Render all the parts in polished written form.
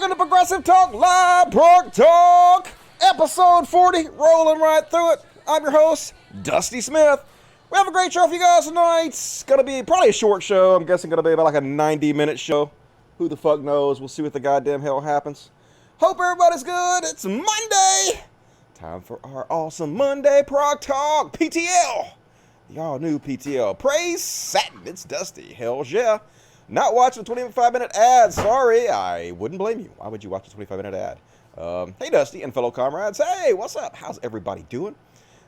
Welcome to Progressive Talk Live Pork Talk, episode 40, rolling right through it. I'm your host, Dusty Smith. We have a great show for you guys tonight. It's going to be probably a short show. I'm guessing going to be about like a 90-minute show. Who the fuck knows? We'll see what the goddamn hell happens. Hope everybody's good. It's Monday. Time for our awesome Monday Prog Talk, PTL. The all-new PTL. Praise Satin. It's Dusty. Hells yeah. Not watching a 25-minute ad. Sorry, I wouldn't blame you. Why would you watch a 25-minute ad? Hey, Dusty and fellow comrades. Hey, what's up? How's everybody doing?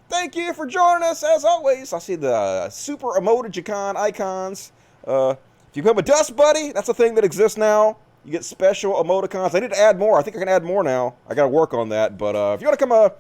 Thank you for joining us, as always. I see the super emoticon icons. If you become a Dust Buddy, that's a thing that exists now. You get special emoticons. I need to add more. I think I can add more now. I got to work on that. But if you want to become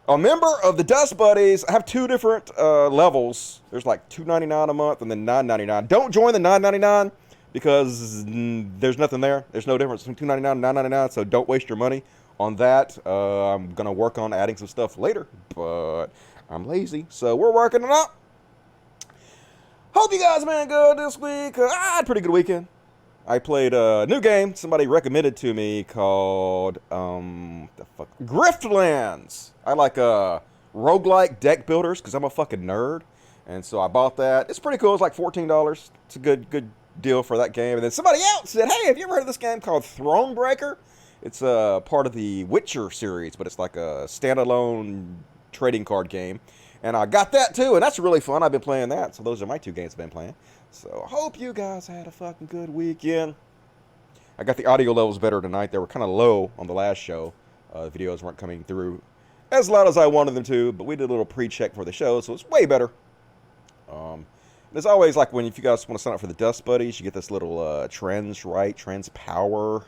a member of the Dust Buddies, I have two different levels. There's like $2.99 a month and then $9.99. Don't join the $9.99 because there's nothing there. There's no difference between $2.99 and $9.99, so don't waste your money on that. I'm going to work on adding some stuff later, but I'm lazy, so we're working it out. Hope you guys been good this week. I had a pretty good weekend. I played a new game somebody recommended to me called Griftlands. I like roguelike deck builders because I'm a fucking nerd, and so I bought that. It's pretty cool. It's like $14. It's a good deal for that game. And then somebody else said, hey, have you ever heard of this game called Thronebreaker? It's part of the Witcher series, but it's like a standalone trading card game. And I got that too, and that's really fun. I've been playing that, so those are my two games I've been playing. So I hope you guys had a fucking good weekend. I got the audio levels better tonight. They were kind of low on the last show. The videos weren't coming through as loud as I wanted them to, but we did a little pre-check for the show, so it's way better. There's always, like, if you guys want to sign up for the Dust Buddies, you get this little trends power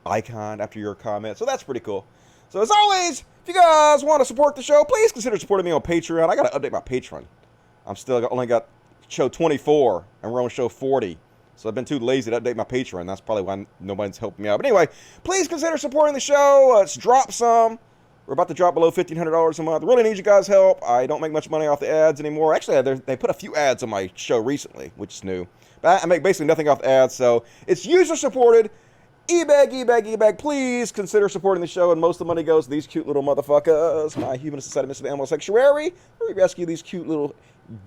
icon after your comment, so that's pretty cool. So as always, if you guys want to support the show, please consider supporting me on Patreon. I got to update my Patreon. I'm still only got show 24, and we're on show 40. So I've been too lazy to update my Patreon. That's probably why nobody's helping me out. But anyway, please consider supporting the show. Let's drop some. We're about to drop below $1,500 a month. Really need you guys' help. I don't make much money off the ads anymore. Actually, they put a few ads on my show recently, which is new. But I make basically nothing off the ads, so it's user-supported. E-bag. Please consider supporting the show, and most of the money goes to these cute little motherfuckers. My Human Society Mission of Animal Sanctuary, where we rescue these cute little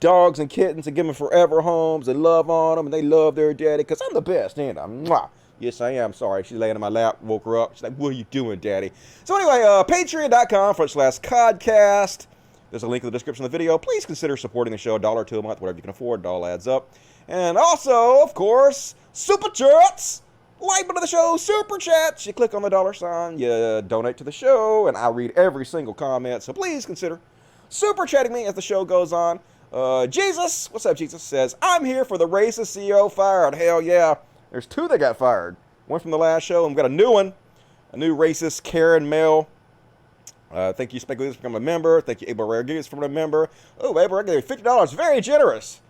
dogs and kittens and give them forever homes and love on them, and they love their daddy, because I'm the best, ain't I? Mwah. Yes, I am. Sorry. She's laying in my lap. Woke her up. She's like, what are you doing, daddy? So anyway, patreon.com/codcast. There's a link in the description of the video. Please consider supporting the show. $1 or $2 a month, whatever you can afford. It all adds up. And also, of course, Super Chats. Like button of the show, Super Chats. You click on the $sign, you donate to the show, and I'll read every single comment. So please consider Super Chatting me as the show goes on. Jesus, what's up, Jesus, says, I'm here for the racist CEO fired. Hell yeah. There's two that got fired. One from the last show, and we got a new one. A new racist Karen male. Thank you, Speculators, for becoming a member. Thank you, Abel Rodriguez, for becoming a member. Oh, Abel Rodriguez, $50. Very generous.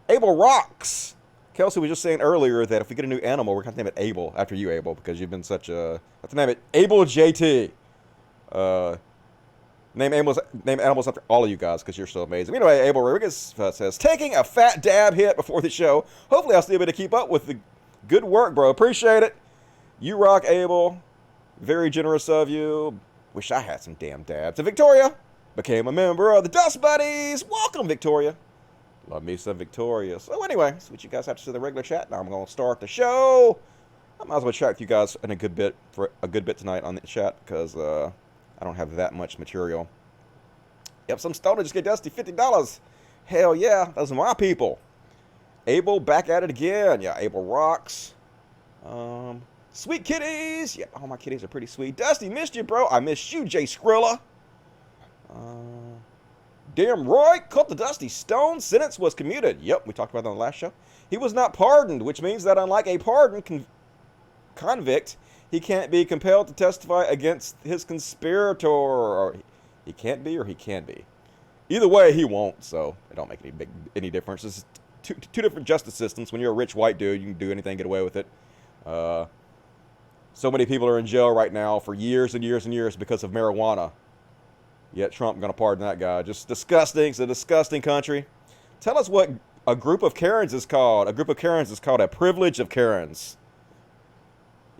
Abel rocks. Kelsey was just saying earlier that if we get a new animal, we're going to name it Abel, after you, Abel, because you've been such a... I have to name it Abel JT. Name animals after all of you guys, because you're so amazing. Anyway, Abel Rodriguez says, taking a fat dab hit before the show. Hopefully I'll still be able to keep up with the good work, bro. Appreciate it. You rock, Abel. Very generous of you. Wish I had some damn dabs. And Victoria became a member of the Dust Buddies. Welcome, Victoria. Love me some Victoria. So anyway, that's what you guys have to see in the regular chat. Now I'm going to start the show. I might as well chat with you guys in a good bit tonight on the chat, because I don't have that much material. Yep, some stoner just get Dusty $50. Hell yeah, those are my people. Abel back at it again. Yeah, Abel rocks. Sweet kitties. Yeah, all my kitties are pretty sweet. Dusty, missed you, bro. I missed you, Jay Skrilla. Damn Roy, cut the Dusty Stone. Sentence was commuted. Yep, we talked about that on the last show. He was not pardoned, which means that unlike a pardoned convict, he can't be compelled to testify against his conspirator. Or he can't be, or he can be. Either way, he won't, so it don't make any difference. It's two different justice systems. When you're a rich white dude, you can do anything, get away with it. So many people are in jail right now for years and years and years because of marijuana. Yet Trump going to pardon that guy. Just disgusting. It's a disgusting country. Tell us what a group of Karens is called. A group of Karens is called a privilege of Karens.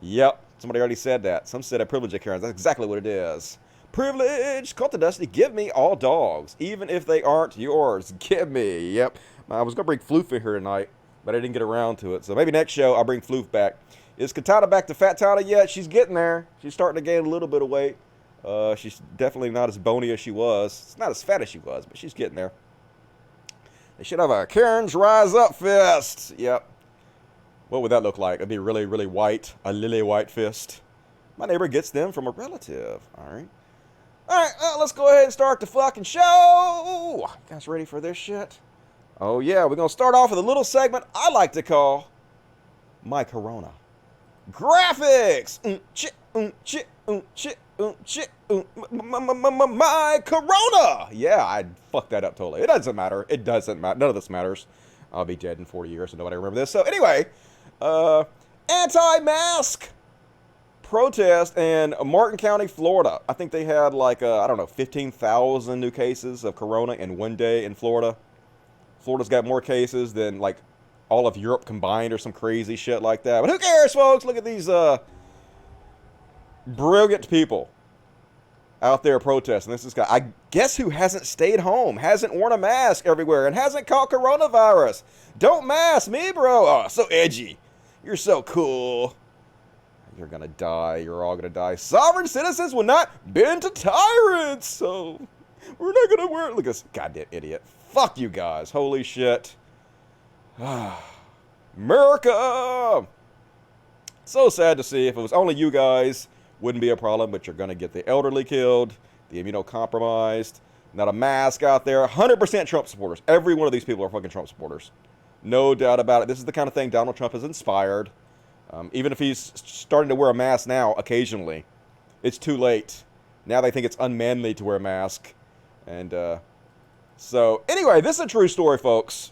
Yep. Somebody already said that. Some said a privilege of Karens. That's exactly what it is. Privilege. Cult of Destiny. Give me all dogs, even if they aren't yours. Give me. Yep. I was going to bring Floof in here tonight, but I didn't get around to it. So maybe next show I'll bring Floof back. Is Katana back to Fat Tana yet? She's getting there. She's starting to gain a little bit of weight. She's definitely not as bony as she was. It's not as fat as she was, but she's getting there. They should have a Karen's Rise Up fist. Yep. What would that look like? It'd be really, really white. A lily white fist. My neighbor gets them from a relative. All right. All right, let's go ahead and start the fucking show. You guys ready for this shit? Oh, yeah. We're going to start off with a little segment I like to call My Corona. Graphics. My Corona. Yeah, I fucked that up totally. It doesn't matter. It doesn't matter. None of this matters. I'll be dead in 40 years, so nobody remember this. So anyway, anti-mask protest in Martin County, Florida. I think they had like, I don't know, 15,000 new cases of corona in one day in Florida. Florida's got more cases than like all of Europe combined or some crazy shit like that. But who cares, folks? Look at these brilliant people out there protesting. This is guy, I guess, who hasn't stayed home, hasn't worn a mask everywhere, and hasn't caught coronavirus. Don't mask me, bro. Oh, so edgy. You're so cool. You're gonna die. You're all gonna die. Sovereign citizens will not bend to tyrants. So we're not gonna wear it. Look at this goddamn idiot. Fuck you guys. Holy shit. America. So sad to see. If it was only you guys, wouldn't be a problem, but you're going to get the elderly killed, the immunocompromised, not a mask out there. 100% Trump supporters. Every one of these people are fucking Trump supporters. No doubt about it. This is the kind of thing Donald Trump has inspired. Even if he's starting to wear a mask now, occasionally, it's too late. Now they think it's unmanly to wear a mask. And so, anyway, this is a true story, folks.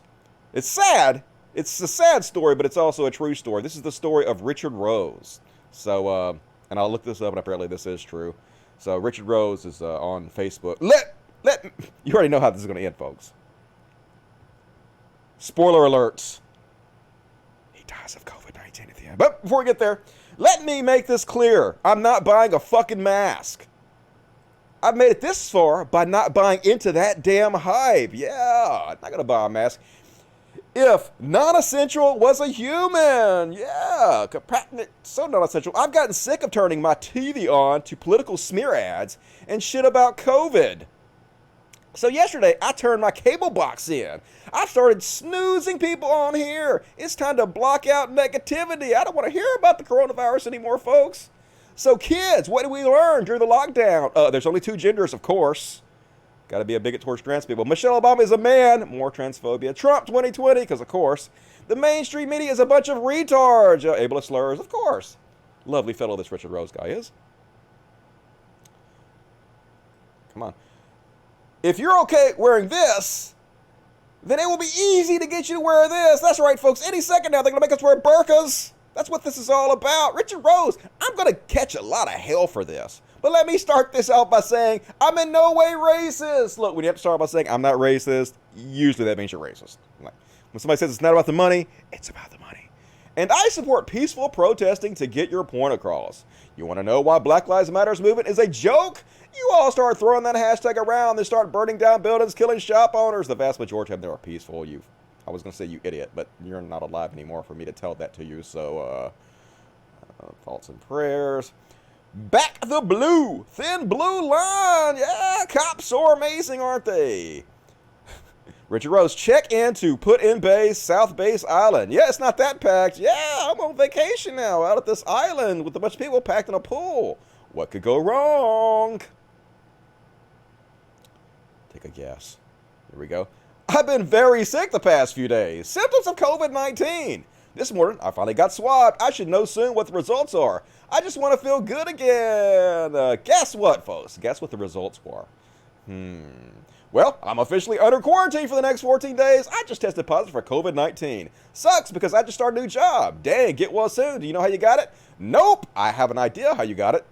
It's sad. It's a sad story, but it's also a true story. This is the story of Richard Rose. So, and I'll look this up, and apparently this is true. So Richard Rose is on Facebook. You already know how this is going to end, folks. Spoiler alerts. He dies of COVID-19 at the end. But before we get there, let me make this clear. I'm not buying a fucking mask. I've made it this far by not buying into that damn hype. Yeah, I'm not going to buy a mask. If non-essential was a human, yeah, so non-essential. I've gotten sick of turning my TV on to political smear ads and shit about COVID. So yesterday, I turned my cable box in. I started snoozing people on here. It's time to block out negativity. I don't want to hear about the coronavirus anymore, folks. So kids, what did we learn during the lockdown? There's only two genders, of course. Got to be a bigot towards trans people. Michelle Obama is a man. More transphobia. Trump 2020, because of course. The mainstream media is a bunch of retards. Ableist slurs, of course. Lovely fellow this Richard Rose guy is. Come on. If you're okay wearing this, then it will be easy to get you to wear this. That's right, folks. Any second now, they're going to make us wear burqas. That's what this is all about. Richard Rose, I'm going to catch a lot of hell for this. But let me start this out by saying, I'm in no way racist. Look, when you have to start by saying, I'm not racist, usually that means you're racist. Like, when somebody says it's not about the money, it's about the money. And I support peaceful protesting to get your point across. You want to know why Black Lives Matter's movement is a joke? You all start throwing that hashtag around and start burning down buildings, killing shop owners. The vast majority of them are peaceful. I was going to say you idiot, but you're not alive anymore for me to tell that to you. So, thoughts and prayers. Back the blue, thin blue line. Yeah, cops are amazing, aren't they? Richard Rose, check in to Put in Bay's South Base Island. Yeah, it's not that packed. Yeah, I'm on vacation now out at this island with a bunch of people packed in a pool. What could go wrong? Take a guess. Here we go. I've been very sick the past few days. Symptoms of COVID-19. This morning, I finally got swabbed. I should know soon what the results are. I just want to feel good again. Guess what, folks? Guess what the results were? Well, I'm officially under quarantine for the next 14 days. I just tested positive for COVID-19. Sucks because I just started a new job. Dang, get well soon. Do you know how you got it? Nope. I have an idea how you got it.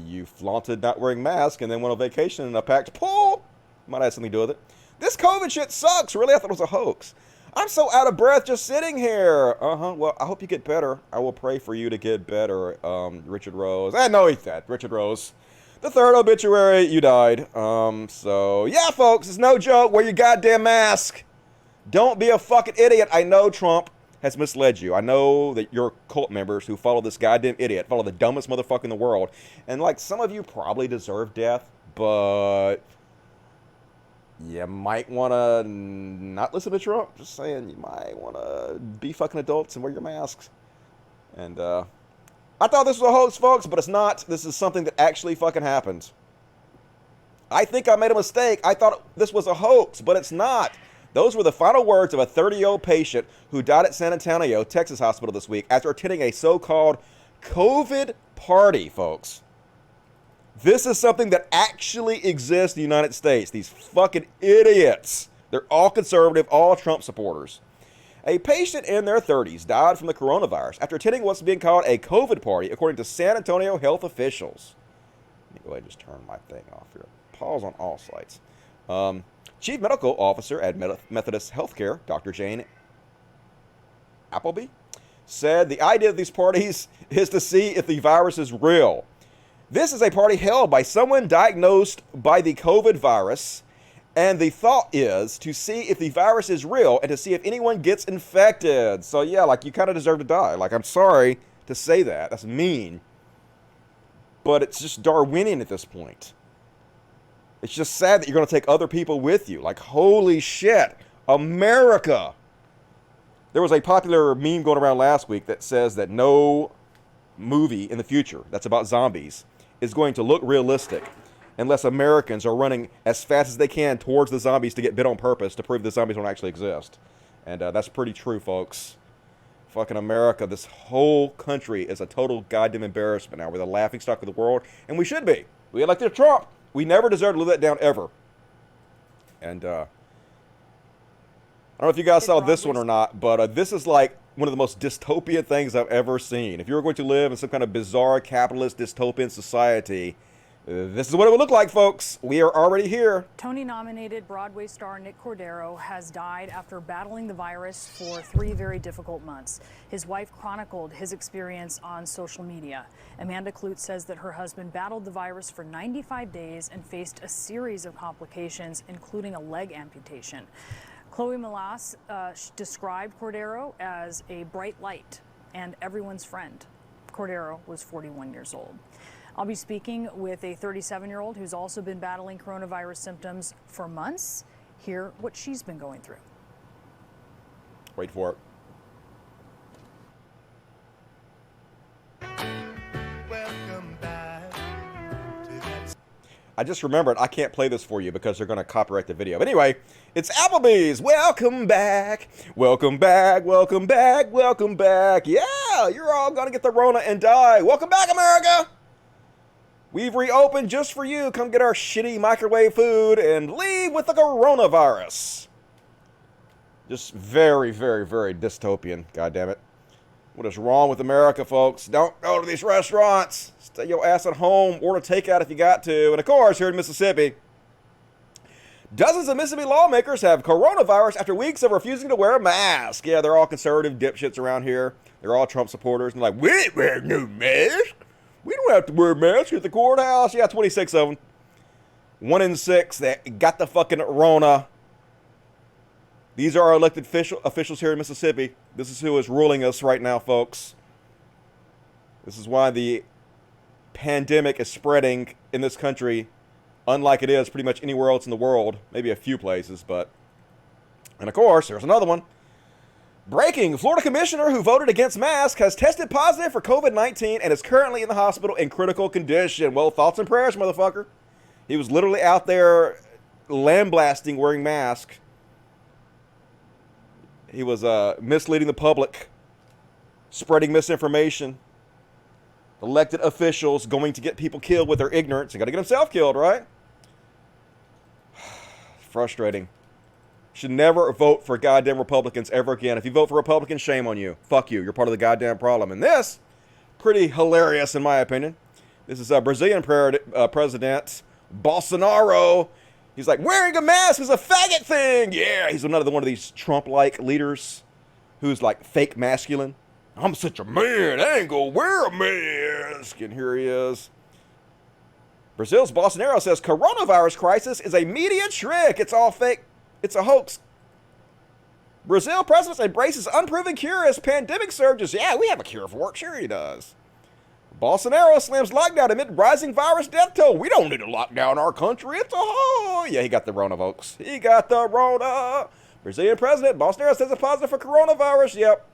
You flaunted not wearing masks and then went on vacation in a packed pool. Might have something to do with it. This COVID shit sucks. Really, I thought it was a hoax. I'm so out of breath just sitting here. Well, I hope you get better. I will pray for you to get better, Richard Rose. I know he's dead. Richard Rose. The third obituary, you died. So, yeah, folks, it's no joke. Wear your goddamn mask. Don't be a fucking idiot. I know Trump has misled you. I know that your cult members who follow this goddamn idiot follow the dumbest motherfucker in the world. And, like, some of you probably deserve death, but you might want to not listen to Trump. Just saying, you might want to be fucking adults and wear your masks. And, I thought this was a hoax, folks, but it's not. This is something that actually fucking happened. I think I made a mistake. I thought this was a hoax, but it's not. Those were the final words of a 30-year-old patient who died at San Antonio, Texas hospital this week after attending a so-called COVID party, folks. This is something that actually exists in the United States. These fucking idiots. They're all conservative, all Trump supporters. A patient in their 30s died from the coronavirus after attending what's being called a COVID party, according to San Antonio health officials. Let me go ahead and just turn my thing off here. Pause on all sites. Chief Medical Officer at Methodist Healthcare, Dr. Jane Appleby, said the idea of these parties is to see if the virus is real. This is a party held by someone diagnosed by the COVID virus, and the thought is to see if the virus is real and to see if anyone gets infected. So yeah, like, you kind of deserve to die. Like, I'm sorry to say that. That's mean. But it's just Darwinian at this point. It's just sad that you're going to take other people with you. Like, holy shit. America. There was a popular meme going around last week that says that no movie in the future that's about zombies is going to look realistic unless Americans are running as fast as they can towards the zombies to get bit on purpose to prove the zombies don't actually exist. And that's pretty true, folks. Fucking America, this whole country is a total goddamn embarrassment now. We're the laughingstock of the world, and we should be. We elected Trump. We never deserve to live that down, ever. And I don't know if you guys saw this one or not, but this is like one of the most dystopian things I've ever seen. If you were going to live in some kind of bizarre capitalist dystopian society, this is what it would look like, folks. We are already here. Tony-nominated Broadway star Nick Cordero has died after battling the virus for 3 very difficult months. His wife chronicled his experience on social media. Amanda Klute says that her husband battled the virus for 95 days and faced a series of complications, including a leg amputation. Chloe Malas described Cordero as a bright light and everyone's friend. Cordero was 41 years old. I'll be speaking with a 37-year-old who's also been battling coronavirus symptoms for months. Hear what she's been going through. Wait for it. I just remembered I can't play this for you because they're going to copyright the video. But anyway, it's Applebee's. Welcome back. Welcome back. Welcome back. Welcome back. Yeah, you're all going to get the Rona and die. Welcome back, America. We've reopened just for you. Come get our shitty microwave food and leave with the coronavirus. Just very, very, very dystopian. God damn it. What is wrong with America, folks? Don't go to these restaurants. Stay your ass at home. Order takeout if you got to. And of course, here in Mississippi, dozens of Mississippi lawmakers have coronavirus after weeks of refusing to wear a mask. Yeah, they're all conservative dipshits around here. They're all Trump supporters. And they're like, we ain't wearing no mask. We don't have to wear masks at the courthouse. Yeah, 26 of them. 1 in 6 that got the fucking Rona. These are our elected officials here in Mississippi. This is who is ruling us right now, folks. This is why the pandemic is spreading in this country, unlike it is pretty much anywhere else in the world. Maybe a few places, but... And of course, there's another one. Breaking, Florida commissioner who voted against masks has tested positive for COVID-19 and is currently in the hospital in critical condition. Well, thoughts and prayers, motherfucker. He was literally out there lambasting wearing masks. He was misleading the public, spreading misinformation. Elected officials going to get people killed with their ignorance. He got to get himself killed, right? Frustrating. Should never vote for goddamn Republicans ever again. If you vote for Republicans, shame on you. Fuck you. You're part of the goddamn problem. And this, pretty hilarious in my opinion. This is Brazilian President Bolsonaro. He's like, wearing a mask is a faggot thing. Yeah, he's another one of these Trump-like leaders who's like fake masculine. I'm such a man, I ain't gonna wear a mask. And here he is. Brazil's Bolsonaro says coronavirus crisis is a media trick. It's all fake. It's a hoax. Brazil president embraces unproven cure as pandemic surges. Yeah, we have a cure for it. Sure he does. Bolsonaro slams lockdown amid rising virus death toll. We don't need a lockdown in our country. It's a yeah, he got the Rona, folks. He got the Rona. Brazilian president Bolsonaro says it's positive for coronavirus. Yep.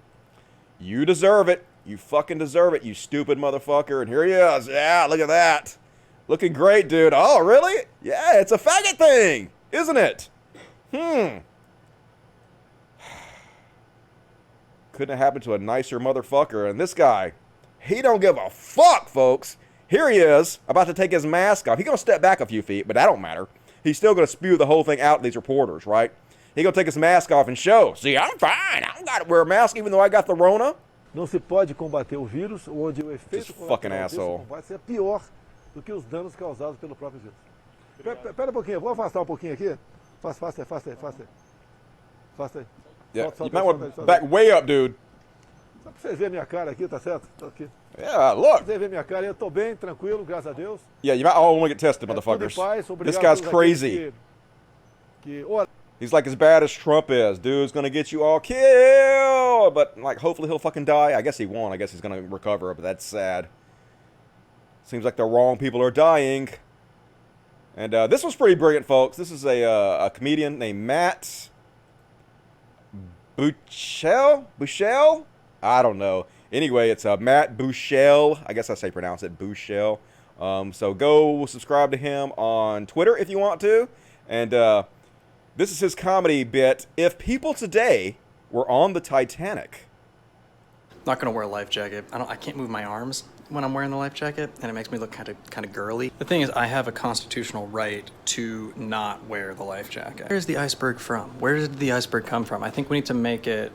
You deserve it. You fucking deserve it, you stupid motherfucker. And here he is. Yeah, look at that. Looking great, dude. Oh, really? Yeah, it's a faggot thing, isn't it? Couldn't have happened to a nicer motherfucker. And this guy, he don't give a fuck, folks. Here he is, about to take his mask off. He's going to step back a few feet, but that don't matter. He's still going to spew the whole thing out to these reporters, right? He's going to take his mask off and show. See, I'm fine. I don't got to wear a mask even though I got the Rona. Não se pode combater o vírus onde o efeito fucking asshole. Desse combate é pior do que os danos causados pelo próprio vírus. Pera um pouquinho, vou afastar um pouquinho aqui. Afasta aí. Yeah, you might want to back way up, dude. Só pra vocês verem minha cara aqui, tá certo? Tô aqui. Yeah, look. Pra vocês verem minha cara, eu tô bem, tranquilo, graças a Deus. Yeah, you might all want to get tested, motherfuckers. This guy's crazy. He's like as bad as Trump is. Dude's gonna get you all killed. But, like, hopefully he'll fucking die. I guess he won't. I guess he's gonna recover, but that's sad. Seems like the wrong people are dying. And this was pretty brilliant, folks. This is a comedian named Matt Buchel? I don't know. Anyway, it's Matt Buchel. I guess that's how you pronounce it, Buchel. So go subscribe to him on Twitter if you want to. And this is his comedy bit. If people today were on the Titanic. Not gonna wear a life jacket. I can't move my arms when I'm wearing the life jacket, and it makes me look kind of girly. The thing is, I have a constitutional right to not wear the life jacket. Where's the iceberg from? Where did the iceberg come from? I think we need to make it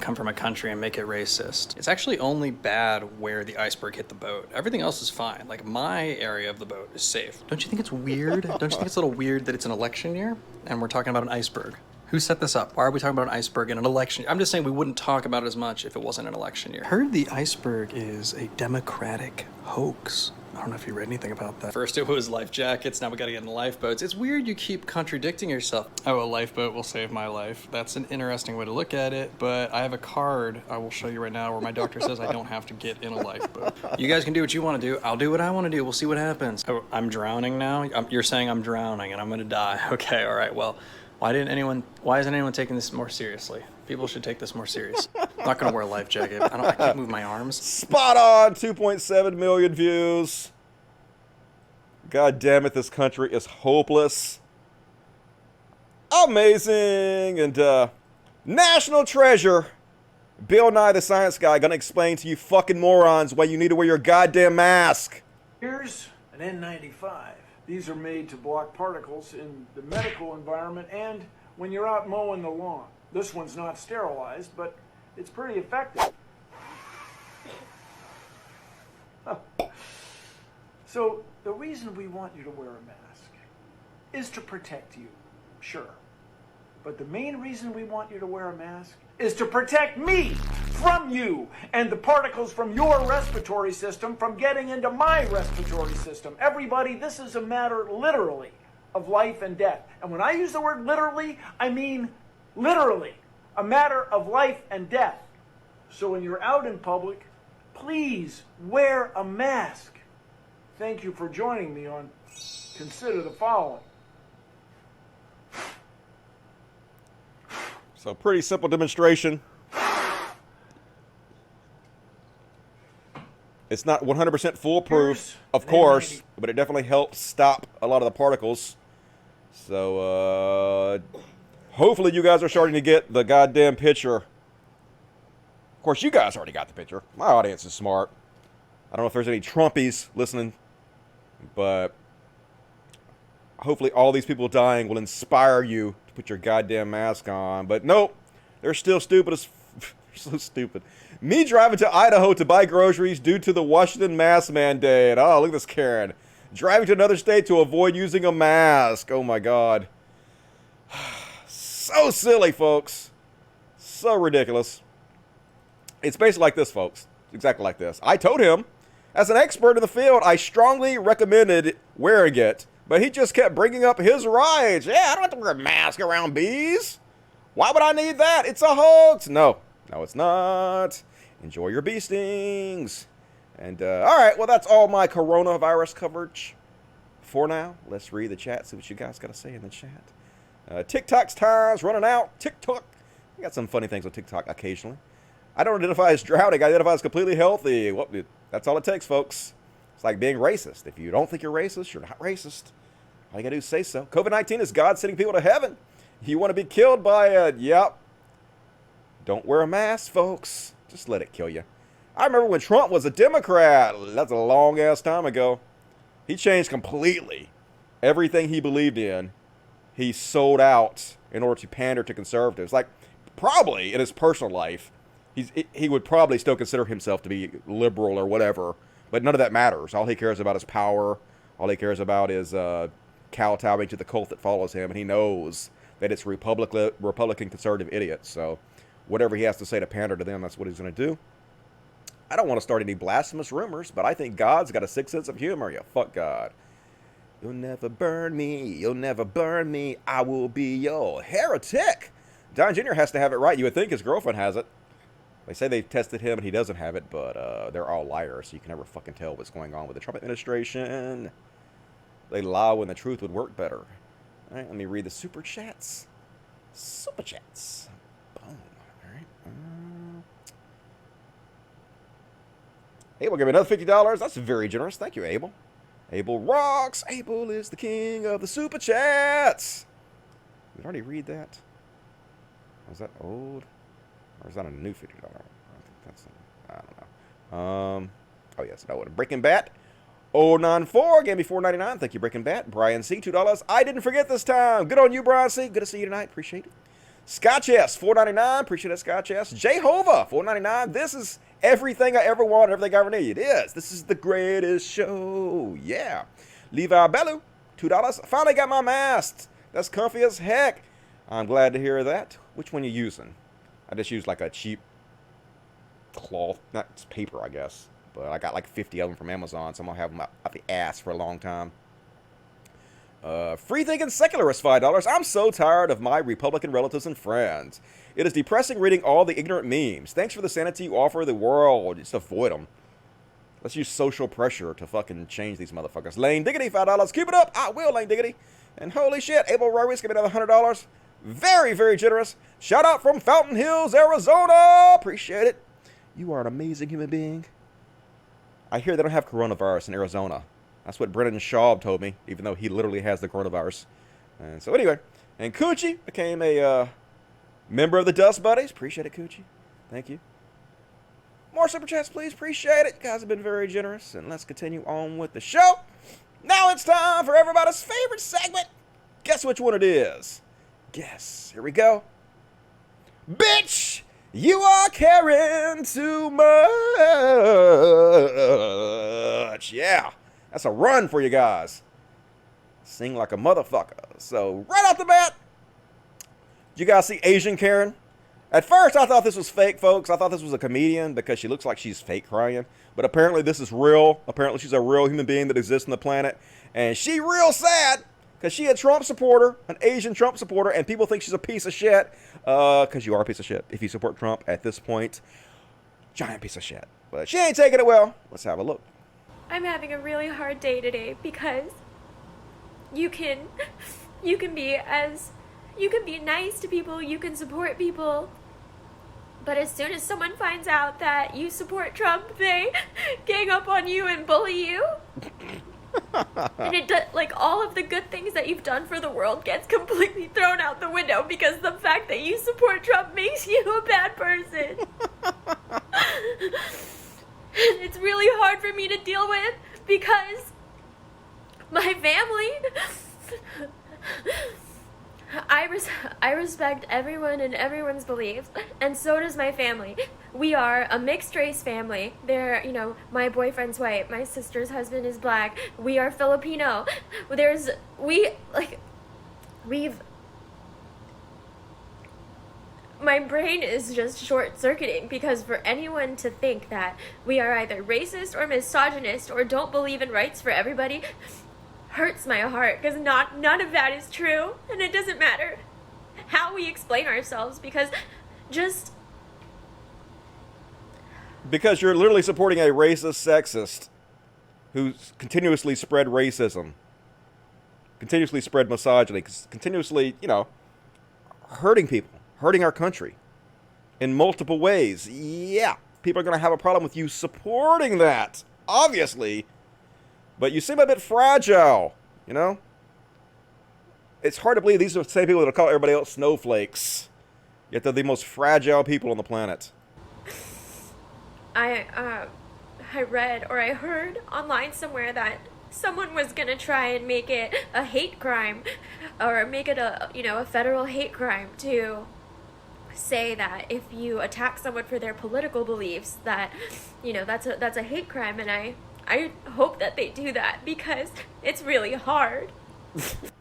come from a country and make it racist. It's actually only bad where the iceberg hit the boat. Everything else is fine. Like, my area of the boat is safe. Don't you think it's weird? Don't you think it's a little weird that it's an election year and we're talking about an iceberg? Who set this up? Why are we talking about an iceberg in an election year? I'm just saying we wouldn't talk about it as much if it wasn't an election year. I heard the iceberg is a democratic hoax. I don't know if you read anything about that. First it was life jackets, now we gotta get into lifeboats. It's weird you keep contradicting yourself. Oh, a lifeboat will save my life. That's an interesting way to look at it, but I have a card I will show you right now where my doctor says I don't have to get in a lifeboat. You guys can do what you want to do. I'll do what I want to do. We'll see what happens. Oh, I'm drowning now? You're saying I'm drowning and I'm gonna die. Okay, all right, well, why isn't anyone taking this more seriously? People should take this more serious. I'm not gonna wear a life jacket. I can't move my arms. Spot on, 2.7 million views. God damn it, this country is hopeless. Amazing. And national treasure. Bill Nye the Science Guy gonna explain to you fucking morons why you need to wear your goddamn mask. Here's an N95. These are made to block particles in the medical environment and when you're out mowing the lawn. This one's not sterilized, but it's pretty effective. So the reason we want you to wear a mask is to protect you, sure. But the main reason we want you to wear a mask is to protect me from you and the particles from your respiratory system from getting into my respiratory system. Everybody, this is a matter literally of life and death. And when I use the word literally, I mean literally a matter of life and death. So when you're out in public, please wear a mask. Thank you for joining me on Consider the Following. So pretty simple demonstration. It's not 100% foolproof, of course, but it definitely helps stop a lot of the particles. So, hopefully you guys are starting to get the goddamn picture. Of course, you guys already got the picture. My audience is smart. I don't know if there's any Trumpies listening, but hopefully all these people dying will inspire you to put your goddamn mask on. But nope, they're still stupid as so stupid. Me driving to Idaho to buy groceries due to the Washington mask mandate. Oh, look at this Karen. driving to another state to avoid using a mask. Oh my God. So silly, folks. So ridiculous. It's basically like this, folks. Exactly like this. I told him, as an expert in the field, I strongly recommended wearing it, but he just kept bringing up his rights. Yeah, I don't have to wear a mask around bees. Why would I need that? It's a hoax. No, it's not. Enjoy your bee stings. And, all right, well, that's all my coronavirus coverage for now. Let's read the chat, see what you guys got to say in the chat. TikTok's time's running out. TikTok. I got some funny things on TikTok occasionally. I don't identify as drowning. I identify as completely healthy. Well, that's all it takes, folks. It's like being racist. If you don't think you're racist, you're not racist. All you got to do is say so. COVID-19 is God sending people to heaven. You want to be killed by it? Yep. Don't wear a mask, folks. Just let it kill you. I remember when Trump was a Democrat. That's a long-ass time ago. He changed completely. Everything he believed in, he sold out in order to pander to conservatives. Like, probably in his personal life, he would probably still consider himself to be liberal or whatever, but none of that matters. All he cares about is power. All he cares about is kowtowing to the cult that follows him, and he knows that it's Republican conservative idiots. So whatever he has to say to pander to them, that's what he's going to do. I don't want to start any blasphemous rumors, but I think God's got a sixth sense of humor. Yeah, fuck God. You'll never burn me. You'll never burn me. I will be your heretic. Don Jr. has to have it right. You would think his girlfriend has it. They say they've tested him and he doesn't have it, but they're all liars, so you can never fucking tell what's going on with the Trump administration. They lie when the truth would work better. All right, let me read the super chats. Super chats. Boom. All right. Abel gave me another $50. That's very generous. Thank you, Abel. Abel rocks. Abel is the king of the super chats. Did I already read that? Was that old? Or is that a new $50? I think that's, I don't know. Oh, yes, that one. Breaking Bat 094 gave me $4.99. Thank you, Breaking Bat. Brian C, $2. I didn't forget this time. Good on you, Brian C. Good to see you tonight. Appreciate it. Scotch S, $4.99. Appreciate that, Scotch S. Jehovah, $4.99. This is everything I ever want, everything I ever need. It is. This is the greatest show. Yeah. Levi Bellu, $2. Finally got my mask. That's comfy as heck. I'm glad to hear that. Which one you using? I just used like a cheap cloth, not it's paper, I guess. But I got like 50 of them from Amazon, so I'm going to have them out the ass for a long time. Free Thinking Secularist, $5. I'm so tired of my Republican relatives and friends. It is depressing reading all the ignorant memes. Thanks for the sanity you offer the world. Just avoid them. Let's use social pressure to fucking change these motherfuckers. Lane Diggity, $5. Keep it up. I will, Lane Diggity. And holy shit, Abel Rories, give me another $100. Very, very generous. Shout out from Fountain Hills, Arizona. Appreciate it. You are an amazing human being. I hear they don't have coronavirus in Arizona. That's what Brennan Schaub told me, even though he literally has the coronavirus. And so anyway, and Coochie became a member of the Dust Buddies. Appreciate it, Coochie. Thank you. More super chats, please. Appreciate it. You guys have been very generous. And let's continue on with the show. Now it's time for everybody's favorite segment. Guess which one it is? Guess. Here we go. Bitch, you are caring too much. Yeah. That's a run for you guys. Sing like a motherfucker. So, right off the bat, did you guys see Asian Karen? At first, I thought this was fake, folks. I thought this was a comedian because she looks like she's fake crying. But apparently, this is real. Apparently, she's a real human being that exists on the planet. And she real sad because she a Trump supporter, an Asian Trump supporter, and people think she's a piece of shit. Because you are a piece of shit if you support Trump at this point. Giant piece of shit. But she ain't taking it well. Let's have a look. I'm having a really hard day today because you can be nice to people, you can support people, but as soon as someone finds out that you support Trump, they gang up on you and bully you. And it does, like, all of the good things that you've done for the world gets completely thrown out the window because the fact that you support Trump makes you a bad person. It's really hard for me to deal with because my family I respect everyone and everyone's beliefs, and so does my family. We are a mixed race family. They're, you know, my boyfriend's white, my sister's husband is black. We are Filipino. My brain is just short-circuiting because for anyone to think that we are either racist or misogynist or don't believe in rights for everybody hurts my heart, because none of that is true, and it doesn't matter how we explain ourselves, because you're literally supporting a racist sexist who's continuously spread racism, continuously spread misogyny, continuously, you know, hurting people, hurting our country in multiple ways. Yeah, people are going to have a problem with you supporting that, obviously. But you seem a bit fragile, you know? It's hard to believe these are the same people that'll call everybody else snowflakes. Yet they're the most fragile people on the planet. I read or I heard online somewhere that someone was gonna try and make it a hate crime, or make it a federal hate crime to say that if you attack someone for their political beliefs, that, you know, that's a hate crime, and I hope that they do that, because it's really hard.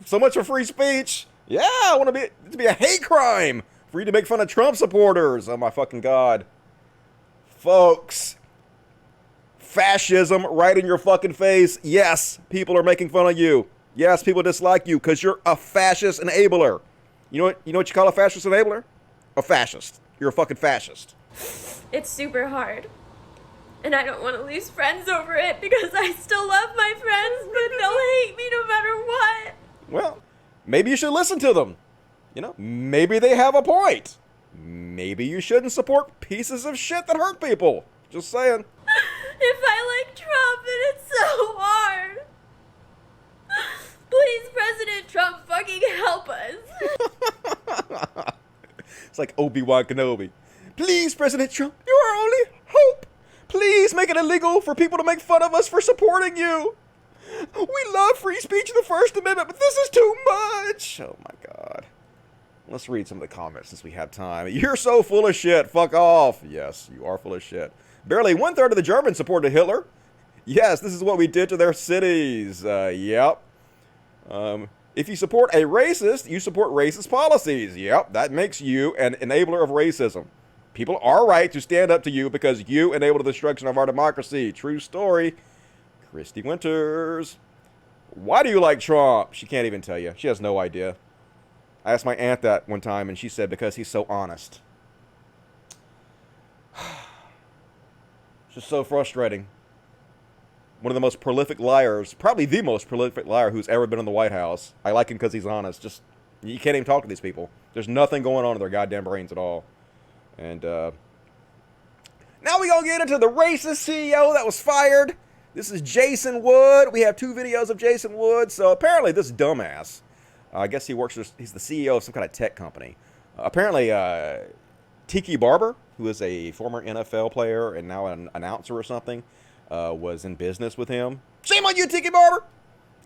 So much for free speech. Yeah, I want it to be a hate crime for you to make fun of Trump supporters. Oh my fucking God. Folks, fascism right in your fucking face. Yes, people are making fun of you. Yes, people dislike you because you're a fascist enabler. You know what you call a fascist enabler? A fascist. You're a fucking fascist. It's super hard. And I don't want to lose friends over it, because I still love my friends, but they'll hate me no matter what. Well, maybe you should listen to them. You know, maybe they have a point. Maybe you shouldn't support pieces of shit that hurt people. Just saying. If I like Trump, and it's so hard. Please, President Trump, fucking help us. It's like Obi-Wan Kenobi. Please, President Trump, you're our only hope. Please make it illegal for people to make fun of us for supporting you. We love free speech and the First Amendment, but this is too much. Oh my God. Let's read some of the comments since we have time. You're so full of shit. Fuck off. Yes, you are full of shit. Barely 1/3 of the Germans supported Hitler. Yes, this is what we did to their cities. Yep. If you support a racist, you support racist policies. Yep, that makes you an enabler of racism. People are right to stand up to you because you enable the destruction of our democracy. True story. Christy Winters. Why do you like Trump? She can't even tell you. She has no idea. I asked my aunt that one time, and she said because he's so honest. It's just so frustrating. One of the most prolific liars, probably the most prolific liar who's ever been in the White House. I like him because he's honest. Just, you can't even talk to these people. There's nothing going on in their goddamn brains at all. And now we gonna get into the racist CEO that was fired. This is Jason Wood. We have 2 videos of Jason Wood. So apparently this dumbass, I guess he's the CEO of some kind of tech company. Apparently Tiki Barber, who is a former NFL player and now an announcer or something, was in business with him. Shame on you, Tiki Barber!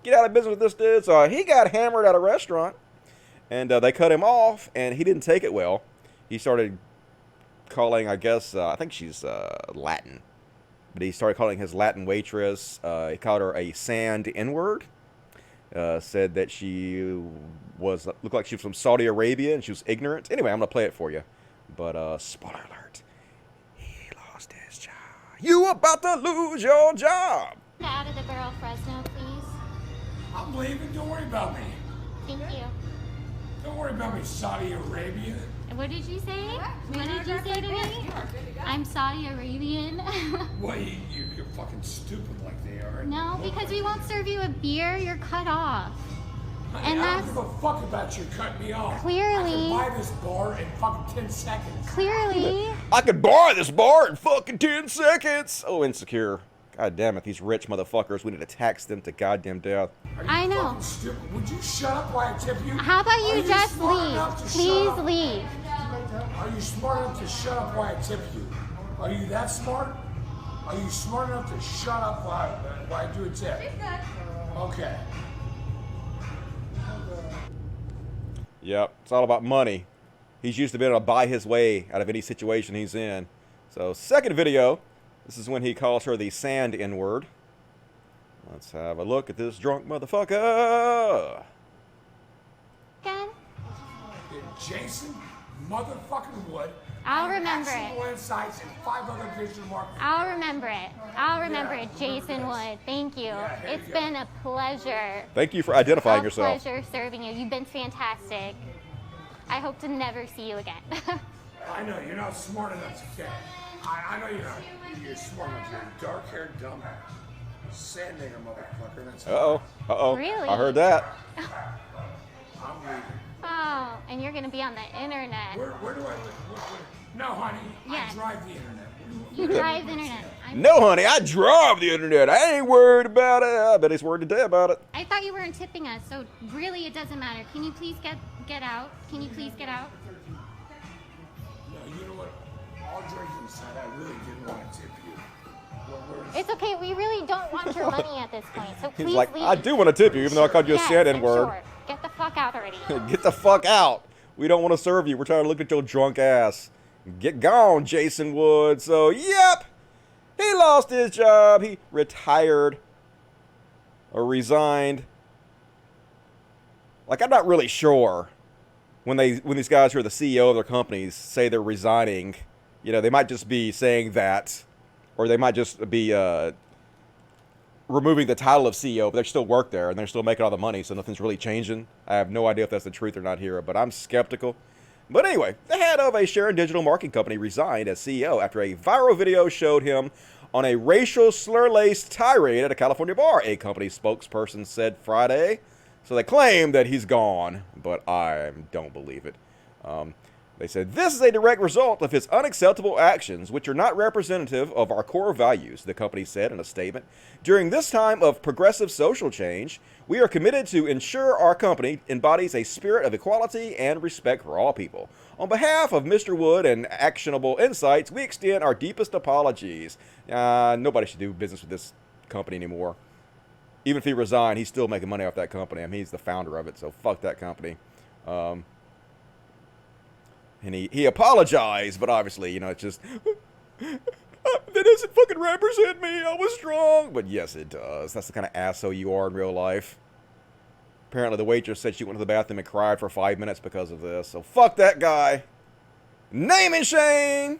Get out of business with this dude. So he got hammered at a restaurant, and they cut him off, and he didn't take it well. He started calling, I guess, I think she's Latin, but he started calling his Latin waitress, he called her a sand N-word, said that she looked like she was from Saudi Arabia and she was ignorant. Anyway, I'm going to play it for you, but spoiler alert, he lost his job. You about to lose your job. Out of the barrel Fresno, please. I'm leaving, don't worry about me. Thank you. Don't worry about me, Saudi Arabia. What did you say? What did you say to me? I'm Saudi Arabian. Well, you're fucking stupid like they are. No, because we won't serve you a beer, you're cut off. And I don't give a fuck about you cutting me off. Clearly. I can buy this bar in fucking 10 seconds. Clearly. I could buy this bar in fucking 10 seconds. Oh, insecure. God damn it, these rich motherfuckers. We need to tax them to goddamn death. I know. Fucking stupid? Would you shut up while I tip you? How about you just leave? Please leave. leave. Are you smart enough to shut up while I tip you? Are you that smart? Are you smart enough to shut up while I do a tip? Okay. Yep, it's all about money. He's used to being able to buy his way out of any situation he's in. So, second video. This is when he calls her the sand N-word. Let's have a look at this drunk motherfucker. Again? Jason motherfucking Wood. I'll remember Actionable it. insights and 5 other digital marketers. I'll remember it. I'll remember it, Jason Wood. Thank you. It's been a pleasure. Thank you for identifying yourself. Pleasure serving you. You've been fantastic. I hope to never see you again. I know, you're not smart enough to get. I know you're not. You're smart enough. You're a dark-haired dumbass. Sand nigger motherfucker. That's Uh-oh. Uh-oh. Really? I heard that. I'm leaving. Oh, and you're going to be on the internet. Where do I live? No, honey. Yeah. I drive the internet. You drive the internet. No, honey, I drive the internet. I ain't worried about it. I bet he's worried today about it. I thought you weren't tipping us, so really it doesn't matter. Can you please get out? Can you please get out? No, you know what? All drinking aside, I really didn't want to tip you. It's okay. We really don't want your money at this point, so please He's like, leave. I do want to tip you, even though I called you a Yes, sand I'm N-word. sure. Get the fuck out already. Get the fuck out. We don't want to serve you. We're trying to look at your drunk ass. Get gone, Jason Wood. So, yep. He lost his job. He retired. Or resigned. Like, I'm not really sure when these guys who are the CEO of their companies say they're resigning. You know, they might just be saying that. Or they might just be removing the title of CEO, but they still work there, and they're still making all the money, so nothing's really changing. I have no idea if that's the truth or not here, but I'm skeptical. But anyway, the head of a sharing digital marketing company resigned as CEO after a viral video showed him on a racial slur-laced tirade at a California bar, a company spokesperson said Friday. So they claim that he's gone, but I don't believe it. They said, this is a direct result of his unacceptable actions, which are not representative of our core values, the company said in a statement. During this time of progressive social change, we are committed to ensure our company embodies a spirit of equality and respect for all people. On behalf of Mr. Wood and Actionable Insights, we extend our deepest apologies. Nobody should do business with this company anymore. Even if he resigned, he's still making money off that company. I mean, he's the founder of it, so fuck that company. And he apologized, but obviously, you know, it's just, that doesn't fucking represent me. I was strong. But yes, it does. That's the kind of asshole you are in real life. Apparently, the waitress said she went to the bathroom and cried for 5 minutes because of this. So fuck that guy. Name and shame.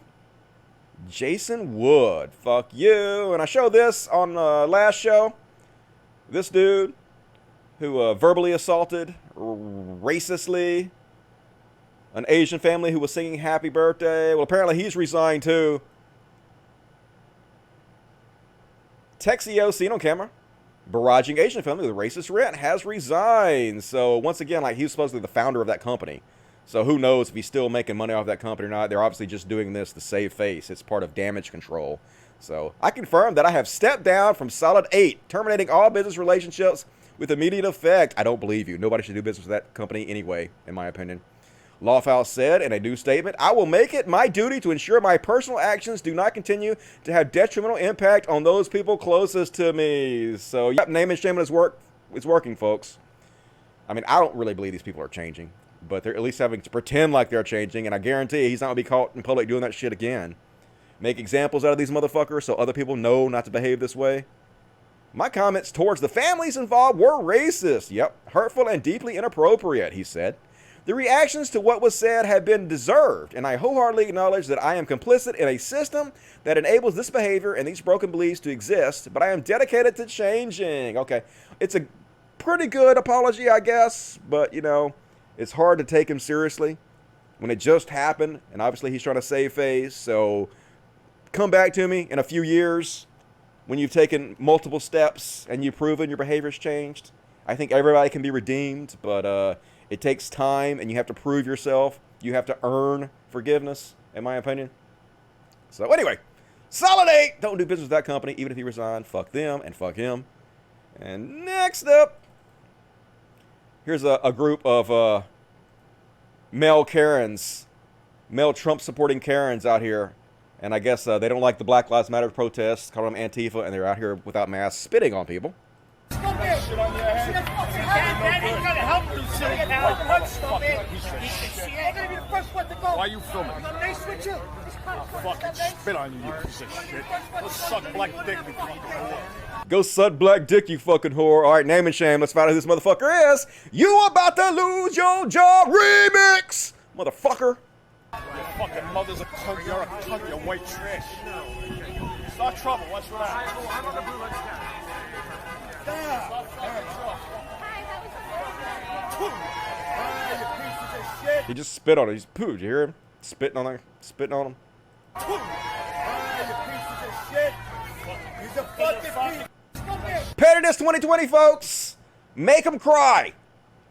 Jason Wood. Fuck you. And I showed this on last show. This dude who verbally assaulted racistly an Asian family who was singing happy birthday. Well, apparently he's resigned too. Texio seen on camera barraging Asian family with racist rent has resigned. So once again, like, he's supposedly the founder of that company. So who knows if he's still making money off that company or not. They're obviously just doing this to save face. It's part of damage control. So I confirm that I have stepped down from solid 8, terminating all business relationships with immediate effect. I don't believe you. Nobody should do business with that company anyway, in my opinion. Lawfhouse said in a new statement, I will make it my duty to ensure my personal actions do not continue to have detrimental impact on those people closest to me. So, yep, name and shame is working, folks. I mean, I don't really believe these people are changing, but they're at least having to pretend like they're changing, and I guarantee he's not going to be caught in public doing that shit again. Make examples out of these motherfuckers so other people know not to behave this way. My comments towards the families involved were racist. Yep, hurtful and deeply inappropriate, he said. The reactions to what was said have been deserved, and I wholeheartedly acknowledge that I am complicit in a system that enables this behavior and these broken beliefs to exist, but I am dedicated to changing. Okay, it's a pretty good apology, I guess, but, you know, it's hard to take him seriously when it just happened, and obviously he's trying to save face, so come back to me in a few years when you've taken multiple steps and you've proven your behavior's changed. I think everybody can be redeemed, but, it takes time, and you have to prove yourself. You have to earn forgiveness, in my opinion. So anyway, solid 8. Don't do business with that company, even if he resigned. Fuck them and fuck him. And next up, here's a group of male Karens, male Trump-supporting Karens out here. And I guess they don't like the Black Lives Matter protests, call them Antifa, and they're out here without masks, spitting on people. Scumbag! shit on your head. That ain't gonna help you, silly cow. Why are you filming? I'm nice with you. I'll fucking spit on you, you piece of shit. Let's suck black dick, you fucking whore. Go suck black dick, you fucking whore. All right, name and shame. Let's find out who this motherfucker is. You about to lose your job remix, motherfucker. Your fucking mother's a cunt. You're a cunt. You're white trash. Start trouble. What's that? He just spit on it. He's pooed. You hear him? Spitting on him. Pettiness 2020, folks. Make them cry.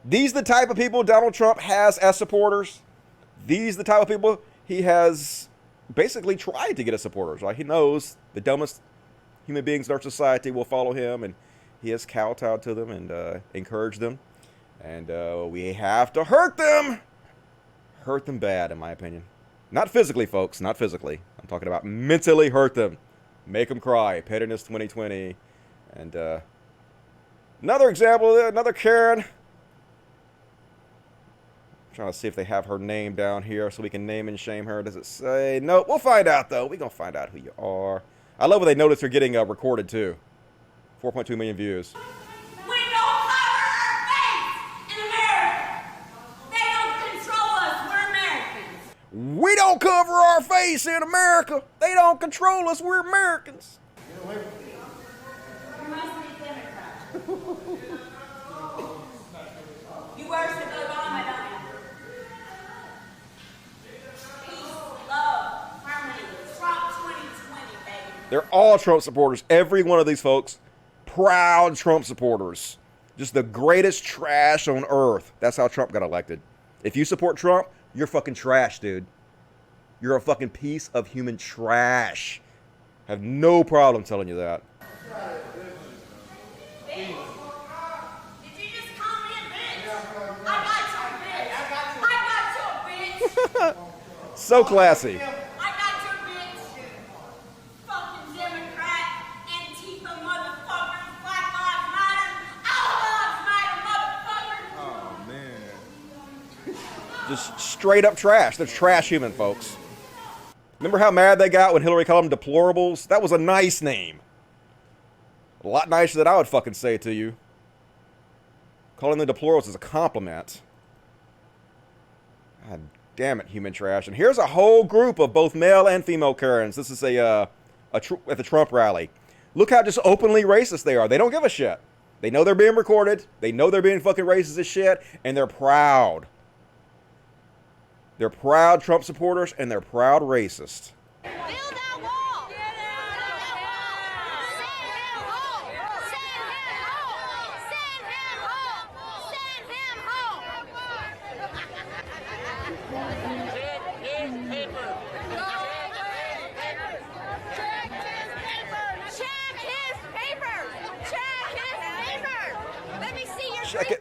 These the type of people Donald Trump has as supporters. These the type of people he has basically tried to get as supporters. Right? He knows the dumbest human beings in our society will follow him, and he has kowtowed to them and encouraged them. And we have to hurt them. Hurt them bad, in my opinion. Not physically, folks. Not physically. I'm talking about mentally hurt them. Make them cry. Pettiness 2020. And another example, another Karen. I'm trying to see if they have her name down here so we can name and shame her. Does it say? No, we'll find out, though. We're going to find out who you are. I love when they notice they're getting recorded, too. 4.2 million views. We don't cover our face in America. They don't control us. We're Americans. You worship Obama, don't you? Peace, love, harmony. Trump 2020, baby. They're all Trump supporters. Every one of these folks, proud Trump supporters. Just the greatest trash on earth. That's how Trump got elected. If you support Trump, you're fucking trash, dude. You're a fucking piece of human trash. I have no problem telling you that. Did you just call me a bitch? I got you, bitch. So classy. I got you, bitch. Fucking Democrat, Antifa motherfuckers, Black Lives Matter, all lives matter, motherfuckers. Oh, man. Just straight up trash. They're trash human, folks. Remember how mad they got when Hillary called them deplorables? That was a nice name. A lot nicer than I would fucking say to you. Calling them deplorables is a compliment. God damn it, human trash. And here's a whole group of both male and female Karens. This is at the Trump rally. Look how just openly racist they are. They don't give a shit. They know they're being recorded. They know they're being fucking racist as shit. And they're proud. They're proud Trump supporters, and they're proud racists. Build that wall.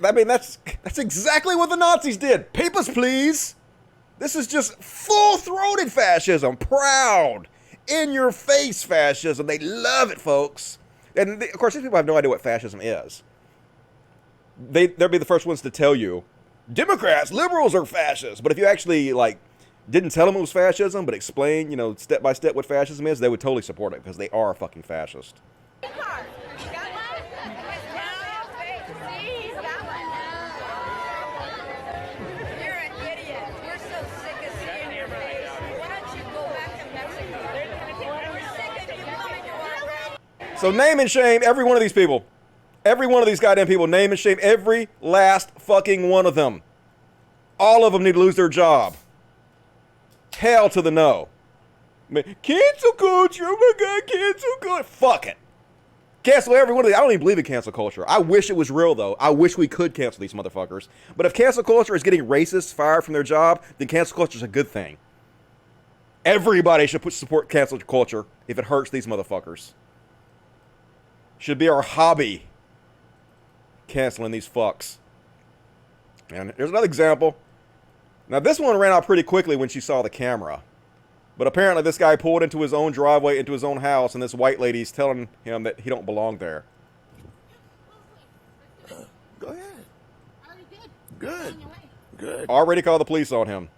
I mean, that's exactly what the Nazis did. Papers, please. This is just full-throated fascism. Proud, in-your-face fascism. They love it, folks. And, of course, these people have no idea what fascism is. They'll be the first ones to tell you, Democrats, liberals are fascists. But if you actually, didn't tell them it was fascism, but explain, step by step what fascism is, they would totally support it because they are fucking fascist. So name and shame every one of these people. Every one of these goddamn people. Name and shame every last fucking one of them. All of them need to lose their job. Hell to the no. Cancel culture. Oh my God, cancel culture. Fuck it. Cancel every one of these. I don't even believe in cancel culture. I wish it was real, though. I wish we could cancel these motherfuckers. But if cancel culture is getting racists fired from their job, then cancel culture is a good thing. Everybody should support cancel culture if it hurts these motherfuckers. Should be our hobby. Canceling these fucks. And here's another example. Now this one ran out pretty quickly when she saw the camera. But apparently this guy pulled into his own driveway, into his own house, and this white lady's telling him that he don't belong there. Good. Good. Already called the police on him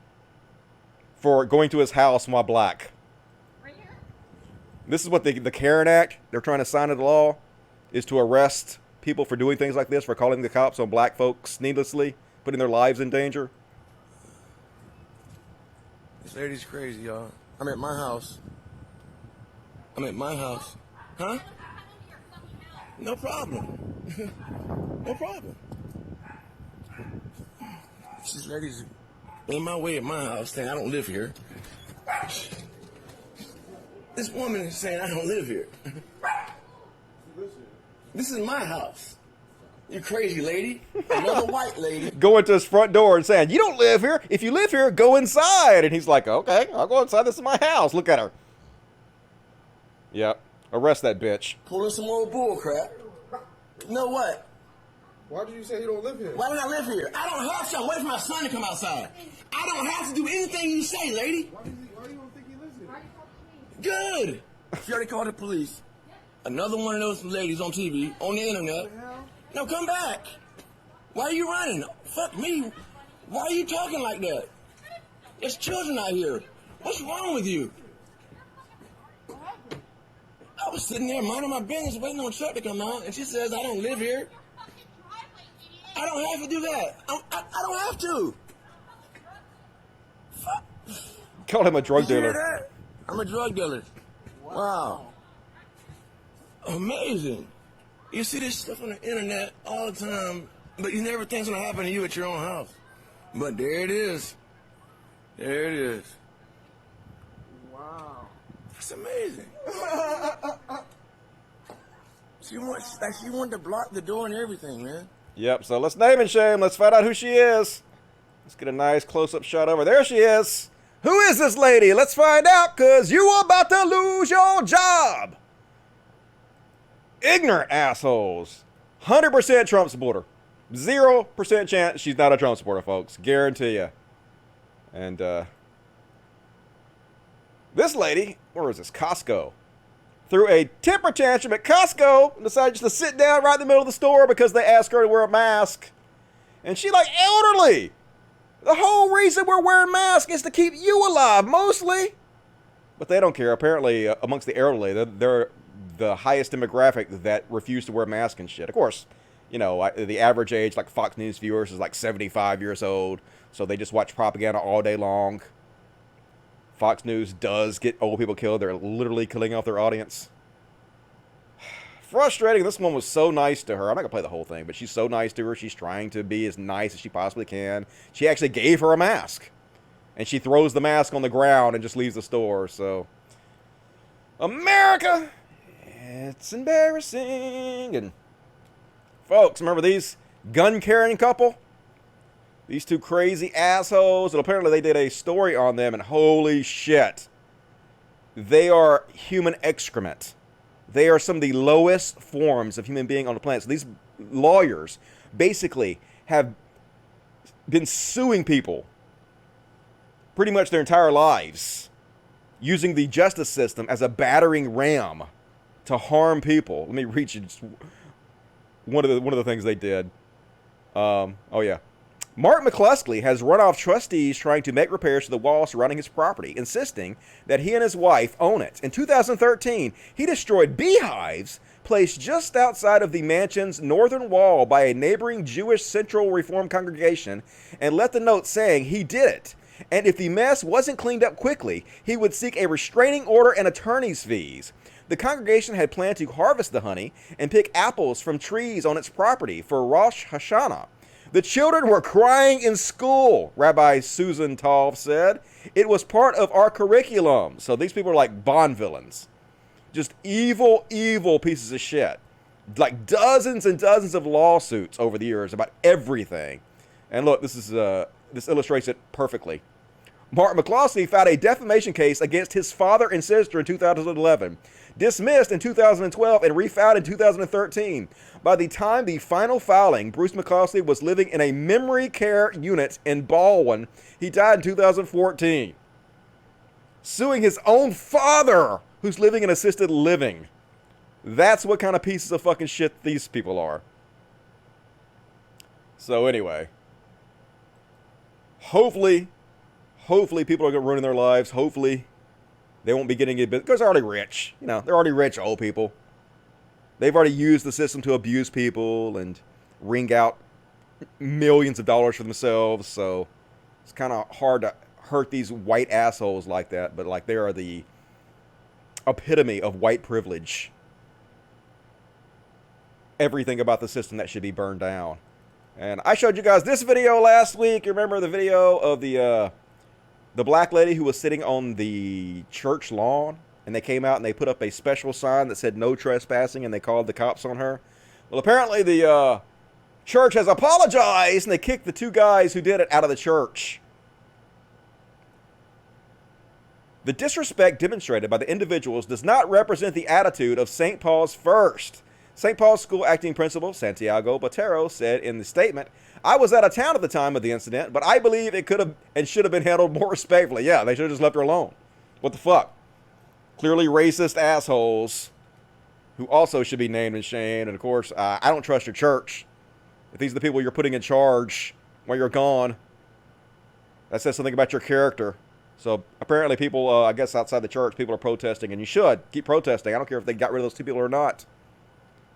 for going to his house while black. This is what the Karen Act, they're trying to sign into law, is to arrest people for doing things like this, for calling the cops on black folks needlessly, putting their lives in danger. This lady's crazy, y'all. I'm at my house. Huh? No problem. No problem. This lady's in my way at my house saying I don't live here. This woman is saying I don't live here. This is my house. You crazy lady. Another white lady. Going to his front door and saying, you don't live here. If you live here, go inside. And he's like, okay, I'll go inside. This is my house. Look at her. Yep. Arrest that bitch. Pulling some old bull crap. You know what? Why did you say you don't live here? Why don't I live here? I don't have to. I'm waiting for my son to come outside. I don't have to do anything you say, lady. Why do you don't think he lives here? Good. She already called the police. Another one of those ladies on TV, on the internet. No, come back. Why are you running? Fuck me. Why are you talking like that? There's children out here. What's wrong with you? I was sitting there minding my business, waiting on a truck to come out, and she says I don't live here. I don't have to do that. I don't have to. Fuck. Called him a drug Did you hear dealer. that? I'm a drug dealer. Wow. Amazing. You see this stuff on the internet all the time, but you never think it's going to happen to you at your own house. But there it is. There it is. Wow. That's amazing. She wanted to block the door and everything, man. Yep, so let's name and shame. Let's find out who she is. Let's get a nice close-up shot over. There she is. Who is this lady? Let's find out, because you are about to lose your job. Ignorant assholes. 100% Trump supporter. 0% chance she's not a Trump supporter, folks. Guarantee you. And, this lady, where is this? Costco. Threw a temper tantrum at Costco and decided just to sit down right in the middle of the store because they asked her to wear a mask. And she like, elderly. The whole reason we're wearing masks is to keep you alive, mostly. But they don't care. Apparently, amongst the elderly, they're the highest demographic that refuse to wear masks and shit. Of course, you know, the average age, like Fox News viewers, is like 75 years old. So they just watch propaganda all day long. Fox News does get old people killed. They're literally killing off their audience. Frustrating. This one was so nice to her. I'm not going to play the whole thing, but she's so nice to her. She's trying to be as nice as she possibly can. She actually gave her a mask. And she throws the mask on the ground and just leaves the store. So, America, it's embarrassing. And, folks, remember these gun-carrying couple? These two crazy assholes, and apparently they did a story on them, and holy shit. They are human excrement. They are some of the lowest forms of human being on the planet. So these lawyers basically have been suing people pretty much their entire lives, using the justice system as a battering ram to harm people. Let me read you just one of the things they did. Oh yeah. Mark McCloskey has run off trustees trying to make repairs to the wall surrounding his property, insisting that he and his wife own it. In 2013, he destroyed beehives placed just outside of the mansion's northern wall by a neighboring Jewish Central Reform congregation and left a note saying he did it. And if the mess wasn't cleaned up quickly, he would seek a restraining order and attorney's fees. The congregation had planned to harvest the honey and pick apples from trees on its property for Rosh Hashanah. The children were crying in school, Rabbi Susan Tov said. It was part of our curriculum. So these people are like Bond villains. Just evil, evil pieces of shit. Like dozens and dozens of lawsuits over the years about everything. And look, this illustrates it perfectly. Mark McCloskey filed a defamation case against his father and sister in 2011, dismissed in 2012, and refiled in 2013. By the time the final filing, Bruce McCloskey was living in a memory care unit in Baldwin. He died in 2014. Suing his own father, who's living in assisted living. That's what kind of pieces of fucking shit these people are. So anyway, Hopefully people are going to ruin their lives. Hopefully they won't be getting it because they're already rich. You know, they're already rich old people. They've already used the system to abuse people and wring out millions of dollars for themselves. So it's kind of hard to hurt these white assholes like that. But like, they are the epitome of white privilege. Everything about the system that should be burned down. And I showed you guys this video last week. You remember the video of the black lady who was sitting on the church lawn, and they came out and they put up a special sign that said no trespassing, and they called the cops on her. Well, apparently the church has apologized, and they kicked the 2 guys who did it out of the church. The disrespect demonstrated by the individuals does not represent the attitude of St. Paul's First. St. Paul's School acting principal, Santiago Botero, said in the statement, "I was out of town at the time of the incident, but I believe it could have and should have been handled more respectfully." Yeah, they should have just left her alone. What the fuck? Clearly racist assholes who also should be named and shamed. And of course, I don't trust your church. If these are the people you're putting in charge while you're gone, that says something about your character. So apparently people, I guess outside the church, people are protesting, and you should keep protesting. I don't care if they got rid of those 2 people or not.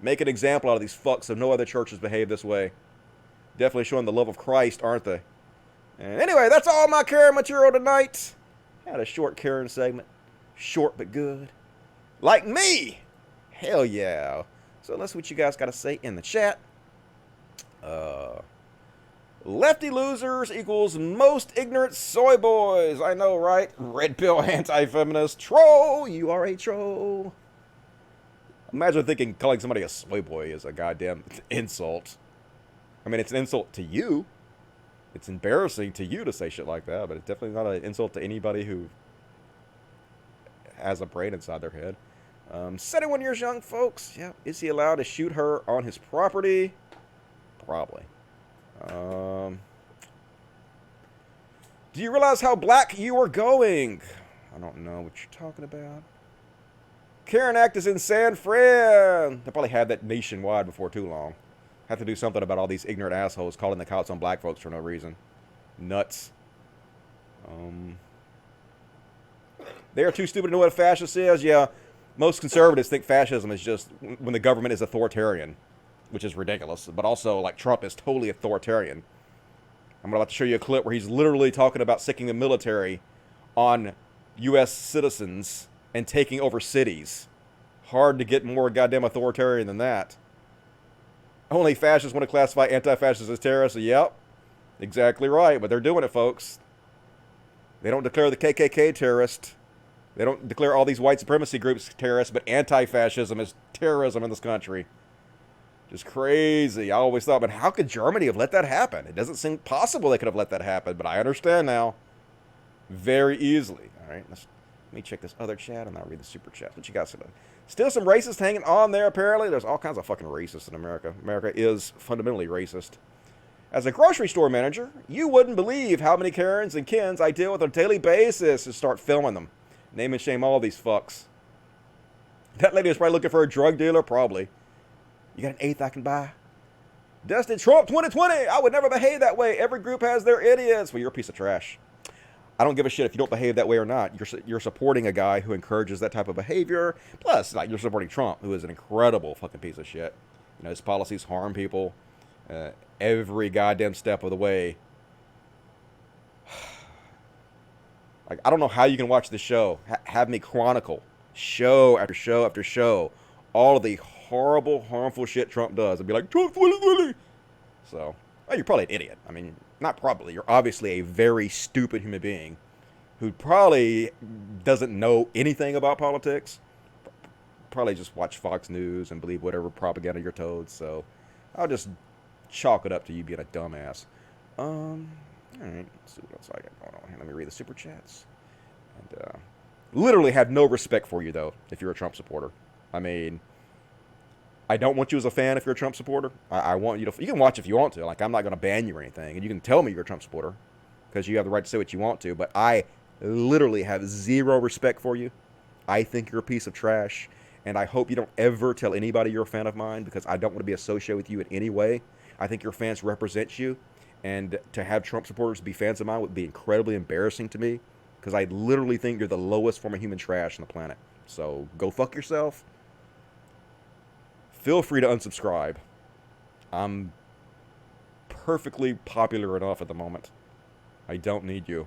Make an example out of these fucks so no other churches behave this way. Definitely showing the love of Christ, aren't they? And anyway, that's all my Karen material tonight. Had a short Karen segment. Short but good. Like me! Hell yeah. So let's see what you guys got to say in the chat. Lefty losers equals most ignorant soy boys. I know, right? Red pill anti-feminist. Troll! You are a troll. Imagine thinking calling somebody a soy boy is a goddamn insult. I mean, it's an insult to you. It's embarrassing to you to say shit like that, but it's definitely not an insult to anybody who has a brain inside their head. 71 years young, folks. Yeah. Is he allowed to shoot her on his property? Probably. Do you realize how black you are going? I don't know what you're talking about. Karen Act is in San Fran. They probably had that nationwide before too long. Have to do something about all these ignorant assholes calling the cops on black folks for no reason. Nuts. They are too stupid to know what a fascist is. Yeah, most conservatives think fascism is just when the government is authoritarian, which is ridiculous. But also, like, Trump is totally authoritarian. I'm about to show you a clip where he's literally talking about sicking the military on U.S. citizens and taking over cities. Hard to get more goddamn authoritarian than that. Only fascists want to classify anti-fascists as terrorists. Yep, exactly right. But they're doing it, folks. They don't declare the KKK terrorist. They don't declare all these white supremacy groups terrorists, but anti-fascism is terrorism in this country. Just crazy. I always thought, but how could Germany have let that happen? It doesn't seem possible they could have let that happen, but I understand now. Very easily. All right, let me check this other chat, and I'll read the super chat. What you got today? Still some racists hanging on there, apparently. There's all kinds of fucking racists in America. America is fundamentally racist. As a grocery store manager, you wouldn't believe how many Karens and Kens I deal with on a daily basis and start filming them. Name and shame all these fucks. That lady was probably looking for a drug dealer, probably. You got an eighth I can buy? Dustin Trump 2020. I would never behave that way. Every group has their idiots. Well, you're a piece of trash. I don't give a shit if you don't behave that way or not. You're supporting a guy who encourages that type of behavior. Plus, like, you're supporting Trump, who is an incredible fucking piece of shit. You know, his policies harm people every goddamn step of the way. Like, I don't know how you can watch this show. Have me chronicle show after show after show all of the horrible, harmful shit Trump does and be like, Trump, Willy. So, well, you're probably an idiot. I mean, not probably. You're obviously a very stupid human being who probably doesn't know anything about politics. Probably just watch Fox News and believe whatever propaganda you're told. So, I'll just chalk it up to you being a dumbass. All right, let's see what else I got going on here. Let me read the super chats. And literally have no respect for you, though, if you're a Trump supporter. I mean, I don't want you as a fan if you're a Trump supporter. I want you to... You can watch if you want to. Like, I'm not going to ban you or anything. And you can tell me you're a Trump supporter because you have the right to say what you want to. But I literally have zero respect for you. I think you're a piece of trash. And I hope you don't ever tell anybody you're a fan of mine because I don't want to be associated with you in any way. I think your fans represent you. And to have Trump supporters be fans of mine would be incredibly embarrassing to me, because I literally think you're the lowest form of human trash on the planet. So go fuck yourself. Feel free to unsubscribe. I'm perfectly popular enough at the moment. I don't need you.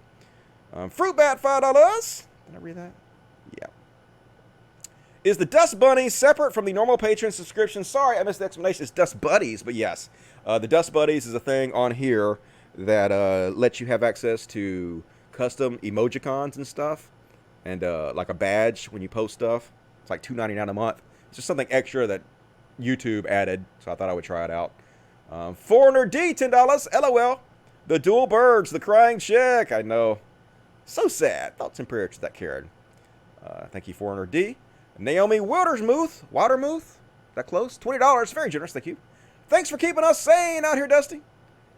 Fruit bat, $5. Did I read that? Yeah. Is the Dust Bunnies separate from the normal patron subscription? Sorry, I missed the explanation. It's Dust Buddies, but yes. The Dust Buddies is a thing on here that lets you have access to custom emojicons and stuff. And like a badge when you post stuff. It's like $2.99 a month. It's just something extra that YouTube added, so I thought I would try it out. Foreigner D, $10. LOL. The dual birds, the crying chick. I know. So sad. Thoughts and prayers to that Karen. Thank you, Foreigner D. Naomi Watermuth. That close? $20. Very generous. Thank you. Thanks for keeping us sane out here, Dusty.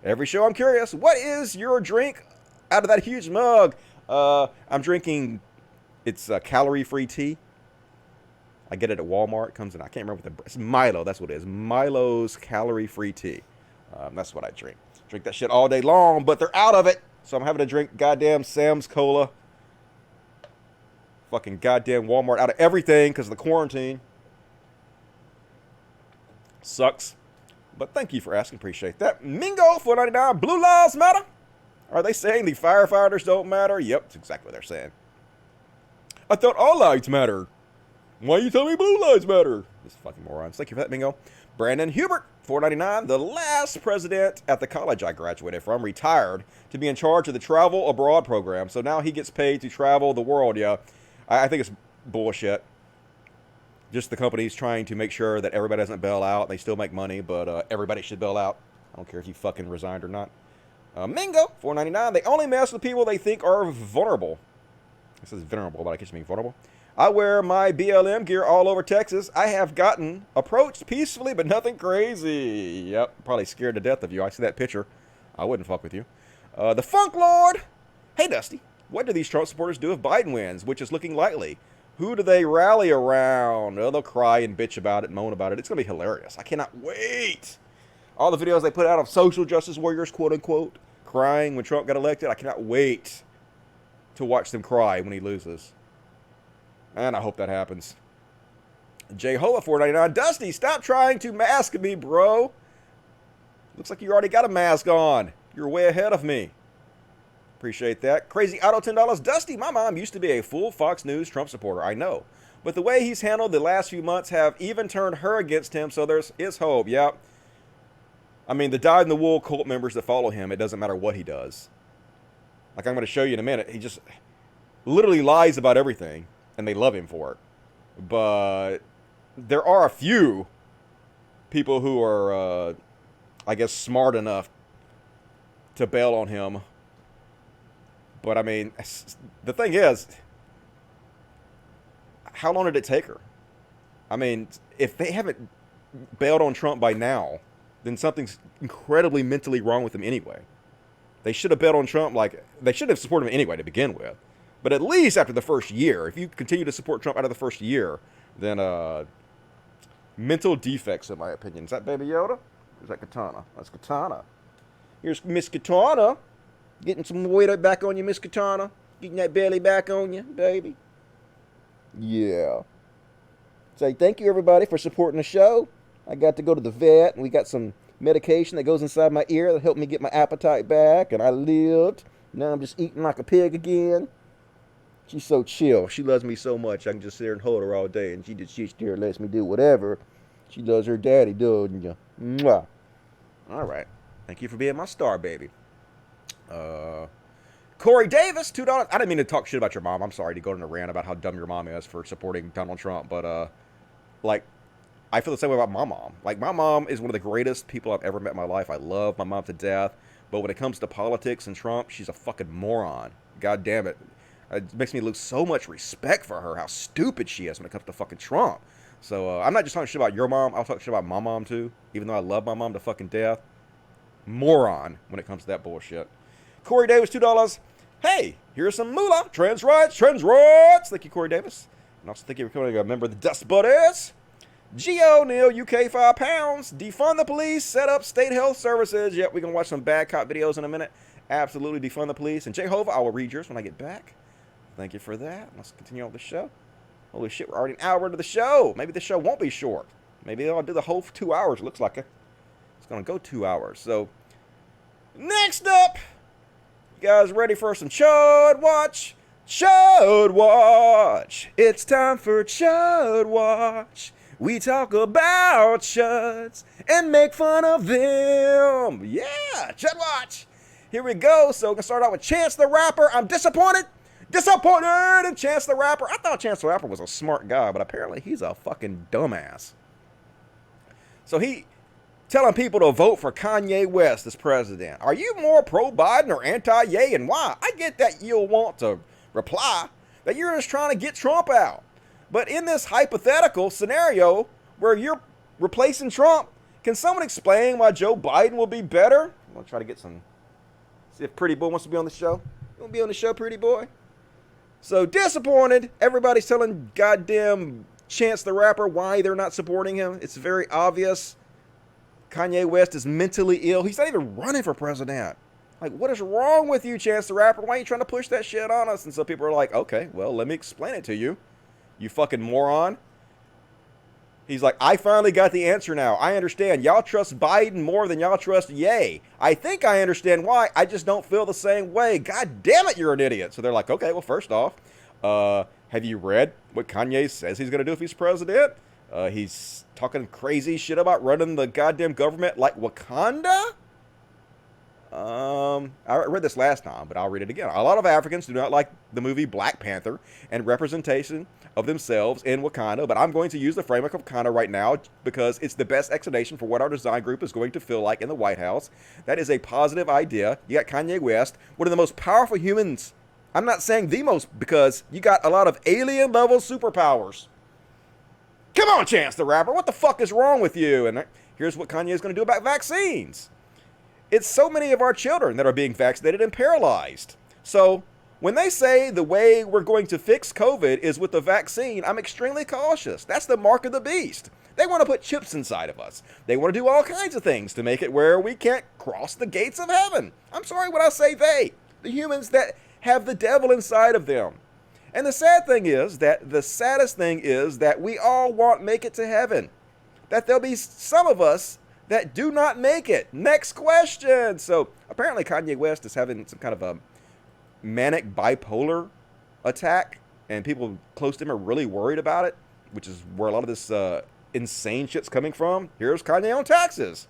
Every show I'm curious. What is your drink out of that huge mug? I'm drinking, it's calorie-free tea. I get it at Walmart. It comes in, I can't remember it's Milo. That's what it is. Milo's calorie-free tea. That's what I drink. Drink that shit all day long, but they're out of it. So I'm having to drink goddamn Sam's Cola. Fucking goddamn Walmart out of everything because of the quarantine. Sucks. But thank you for asking. Appreciate that. Mingo, $4.99. Blue lives matter. Are they saying the firefighters don't matter? Yep, that's exactly what they're saying. I thought all lives mattered. Why you tell me blue lives matter? This fucking morons. Thank you for that, Mingo. Brandon Hubert, $4.99. The last president at the college I graduated from retired to be in charge of the travel abroad program. So now he gets paid to travel the world. Yeah, I think it's bullshit. Just the company's trying to make sure that everybody doesn't bail out. They still make money, but everybody should bail out. I don't care if you fucking resigned or not. Mingo, $4.99. They only mess with people they think are vulnerable. This is venerable, but I guess you mean vulnerable. I wear my BLM gear all over Texas. I have gotten approached peacefully, but nothing crazy. Yep, probably scared to death of you. I see that picture. I wouldn't fuck with you. The Funk Lord. Hey, Dusty. What do these Trump supporters do if Biden wins, which is looking likely? Who do they rally around? Oh, they'll cry and bitch about it, moan about it. It's going to be hilarious. I cannot wait. All the videos they put out of social justice warriors, quote unquote, crying when Trump got elected. I cannot wait to watch them cry when he loses. And I hope that happens. Jehovah, $4.99. Dusty, stop trying to mask me, bro. Looks like you already got a mask on. You're way ahead of me. Appreciate that. Crazy Auto, $10. Dusty, my mom used to be a full Fox News Trump supporter. I know. But the way he's handled the last few months have even turned her against him, so there is hope. Yeah. I mean, the dyed-in-the-wool cult members that follow him, it doesn't matter what he does. Like I'm going to show you in a minute. He just literally lies about everything. And they love him for it. But there are a few people who are, I guess, smart enough to bail on him. But, I mean, the thing is, how long did it take her? I mean, if they haven't bailed on Trump by now, then something's incredibly mentally wrong with them anyway. They should have bailed on Trump, they should have supported him anyway to begin with. But at least after the first year, if you continue to support Trump out of the first year, then mental defects, in my opinion. Is that Baby Yoda? Or is that Katana? That's Katana. Here's Miss Katana. Getting some weight back on you, Miss Katana. Getting that belly back on you, baby. Yeah. Say thank you, everybody, for supporting the show. I got to go to the vet, and we got some medication that goes inside my ear that helped me get my appetite back, and I lived. Now I'm just eating like a pig again. She's so chill. She loves me so much. I can just sit there and hold her all day, and she just sits there and lets me do whatever. She loves her daddy, doesn't you? Mwah. All right. Thank you for being my star, baby. Corey Davis, $2. I didn't mean to talk shit about your mom. I'm sorry to go on a rant about how dumb your mom is for supporting Donald Trump, but I feel the same way about my mom. Like, my mom is one of the greatest people I've ever met in my life. I love my mom to death, but when it comes to politics and Trump, she's a fucking moron. God damn it. It makes me lose so much respect for her, how stupid she is when it comes to fucking Trump. So, I'm not just talking shit about your mom. I'll talk shit about my mom, too. Even though I love my mom to fucking death. Moron when it comes to that bullshit. Corey Davis, $2. Hey, here's some moolah. Trans rights. Thank you, Corey Davis. And also thank you for becoming a member of the Dust Buddies. G.O. Neil, UK £5. Defund the police, set up state health services. Yep, we're going to watch some bad cop videos in a minute. Absolutely defund the police. And Jehovah, I will read yours when I get back. Thank you for that. Let's continue on with the show. Holy shit, we're already an hour into the show. Maybe the show won't be short. Maybe I'll do the whole 2 hours. Looks like it. It's going to go 2 hours. So, next up, you guys ready for some Chud Watch? Chud Watch. It's time for Chud Watch. We talk about chuds and make fun of them. Yeah, Chud Watch. Here we go. So we're going to start out with Chance the Rapper. I'm disappointed in Chance the Rapper. I thought Chance the Rapper was a smart guy, but apparently he's a fucking dumbass. So he telling people to vote for Kanye West as president. Are you more pro-Biden or anti-Ye, and why? I get that you'll want to reply that you're just trying to get Trump out. But in this hypothetical scenario where you're replacing Trump, can someone explain why Joe Biden will be better? I'm going to try to get some... See if Pretty Boy wants to be on the show. You want to be on the show, Pretty Boy? So, disappointed. Everybody's telling goddamn Chance the Rapper why they're not supporting him. It's very obvious. Kanye West is mentally ill. He's not even running for president. Like, what is wrong with you, Chance the Rapper? Why are you trying to push that shit on us? And so people are like, okay, well, let me explain it to you. You fucking moron. He's like, I finally got the answer now. I understand. Y'all trust Biden more than y'all trust Ye. I think I understand why. I just don't feel the same way. God damn it, you're an idiot. So they're like, okay, well, first off, have you read what Kanye says he's going to do if he's president? He's talking crazy shit about running the goddamn government like Wakanda? I read this last time, but I'll read it again. A lot of Africans do not like the movie Black Panther and representation of themselves in Wakanda, but I'm going to use the framework of Wakanda right now because it's the best explanation for what our design group is going to feel like in the White House. That is a positive idea. You got Kanye West, one of the most powerful humans. I'm not saying the most because you got a lot of alien level superpowers. Come on, Chance the Rapper. What the fuck is wrong with you? And here's what Kanye is going to do about vaccines. It's so many of our children that are being vaccinated and paralyzed. So when they say the way we're going to fix COVID is with the vaccine, I'm extremely cautious. That's the mark of the beast. They want to put chips inside of us. They want to do all kinds of things to make it where we can't cross the gates of heaven. I'm sorry when I say they. The humans that have the devil inside of them. And the saddest thing is that we all want make it to heaven. That there'll be some of us that do not make it. Next question. So apparently Kanye West is having some kind of a manic bipolar attack, and people close to him are really worried about it, which is where a lot of this insane shit's coming from. Here's Kanye on taxes.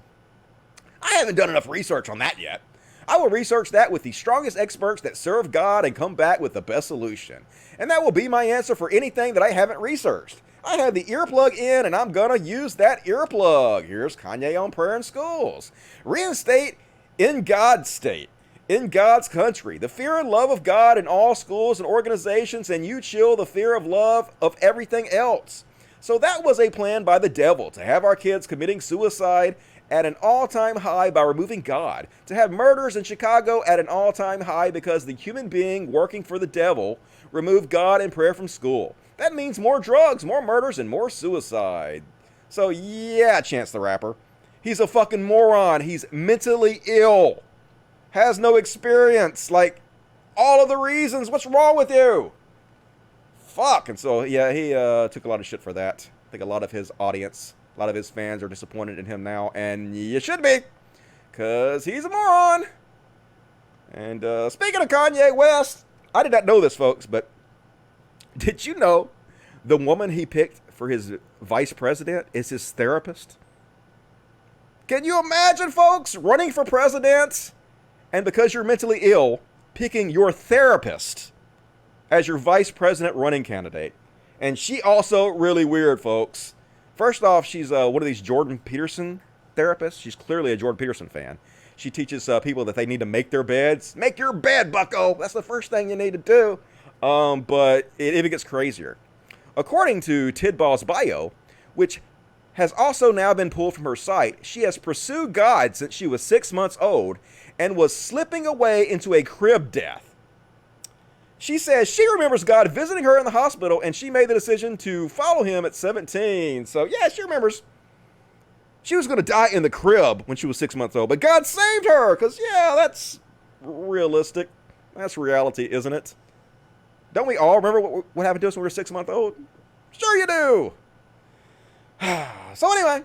I haven't done enough research on that yet. I will research that with the strongest experts that serve God and come back with the best solution. And that will be my answer for anything that I haven't researched. I have the earplug in, and I'm gonna use that earplug. Here's Kanye on prayer in schools. Reinstate in God's state, in God's country, the fear and love of God in all schools and organizations, and you chill the fear of love of everything else. So that was a plan by the devil, to have our kids committing suicide at an all-time high by removing God, to have murders in Chicago at an all-time high because the human being working for the devil removed God and prayer from school. That means more drugs, more murders, and more suicide. So yeah, Chance the Rapper. He's a fucking moron. He's mentally ill. Has no experience. Like, all of the reasons. What's wrong with you? Fuck. And so, yeah, he took a lot of shit for that. I think a lot of his audience, a lot of his fans are disappointed in him now. And you should be. Because he's a moron. And speaking of Kanye West, I did not know this, folks, but did you know the woman he picked for his vice president is his therapist? Can you imagine, folks, running for president and because you're mentally ill, picking your therapist as your vice president running candidate? And she also really weird, folks. First off, she's one of these Jordan Peterson therapists. She's clearly a Jordan Peterson fan. She teaches people that they need to make their beds. Make your bed, bucko. That's the first thing you need to do. But it even gets crazier. According to Tidball's bio, which has also now been pulled from her site, she has pursued God since she was 6 months old and was slipping away into a crib death. She says she remembers God visiting her in the hospital, and she made the decision to follow him at 17. So, yeah, she remembers. She was going to die in the crib when she was 6 months old, but God saved her, because, yeah, that's realistic. That's reality, isn't it? Don't we all remember what happened to us when we were 6 months old? Sure you do. So anyway,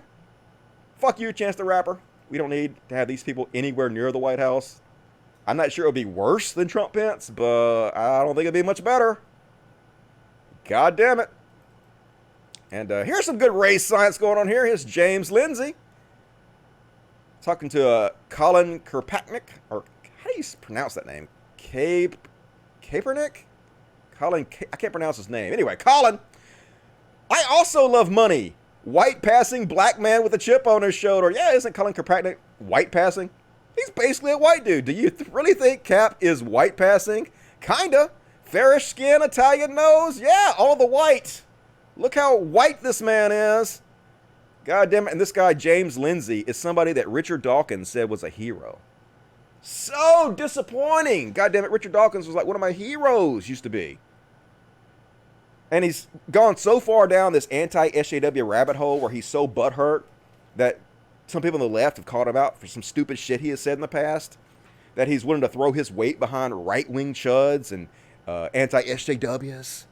fuck you, Chance the Rapper. We don't need to have these people anywhere near the White House. I'm not sure it would be worse than Trump Pence, but I don't think it'd be much better. God damn it. And here's some good race science going on here. Here's James Lindsay talking to Colin Kirkpatrick, or how do you pronounce that name? Kaepernick? Colin, I can't pronounce his name. Anyway, Colin, I also love money. White passing black man with a chip on his shoulder. Yeah, isn't Colin Kirkpatrick white passing? He's basically a white dude. Do you really think Cap is white passing? Kinda. Fairish skin, Italian nose. Yeah, all the white. Look how white this man is. God damn it. And this guy, James Lindsay, is somebody that Richard Dawkins said was a hero. So disappointing. God damn it. Richard Dawkins was like one of my heroes used to be. And he's gone so far down this anti-SJW rabbit hole where he's so butthurt that some people on the left have called him out for some stupid shit he has said in the past, that he's willing to throw his weight behind right-wing chuds and anti-SJWs.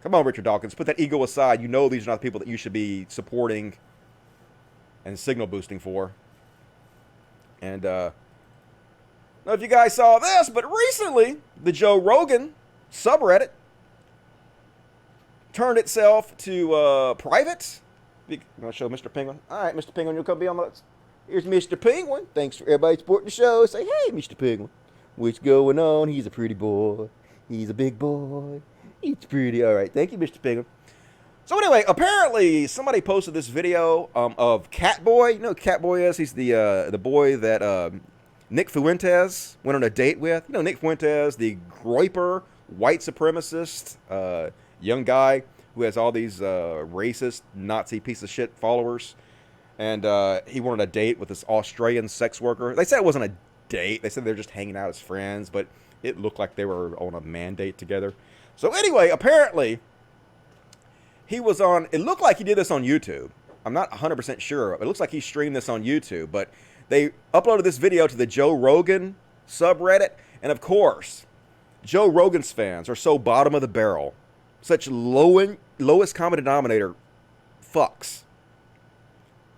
Come on, Richard Dawkins. Put that ego aside. You know these are not the people that you should be supporting and signal boosting for. And, I don't know if you guys saw this, but recently, the Joe Rogan subreddit turned itself to private. I'm going to show Mr. Penguin. All right, Mr. Penguin, you'll come be on the... Here's Mr. Penguin. Thanks for everybody supporting the show. Say, hey, Mr. Penguin, what's going on? He's a pretty boy. He's a big boy. He's pretty. All right, thank you, Mr. Penguin. So anyway, apparently somebody posted this video of Catboy. You know who Catboy is? He's the boy that Nick Fuentes went on a date with. You know Nick Fuentes, the groiper, white supremacist, young guy who has all these racist, Nazi piece of shit followers. And he went on a date with this Australian sex worker. They said it wasn't a date. They said they were just hanging out as friends, but it looked like they were on a mandate together. So anyway, apparently, he was on, it looked like he did this on YouTube. I'm not 100% sure. It looks like he streamed this on YouTube, but they uploaded this video to the Joe Rogan subreddit. And of course, Joe Rogan's fans are so bottom of the barrel, such lowest common denominator fucks,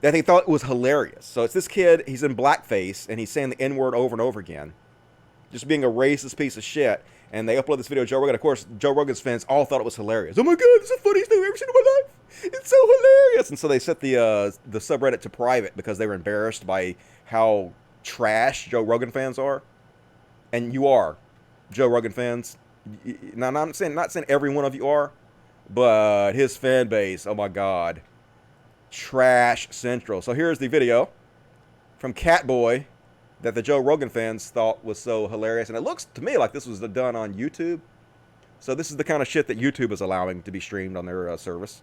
that they thought it was hilarious. So it's this kid, he's in blackface, and he's saying the N-word over and over again, just being a racist piece of shit. And they upload this video to Joe Rogan. Of course, Joe Rogan's fans all thought it was hilarious. Oh my God, this is the funniest thing I've ever seen in my life. It's so hilarious. And so they set the subreddit to private because they were embarrassed by how trash Joe Rogan fans are. And you are, Joe Rogan fans. Now, not saying every one of you are, but his fan base, oh my God, trash central. So here's the video from Catboy that the Joe Rogan fans thought was so hilarious. And it looks to me like this was done on YouTube. So this is the kind of shit that YouTube is allowing to be streamed on their service.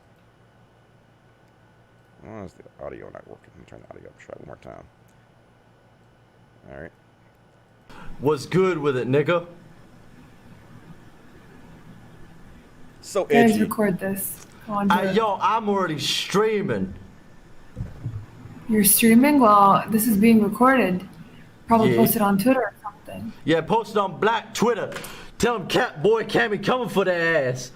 Oh, is the audio not working? Let me turn the audio up. Try it one more time. All right. What's good with it, nigga? So edgy. Guys, record this. Yo, I'm already streaming. You're streaming? Well, this is being recorded. Probably posted on Twitter or something. Yeah, posted on Black Twitter. Tell them Catboy Cammy coming for their ass.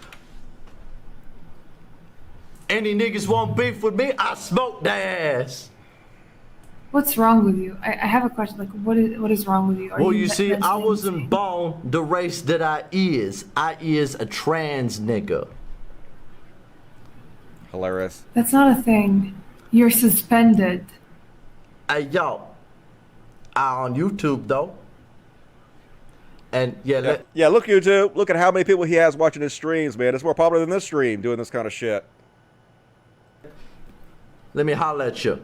Any niggas want beef with me, I smoke their ass. What's wrong with you? I have a question. Like, what is wrong with you? Well, you see, I wasn't born the race that I is. I is a trans nigga. Hilarious. That's not a thing. You're suspended. Hey, yo. On YouTube, though. And yeah, look, YouTube. Look at how many people he has watching his streams, man. It's more popular than this stream doing this kind of shit. Let me holler at you.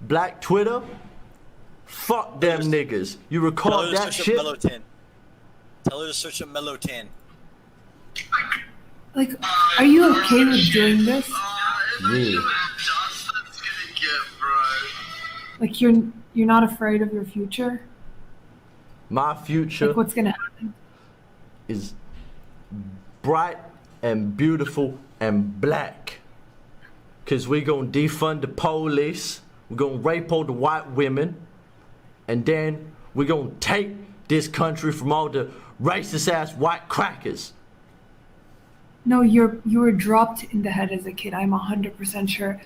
Black Twitter, fuck them niggas. You record that shit? Tell her to search up Mellow 10. Like, are you okay with doing this? Yeah. Like, you're You're not afraid of your future? My future Like what's gonna happen? is bright and beautiful and black. Cause we gonna defund the police, we're gonna rape all the white women, and then we're gonna take this country from all the racist ass white crackers. No, you were dropped in the head as a kid. I'm 100% sure.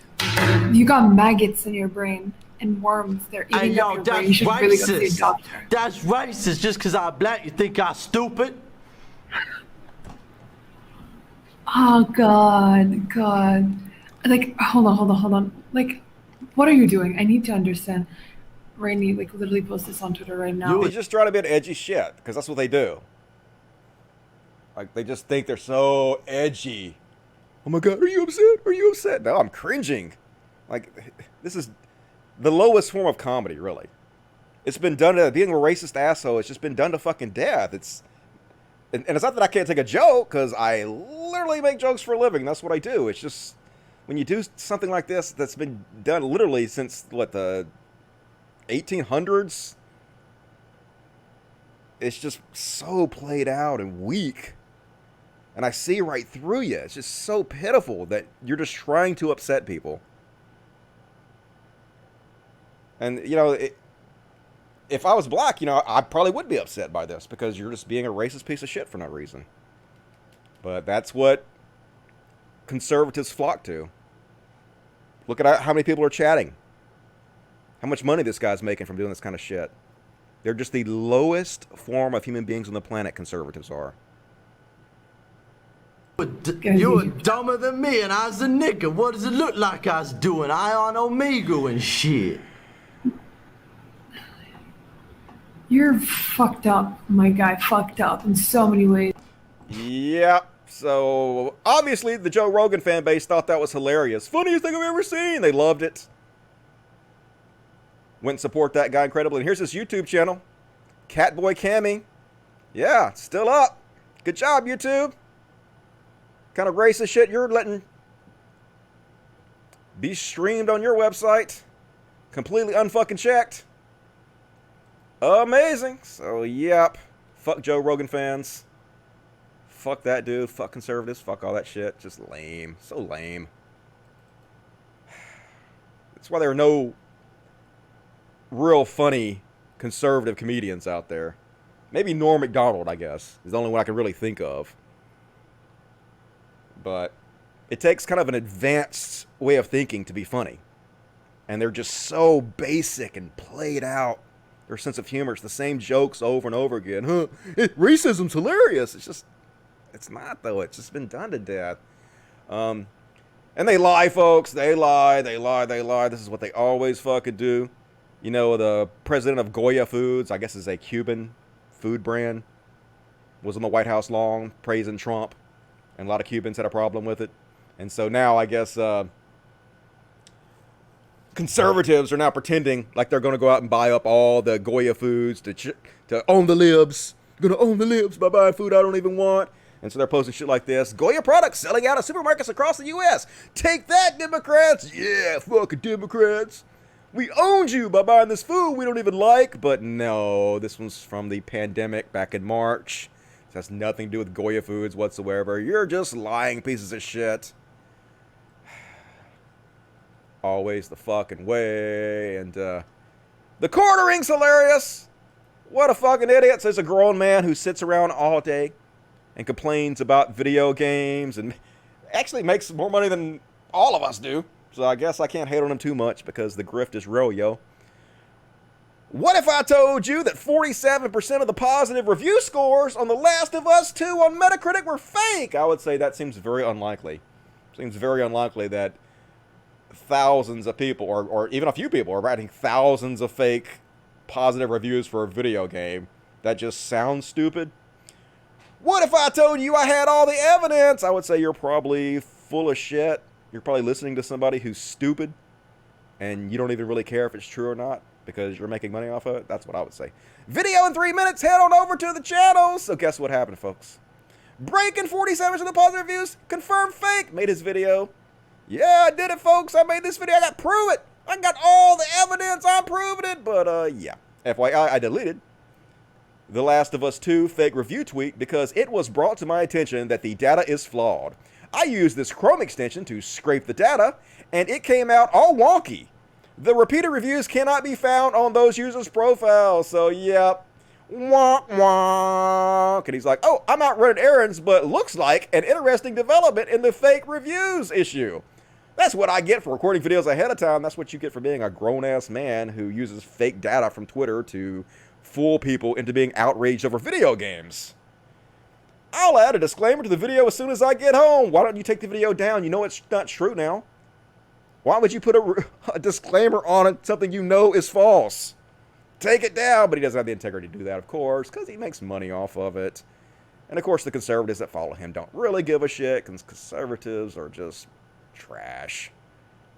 You got maggots in your brain and worms. They're Hey eating yo, up your brain. that's You should really go see a racist. doctor. That's racist. Just cause I'm black, you think I'm stupid? Oh God. Like, hold on. Like, what are you doing? I need to understand. Rainy, like, literally post this on Twitter right now. They just try to be an edgy shit, because that's what they do. Like, they just think they're so edgy. Oh my God, are you upset? Are you upset? No, I'm cringing. Like, this is the lowest form of comedy, really. It's been done to, being a racist asshole, it's just been done to fucking death. And it's not that I can't take a joke, because I literally make jokes for a living. That's what I do. It's just, when you do something like this that's been done literally since, what, the 1800s? It's just so played out and weak. And I see right through you. It's just so pitiful that you're just trying to upset people. And, you know, if I was black, you know, I probably would be upset by this because you're just being a racist piece of shit for no reason. But that's what conservatives flock to. Look at how many people are chatting. How much money this guy's making from doing this kind of shit. They're just the lowest form of human beings on the planet, conservatives are. You're dumber than me and I was a nigga. What does it look like I was doing? I on Omegle and shit. You're fucked up, my guy. Fucked up in so many ways. Yeah. So, obviously, the Joe Rogan fan base thought that was hilarious. Funniest thing I've ever seen. They loved it. Went and support that guy incredibly. And here's his YouTube channel. Catboy Cammy. Yeah, still up. Good job, YouTube. Kind of racist shit you're letting be streamed on your website. Completely unfucking checked. Amazing. So, yep. Fuck Joe Rogan fans. Fuck that dude. Fuck conservatives. Fuck all that shit. Just lame. So lame. That's why there are no real funny conservative comedians out there. Maybe Norm Macdonald, I guess, is the only one I can really think of. But it takes kind of an advanced way of thinking to be funny. And they're just so basic and played out. Their sense of humor is the same jokes over and over again. Racism's hilarious. It's just, it's not though. It's just been done to death. And they lie, folks. They lie. This is what they always fucking do. You know, the president of Goya Foods, I guess is a Cuban food brand, was in the White House long, praising Trump. And a lot of Cubans had a problem with it. And so now, I guess, conservatives are now pretending like they're going to go out and buy up all the Goya foods to own the libs. Going to own the libs by buying food I don't even want. And so they're posting shit like this. Goya products selling out of supermarkets across the U.S. Take that, Democrats. Yeah, fucking Democrats. We owned you by buying this food we don't even like. But no, this one's from the pandemic back in March. It has nothing to do with Goya foods whatsoever. You're just lying pieces of shit. Always the fucking way. And the quartering's hilarious. What a fucking idiot. Says a grown man who sits around all day and complains about video games and actually makes more money than all of us do. So I guess I can't hate on him too much because the grift is real, yo. What if I told you that 47% of the positive review scores on The Last of Us 2 on Metacritic were fake? I would say that seems very unlikely. Seems very unlikely that thousands of people, or even a few people, are writing thousands of fake positive reviews for a video game. That just sounds stupid. What if I told you I had all the evidence? I would say you're probably full of shit. You're probably listening to somebody who's stupid, and you don't even really care if it's true or not, because you're making money off of it. That's what I would say. Video in 3 minutes. Head on over to the channel. So guess what happened, folks? Breaking 47% of the positive reviews. Confirmed fake. Made his video. Yeah, I did it, folks. I made this video. I got proof it. I got all the evidence. I'm proving it. But, yeah. FYI, I deleted The Last of Us 2 fake review tweet because it was brought to my attention that the data is flawed. I used this Chrome extension to scrape the data, and it came out all wonky. The repeated reviews cannot be found on those users' profiles, so yep. Wonk wonk. And he's like, oh, I'm out running errands, but looks like an interesting development in the fake reviews issue. That's what I get for recording videos ahead of time. That's what you get for being a grown-ass man who uses fake data from Twitter to fool people into being outraged over video games. I'll add a disclaimer to the video as soon as I get home. Why don't you take the video down? You know it's not true now. Why would you put a disclaimer on it, something you know is false? Take it down. But he doesn't have the integrity to do that, of course, because he makes money off of it. And, of course, the conservatives that follow him don't really give a shit, because conservatives are just trash.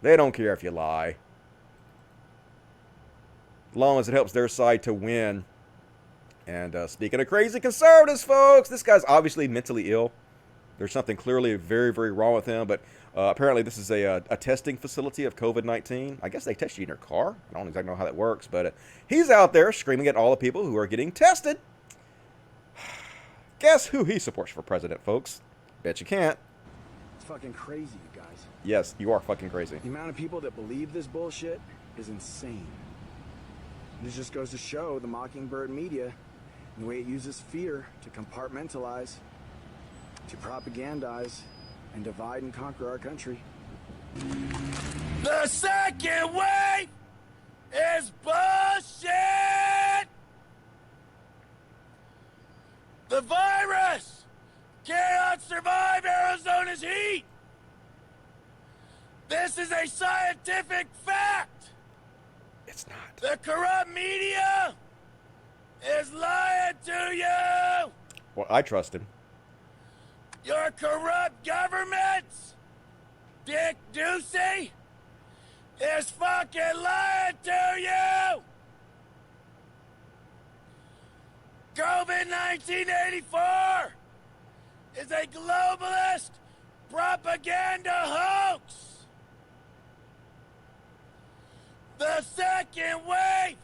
They don't care if you lie. As long as it helps their side to win. And speaking of crazy conservatives, folks, this guy's obviously mentally ill. There's something clearly very, very wrong with him. But apparently this is a testing facility of COVID-19. I guess they test you in your car. I don't exactly know how that works. But he's out there screaming at all the people who are getting tested. Guess who he supports for president, folks? Bet you can't. It's fucking crazy, you guys. Yes, you are fucking crazy. The amount of people that believe this bullshit is insane. This just goes to show the mockingbird media and the way it uses fear to compartmentalize, to propagandize, and divide and conquer our country. The second wave is bullshit! The virus cannot survive Arizona's heat! This is a scientific fact! It's not. The corrupt media is lying to you! Well, I trust him. Your corrupt governments, Dick Ducey, is fucking lying to you! COVID-1984 is a globalist propaganda hoax! The second wave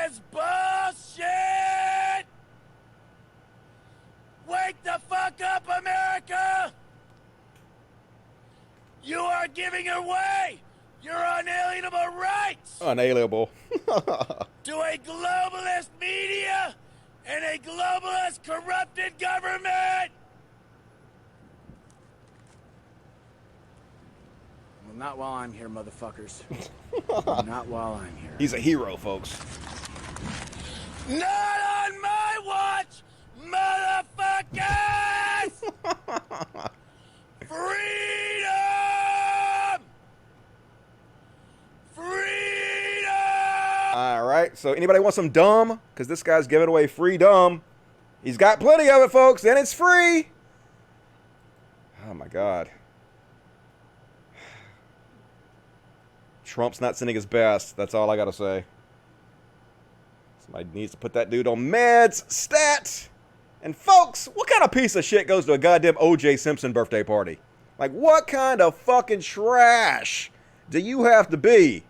is bullshit! Wake the fuck up, America! You are giving away your unalienable rights Unalienable. to a globalist media and a globalist corrupted government! Well, not while I'm here, motherfuckers. Not while I'm here. He's a hero, folks. Not on my watch, motherfuckers! Freedom! Freedom! Alright, so anybody want some dumb? Because this guy's giving away free dumb. He's got plenty of it, folks, and it's free! Oh my god. Trump's not sending his best. That's all I gotta say. Somebody needs to put that dude on meds. Stat! And folks, what kind of piece of shit goes to a goddamn O.J. Simpson birthday party? Like, what kind of fucking trash do you have to be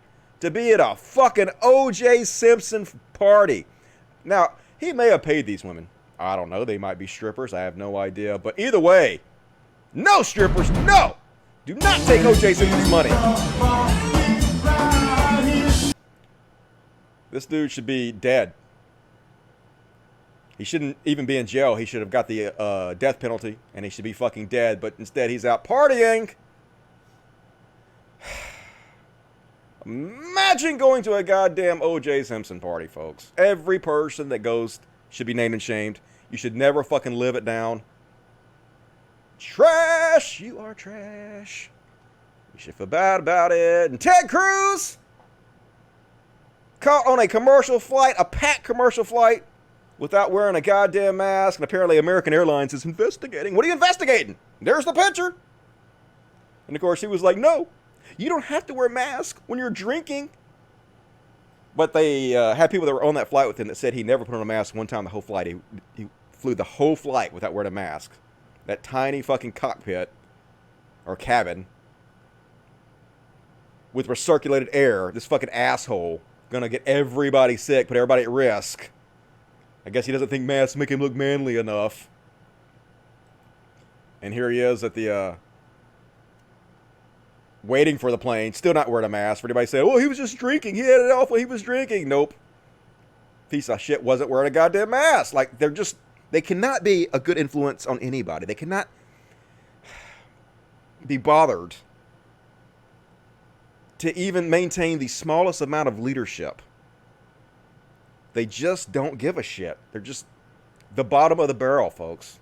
at a fucking O.J. Simpson party? Now, he may have paid these women. I don't know. They might be strippers. I have no idea. But either way, no strippers, no! Do not take O.J. Simpson's money. This dude should be dead. He shouldn't even be in jail. He should have got the death penalty, and he should be fucking dead. But instead, he's out partying. Imagine going to a goddamn O.J. Simpson party, folks. Every person that goes should be named and shamed. You should never fucking live it down. Trash! You are trash. You should feel bad about it. And Ted Cruz caught on a commercial flight, a packed commercial flight, without wearing a goddamn mask. And apparently American Airlines is investigating. What are you investigating? There's the picture. And of course he was like, no, you don't have to wear a mask when you're drinking. But they had people that were on that flight with him that said he never put on a mask one time the whole flight. He flew the whole flight without wearing a mask. That tiny fucking cockpit, or cabin, with recirculated air. This fucking asshole gonna get everybody sick, put everybody at risk. I guess he doesn't think masks make him look manly enough. And here he is at the waiting for the plane, still not wearing a mask. For anybody saying, "Oh, he was just drinking. He had it off when he was drinking." Nope. Piece of shit wasn't wearing a goddamn mask. Like, they cannot be a good influence on anybody. They cannot be bothered to even maintain the smallest amount of leadership. They just don't give a shit. They're just the bottom of the barrel, folks.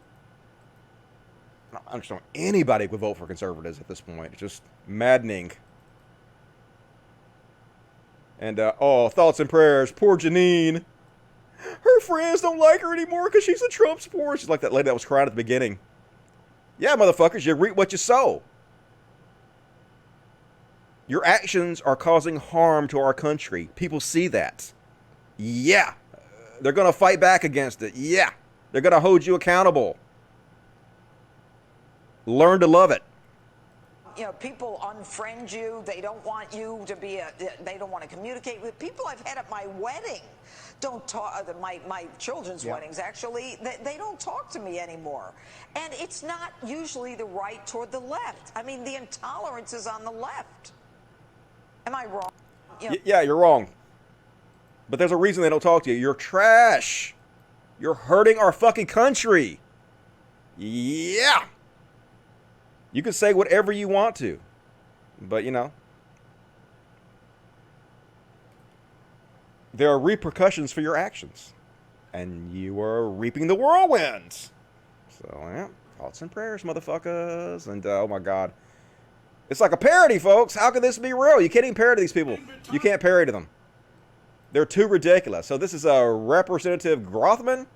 I don't understand why anybody would vote for conservatives at this point. It's just maddening. And, thoughts and prayers. Poor Janine. Her friends don't like her anymore because she's a Trump supporter. She's like that lady that was crying at the beginning. Yeah, motherfuckers, you reap what you sow. Your actions are causing harm to our country. People see that. Yeah. They're going to fight back against it. Yeah. They're going to hold you accountable. Learn to love it. You know, people unfriend you. They don't want you to be they don't want to communicate with people I've had at my wedding. Don't talk, my children's weddings, actually, they don't talk to me anymore. And it's not usually the right toward the left. I mean, the intolerance is on the left. Am I wrong? You know, yeah, you're wrong. But there's a reason they don't talk to you. You're trash. You're hurting our fucking country. Yeah. You can say whatever you want to. But, you know, there are repercussions for your actions. And you are reaping the whirlwinds. So, yeah, thoughts and prayers, motherfuckers. And, oh my God. It's like a parody, folks. How can this be real? You can't even parody these people. You can't parody them. They're too ridiculous. So this is Representative Grothman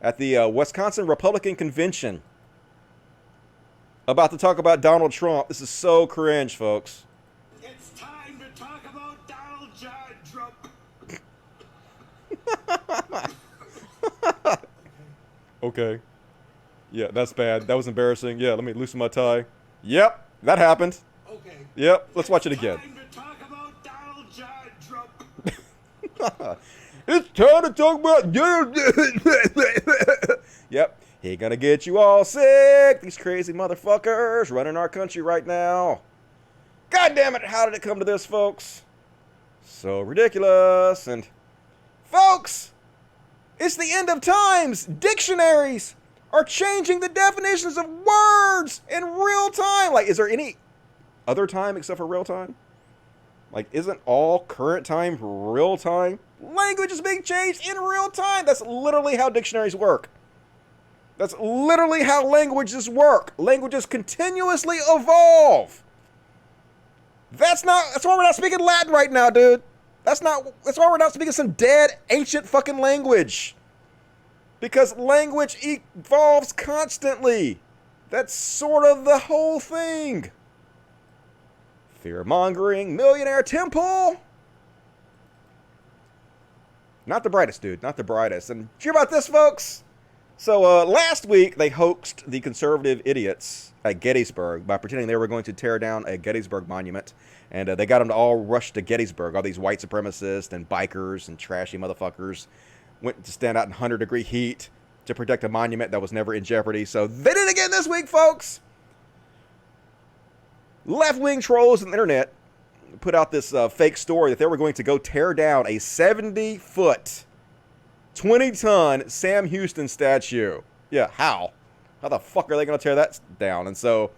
at the Wisconsin Republican Convention. About to talk about Donald Trump. This is so cringe, folks. It's time to talk about Donald John Trump. Okay. Yeah, that's bad. That was embarrassing. Yeah, let me loosen my tie. Yep, that happened. Okay. Yep, let's watch it again. Time to talk about Donald John Trump. It's time to talk about... Yep. He gonna get you all sick. These crazy motherfuckers running our country right now. God damn it, how did it come to this, folks? So ridiculous. And, folks, it's the end of times. Dictionaries are changing the definitions of words in real time. Like, is there any other time except for real time? Like, isn't all current time real time? Language is being changed in real time. That's literally how dictionaries work. That's literally how languages work. Languages continuously evolve. That's why we're not speaking Latin right now, dude. That's why we're not speaking some dead, ancient fucking language. Because language evolves constantly. That's sort of the whole thing. Fear-mongering, millionaire temple. Not the brightest, dude. Not the brightest. And did you hear about this, folks? So last week, they hoaxed the conservative idiots at Gettysburg by pretending they were going to tear down a Gettysburg monument. And they got them to all rush to Gettysburg. All these white supremacists and bikers and trashy motherfuckers went to stand out in 100-degree heat to protect a monument that was never in jeopardy. So they did it again this week, folks. Left-wing trolls on the internet put out this fake story that they were going to go tear down a 70-foot, 20-ton Sam Houston statue. Yeah, how? How the fuck are they going to tear that down? And so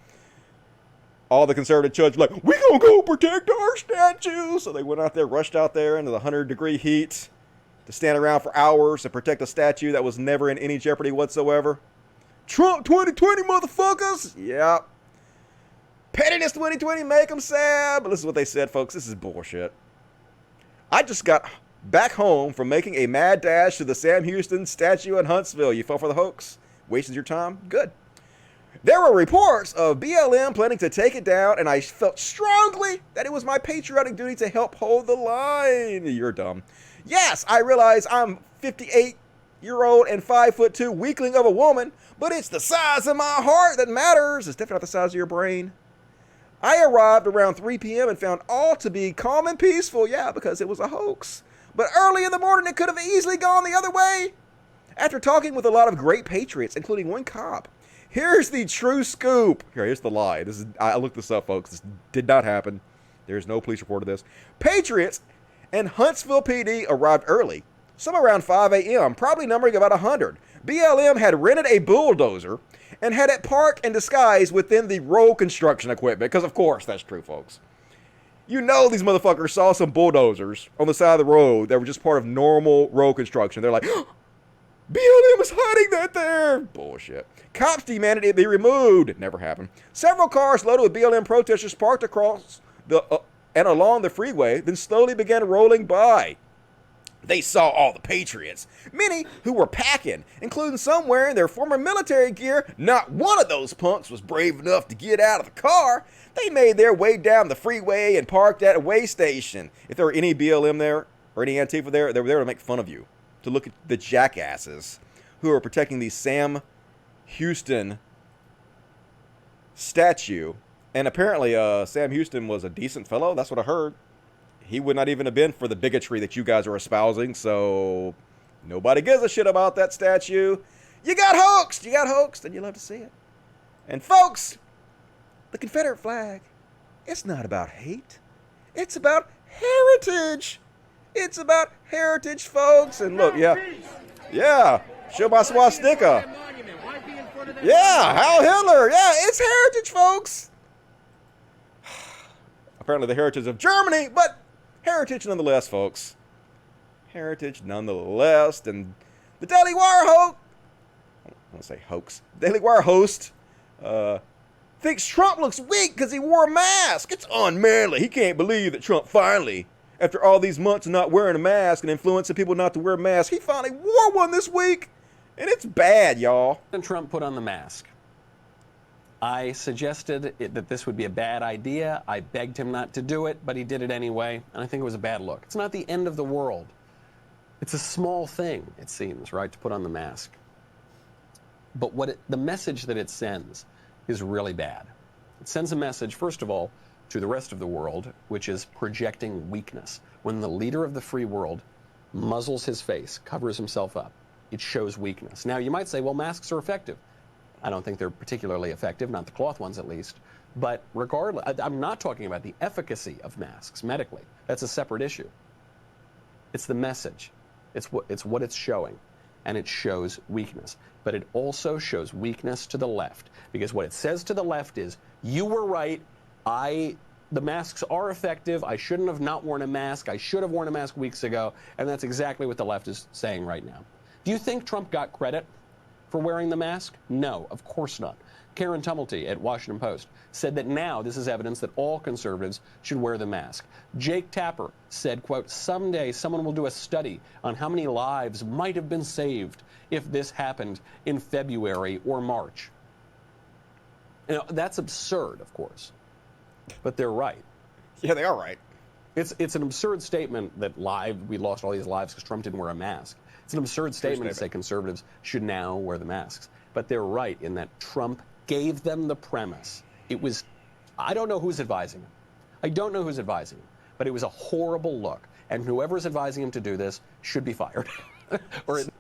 all the conservative judges were like, we going to go protect our statue. So they went out there, rushed out there into the 100-degree heat to stand around for hours to protect a statue that was never in any jeopardy whatsoever. Trump 2020, motherfuckers! Yeah. Pettiness 2020, make them sad. But this is what they said, folks. This is bullshit. I just got back home from making a mad dash to the Sam Houston statue in Huntsville. You fell for the hoax? Wasted your time? Good. There were reports of BLM planning to take it down, and I felt strongly that it was my patriotic duty to help hold the line. You're dumb. Yes, I realize I'm 58-year-old and 5'2" weakling of a woman, but it's the size of my heart that matters. It's definitely not the size of your brain. I arrived around 3 p.m. and found all to be calm and peaceful. Yeah, because it was a hoax. But early in the morning, it could have easily gone the other way. After talking with a lot of great patriots, including one cop, here's the true scoop. Here's the lie. I looked this up, folks. This did not happen. There's no police report of this. Patriots and Huntsville PD arrived early, some around 5 a.m., probably numbering about 100. BLM had rented a bulldozer and had it parked and disguised within the road construction equipment, because of course that's true, folks. You know these motherfuckers saw some bulldozers on the side of the road that were just part of normal road construction. They're like, BLM is hiding that there. Bullshit. Cops demanded it be removed. It never happened. Several cars loaded with BLM protesters parked across and along the freeway, then slowly began rolling by. They saw all the patriots, many who were packing, including some wearing their former military gear. Not one of those punks was brave enough to get out of the car. They made their way down the freeway and parked at a way station. If there were any BLM there or any Antifa there, they were there to make fun of you, to look at the jackasses who are protecting the Sam Houston statue. And apparently Sam Houston was a decent fellow. That's what I heard. He would not even have been for the bigotry that you guys are espousing. So nobody gives a shit about that statue. You got hoaxed. You got hoaxed, and you love to see it. And folks, the Confederate flag, it's not about hate. It's about heritage. It's about heritage, folks. And look, yeah, show my swastika. Yeah, Heil Hitler. Yeah, it's heritage, folks. Apparently the heritage of Germany, but heritage nonetheless, folks. Heritage nonetheless. And the Daily Wire hoax. Daily Wire host thinks Trump looks weak because he wore a mask. It's unmanly. He can't believe that Trump finally, after all these months of not wearing a mask and influencing people not to wear masks, he finally wore one this week. And it's bad, y'all. And Trump put on the mask. I suggested that this would be a bad idea. I begged him not to do it, but he did it anyway, and I think it was a bad look. It's not the end of the world. It's a small thing, it seems, right, to put on the mask. But the message that it sends is really bad. It sends a message, first of all, to the rest of the world, which is projecting weakness. When the leader of the free world muzzles his face, covers himself up, it shows weakness. Now, you might say, well, masks are effective. I don't think they're particularly effective, not the cloth ones at least. But regardless, I'm not talking about the efficacy of masks medically. That's a separate issue. It's the message. It's what it's showing. And it shows weakness. But it also shows weakness to the left. Because what it says to the left is, you were right, the masks are effective, I shouldn't have not worn a mask, I should have worn a mask weeks ago, and that's exactly what the left is saying right now. Do you think Trump got credit for wearing the mask? No, of course not. Karen Tumulty at Washington Post said that now this is evidence that all conservatives should wear the mask. Jake Tapper said, quote, someday someone will do a study on how many lives might have been saved if this happened in February or March. You know, that's absurd, of course, but they're right. Yeah, they are right. It's an absurd statement that we lost all these lives because Trump didn't wear a mask. It's an absurd statement to say conservatives should now wear the masks. But they're right in that Trump gave them the premise. I don't know who's advising him. I don't know who's advising him. But it was a horrible look. And whoever's advising him to do this should be fired.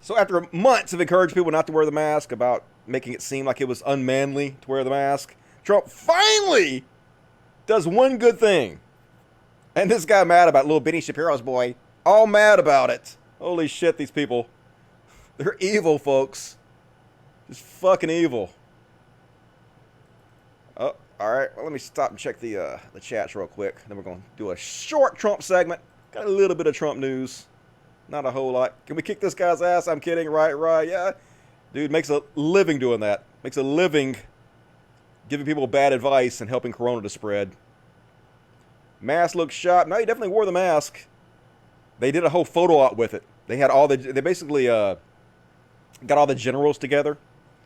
So after months of encouraging people not to wear the mask, about making it seem like it was unmanly to wear the mask, Trump finally does one good thing. And this guy mad about little Benny Shapiro's boy. All mad about it. Holy shit, these people. They're evil, folks. Just fucking evil. Oh, alright. Well, let me stop and check the chats real quick. Then we're going to do a short Trump segment. Got a little bit of Trump news. Not a whole lot. Can we kick this guy's ass? I'm kidding. Right. Yeah. Dude makes a living doing that. Makes a living giving people bad advice and helping Corona to spread. Mask looks sharp. No, he definitely wore the mask. They did a whole photo op with it. They basically got all the generals together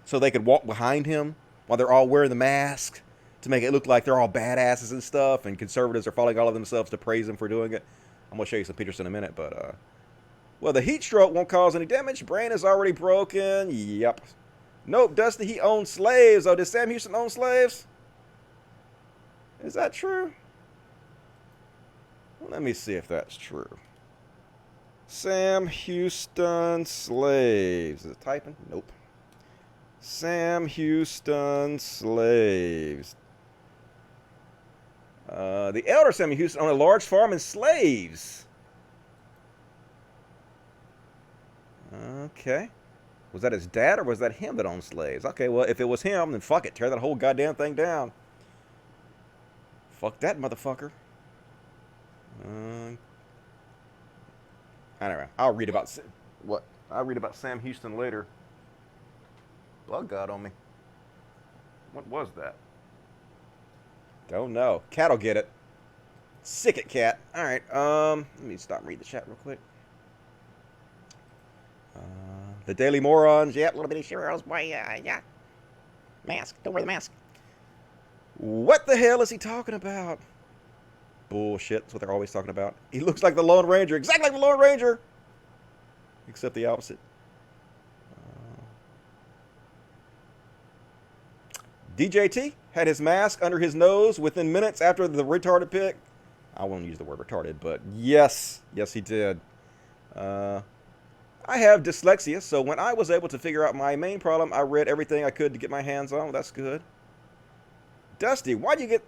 so they could walk behind him while they're all wearing the mask to make it look like they're all badasses and stuff, and conservatives are falling all of themselves to praise him for doing it. I'm going to show you some pictures in a minute, but, well, the heat stroke won't cause any damage. Brain is already broken. Yep. Nope, Dusty, he owned slaves. Oh, did Sam Houston own slaves? Is that true? Let me see if that's true. Sam Houston slaves. Is it typing? Nope. Sam Houston slaves. The elder Sam Houston owned a large farm and slaves. Okay. Was that his dad or was that him that owned slaves? Okay, well, if it was him, then fuck it. Tear that whole goddamn thing down. Fuck that motherfucker. I don't know. I'll read about what? I'll read about Sam Houston later. Bug got on me. What was that? Don't know. Cat'll get it. Sick it, cat. All right. Let me stop and read the chat real quick. The Daily Morons. Yep, little bitty sheroes. Boy, yeah. Mask. Don't wear the mask. What the hell is he talking about? Bullshit. That's what they're always talking about. He looks like the Lone Ranger. Exactly like the Lone Ranger. Except the opposite. DJT had his mask under his nose within minutes after the retarded pic. I won't use the word retarded, but yes. Yes, he did. I have dyslexia, so when I was able to figure out my main problem, I read everything I could to get my hands on. Well, that's good. Dusty, why do you get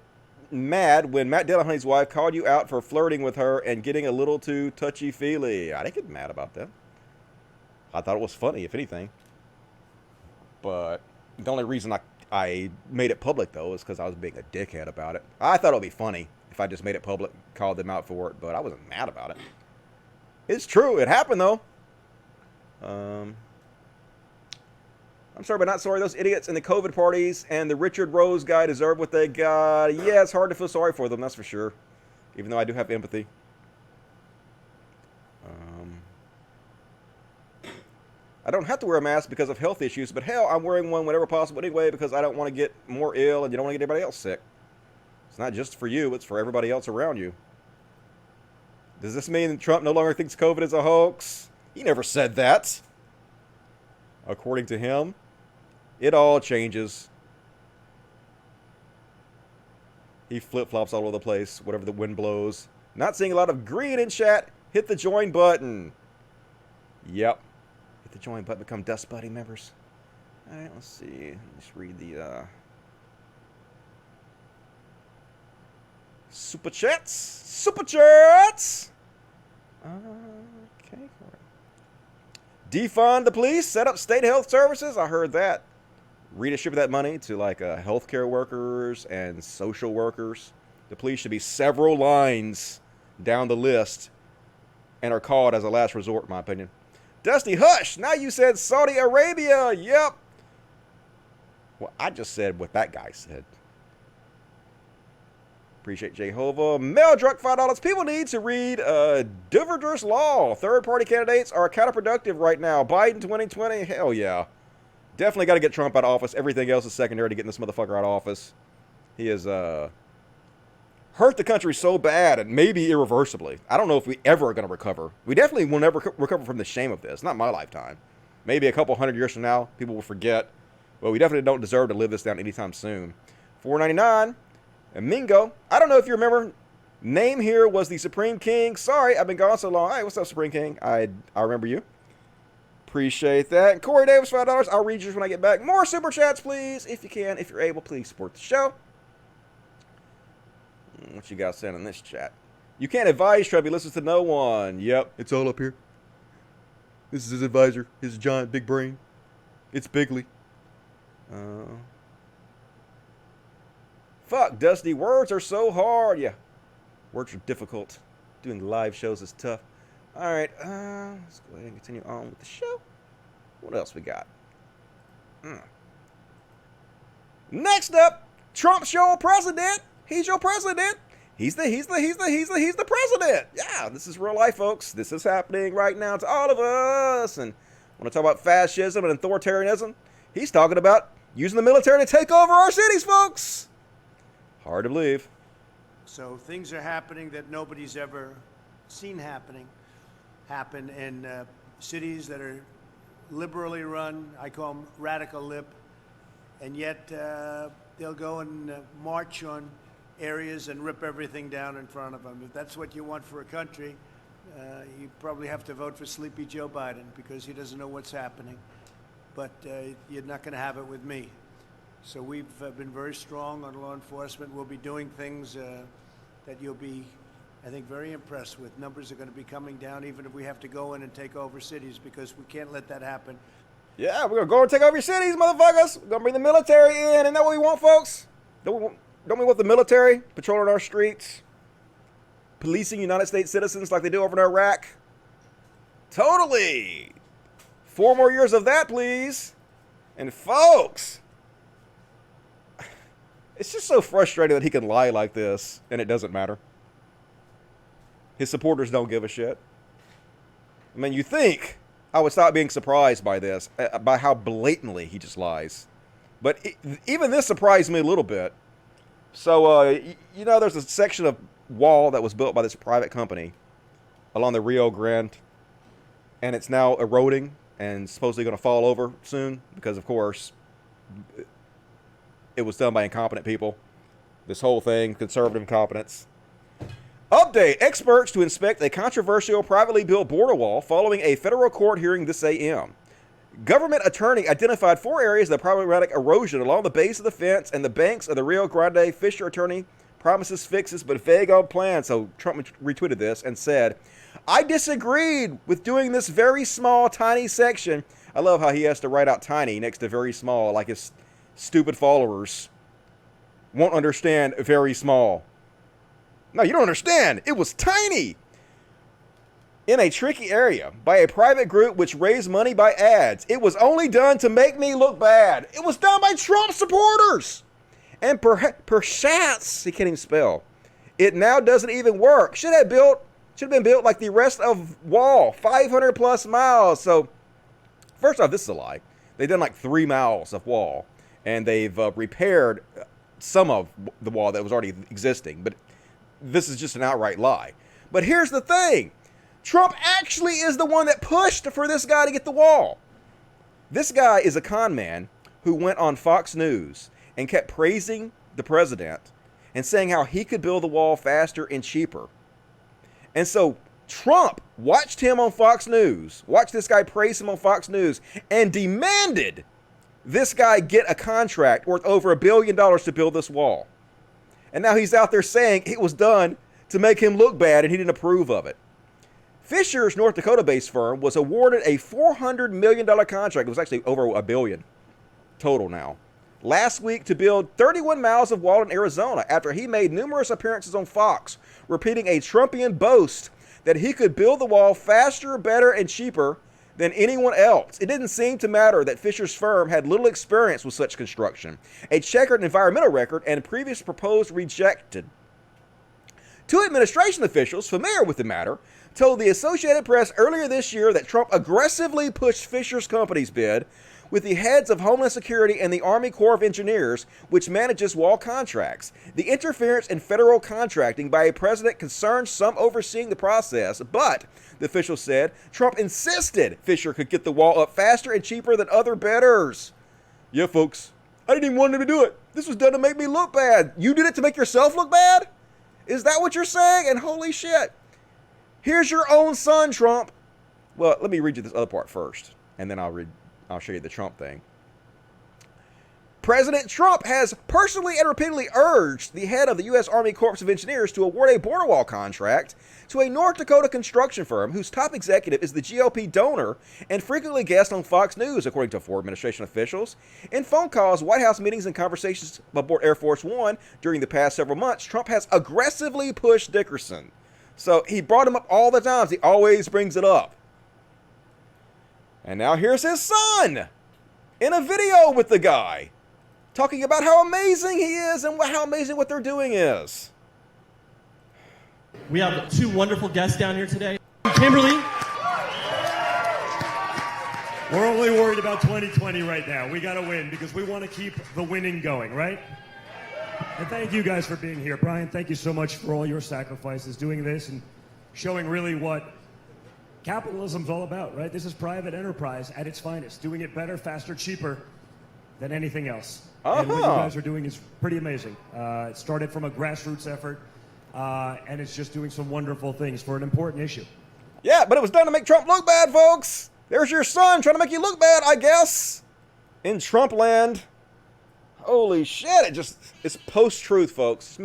mad when Matt Dillahunty's wife called you out for flirting with her and getting a little too touchy-feely? I didn't get mad about that. I thought it was funny, if anything. But the only reason I made it public, though, is because I was being a dickhead about it. I thought it would be funny if I just made it public, called them out for it, but I wasn't mad about it. It's true. It happened, though. I'm sorry, but not sorry. Those idiots in the COVID parties and the Richard Rose guy deserve what they got. Yeah, it's hard to feel sorry for them, that's for sure. Even though I do have empathy. I don't have to wear a mask because of health issues, but hell, I'm wearing one whenever possible anyway because I don't want to get more ill and you don't want to get anybody else sick. It's not just for you, it's for everybody else around you. Does this mean Trump no longer thinks COVID is a hoax? He never said that. According to him, it all changes. He flip-flops all over the place, whatever the wind blows. Not seeing a lot of green in chat. Hit the join button. Yep. Hit the join button, become Dust Buddy members. All right, let's see. Let's read the Super Chats. Super Chats! Okay. Defund the police, set up state health services. I heard that. Redistribute that money to like healthcare workers and social workers. The police should be several lines down the list and are called as a last resort, in my opinion. Dusty, hush! Now you said Saudi Arabia. Yep. Well, I just said what that guy said. Appreciate Jehovah. Mel Druck, $5. People need to read Duverdur's Law. Third-party candidates are counterproductive right now. Biden 2020, hell yeah. Definitely got to get Trump out of office. Everything else is secondary to getting this motherfucker out of office. He has hurt the country so bad and maybe irreversibly. I don't know if we ever are going to recover. We definitely will never recover from the shame of this. Not my lifetime. Maybe a couple hundred years from now, people will forget. But we definitely don't deserve to live this down anytime soon. $4.99. And Mingo, I don't know if you remember, name here was the Supreme King. Sorry, I've been gone so long. Hey, what's up, Supreme King? I remember you. Appreciate that. And Corey Davis, $5. I'll read yours when I get back. More super chats, please. If you can, if you're able, please support the show. What you got saying in this chat? You can't advise Trump. He listens to no one. Yep, it's all up here. This is his advisor. His giant big brain. It's bigly. Fuck, Dusty. Words are so hard. Yeah, words are difficult. Doing live shows is tough. All right, let's go ahead and continue on with the show. What else we got? Next up, Trump's your president. He's your president. He's the president. Yeah, this is real life, folks. This is happening right now to all of us. And when I talk about fascism and authoritarianism, he's talking about using the military to take over our cities, folks. Hard to believe. So things are happening that nobody's ever seen happen in cities that are liberally run. I call them radical lib. And yet they'll go and march on areas and rip everything down in front of them. If that's what you want for a country, you probably have to vote for Sleepy Joe Biden because he doesn't know what's happening. But you're not going to have it with me. So we've been very strong on law enforcement. We'll be doing things that you'll be, I think, very impressed with. Numbers are going to be coming down even if we have to go in and take over cities because we can't let that happen. Yeah, we're going to go and take over your cities, motherfuckers. We're going to bring the military in. Isn't that what we want, folks? Don't we want the military patrolling our streets? Policing United States citizens like they do over in Iraq? Totally. 4 more years of that, please. And folks, it's just so frustrating that he can lie like this and it doesn't matter. His supporters don't give a shit. I mean, you think I would stop being surprised by this, by how blatantly he just lies. But even this surprised me a little bit. So, you know, there's a section of wall that was built by this private company along the Rio Grande, and it's now eroding and supposedly going to fall over soon because, of course, it was done by incompetent people. This whole thing, conservative incompetence. Update, experts to inspect a controversial privately built border wall following a federal court hearing this AM. Government attorney identified 4 areas of problematic erosion along the base of the fence and the banks of the Rio Grande. Fisher attorney promises fixes but vague on plans. So Trump retweeted this and said, I disagreed with doing this very small, tiny section. I love how he has to write out tiny next to very small, like his stupid followers won't understand very small. No, you don't understand. It was tiny. In a tricky area by a private group which raised money by ads. It was only done to make me look bad. It was done by Trump supporters. And perchance, he can't even spell, it now doesn't even work. Should have been built like the rest of wall, 500 plus miles. So, first off, this is a lie. They've done like 3 miles of wall, and they've repaired some of the wall that was already existing. But this is just an outright lie. But here's the thing. Trump actually is the one that pushed for this guy to get the wall. This guy is a con man who went on Fox News and kept praising the president and saying how he could build the wall faster and cheaper. And so Trump watched him on Fox News, watched this guy praise him on Fox News, and demanded this guy get a contract worth over $1 billion to build this wall. And now he's out there saying it was done to make him look bad and he didn't approve of it. Fisher's North Dakota-based firm was awarded a $400 million contract. It was actually over $1 billion total now. Last week to build 31 miles of wall in Arizona after he made numerous appearances on Fox, repeating a Trumpian boast that he could build the wall faster, better, and cheaper than anyone else. It didn't seem to matter that Fisher's firm had little experience with such construction, a checkered environmental record, and previous proposed rejected. 2 administration officials familiar with the matter told the Associated Press earlier this year that Trump aggressively pushed Fisher's company's bid with the heads of Homeland Security and the Army Corps of Engineers, which manages wall contracts. The interference in federal contracting by a president concerned some overseeing the process, but, the official said, Trump insisted Fisher could get the wall up faster and cheaper than other bidders. Yeah, folks, I didn't even want him to do it. This was done to make me look bad. You did it to make yourself look bad? Is that what you're saying? And holy shit. Here's your own son, Trump. Well, let me read you this other part first, and then I'll show you the Trump thing. President Trump has personally and repeatedly urged the head of the U.S. Army Corps of Engineers to award a border wall contract to a North Dakota construction firm whose top executive is the GOP donor and frequently guests on Fox News, according to 4 administration officials. In phone calls, White House meetings, and conversations aboard Air Force One during the past several months, Trump has aggressively pushed Dickerson. So he brought him up all the times. He always brings it up. And now here's his son in a video with the guy talking about how amazing he is and how amazing what they're doing is. We have 2 wonderful guests down here today. Kimberly. We're only worried about 2020 right now. We got to win because we want to keep the winning going, right? And thank you guys for being here. Brian, thank you so much for all your sacrifices doing this and showing really what capitalism's all about, right? This is private enterprise at its finest, doing it better, faster, cheaper than anything else. And what you guys are doing is pretty amazing. It started from a grassroots effort, and it's just doing some wonderful things for an important issue. Yeah, but it was done to make Trump look bad, folks. There's your son trying to make you look bad, I guess. In Trump land. Holy shit, it's post-truth, folks.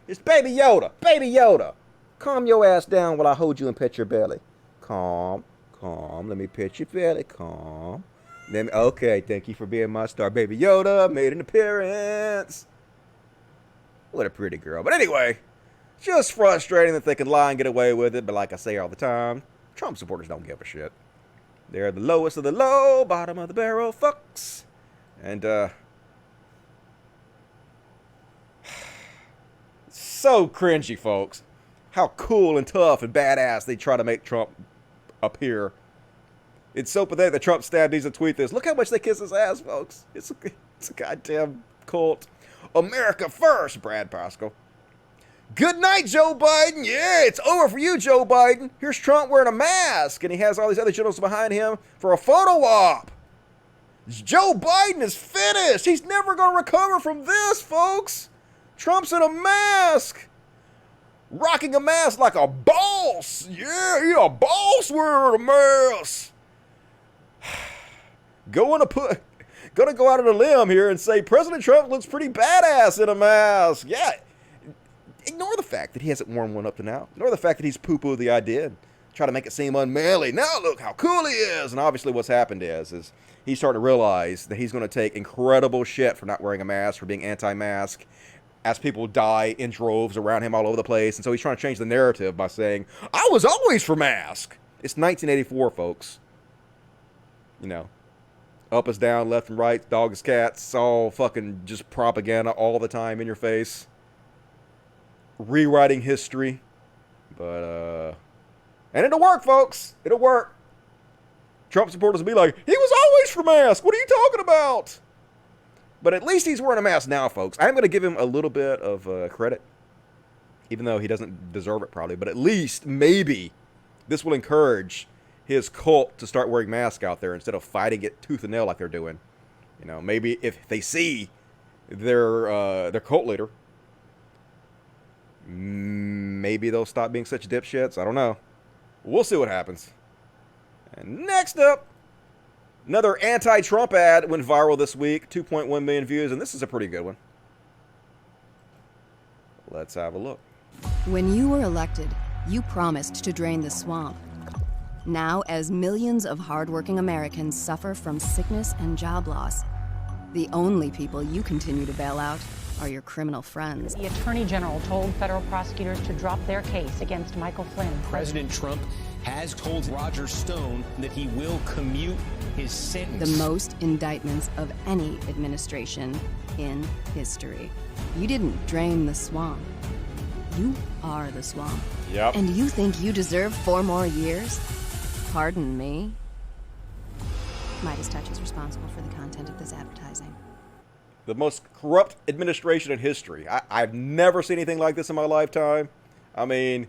It's Baby Yoda. Baby Yoda. Calm your ass down while I hold you and pet your belly. Calm. Let me pet your belly. Calm. Okay, thank you for being my star. Baby Yoda made an appearance. What a pretty girl. But anyway, just frustrating that they can lie and get away with it. But like I say all the time, Trump supporters don't give a shit. They're the lowest of the low, bottom of the barrel fucks. And, so cringy, folks. How cool and tough and badass they try to make Trump appear. It's so pathetic that Trump stabbed needs to tweet this. Look how much they kiss his ass, folks. It's a goddamn cult. America first, Brad Pascal. Good night, Joe Biden. Yeah, it's over for you, Joe Biden. Here's Trump wearing a mask, and he has all these other generals behind him for a photo op. Joe Biden is finished. He's never going to recover from this, folks. Trump's in a mask. Rocking a mask like a boss. Yeah, he's a boss wearing a mask. Gonna go out on a limb here and say President Trump looks pretty badass in a mask. Yeah. Ignore the fact that he hasn't worn one up to now. Ignore the fact that he's poo-pooed the idea. Try to make it seem unmanly. Now look how cool he is. And obviously what's happened is he's starting to realize that he's going to take incredible shit for not wearing a mask, for being anti-mask, as people die in droves around him all over the place. And so he's trying to change the narrative by saying, I was always for mask. It's 1984, folks. You know, up is down, left and right, dog is cats. It's all fucking just propaganda all the time in your face. Rewriting history. But, and it'll work, folks. It'll work. Trump supporters will be like, he was always for mask. What are you talking about? But at least he's wearing a mask now, folks. I'm going to give him a little bit of credit. Even though he doesn't deserve it, probably. But at least, maybe, this will encourage his cult to start wearing masks out there instead of fighting it tooth and nail like they're doing. You know, maybe if they see their cult leader, maybe they'll stop being such dipshits. I don't know. We'll see what happens. And next up, another anti-Trump ad went viral this week. 2.1 million views, and this is a pretty good one. Let's have a look. When you were elected, you promised to drain the swamp. Now, as millions of hardworking Americans suffer from sickness and job loss, the only people you continue to bail out are your criminal friends. The Attorney General told federal prosecutors to drop their case against Michael Flynn. President Trump has told Roger Stone that he will commute his sentence. The most indictments of any administration in history. You didn't drain the swamp. You are the swamp. Yep. And you think you deserve 4 more years? Pardon me? Midas Touch is responsible for the content of this advertising. The most corrupt administration in history. I've never seen anything like this in my lifetime. I mean,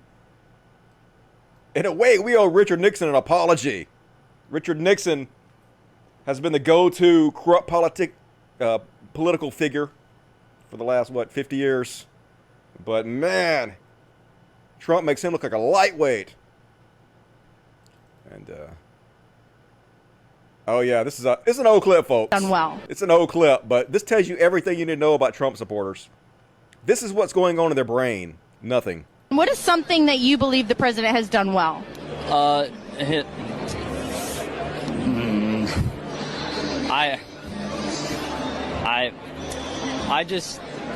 in a way, we owe Richard Nixon an apology. Richard Nixon has been the go-to corrupt political figure for the last, 50 years. But, man, Trump makes him look like a lightweight. And, oh yeah, it's an old clip, folks. Done well. It's an old clip, but this tells you everything you need to know about Trump supporters. This is what's going on in their brain. Nothing. What is something that you believe the president has done well?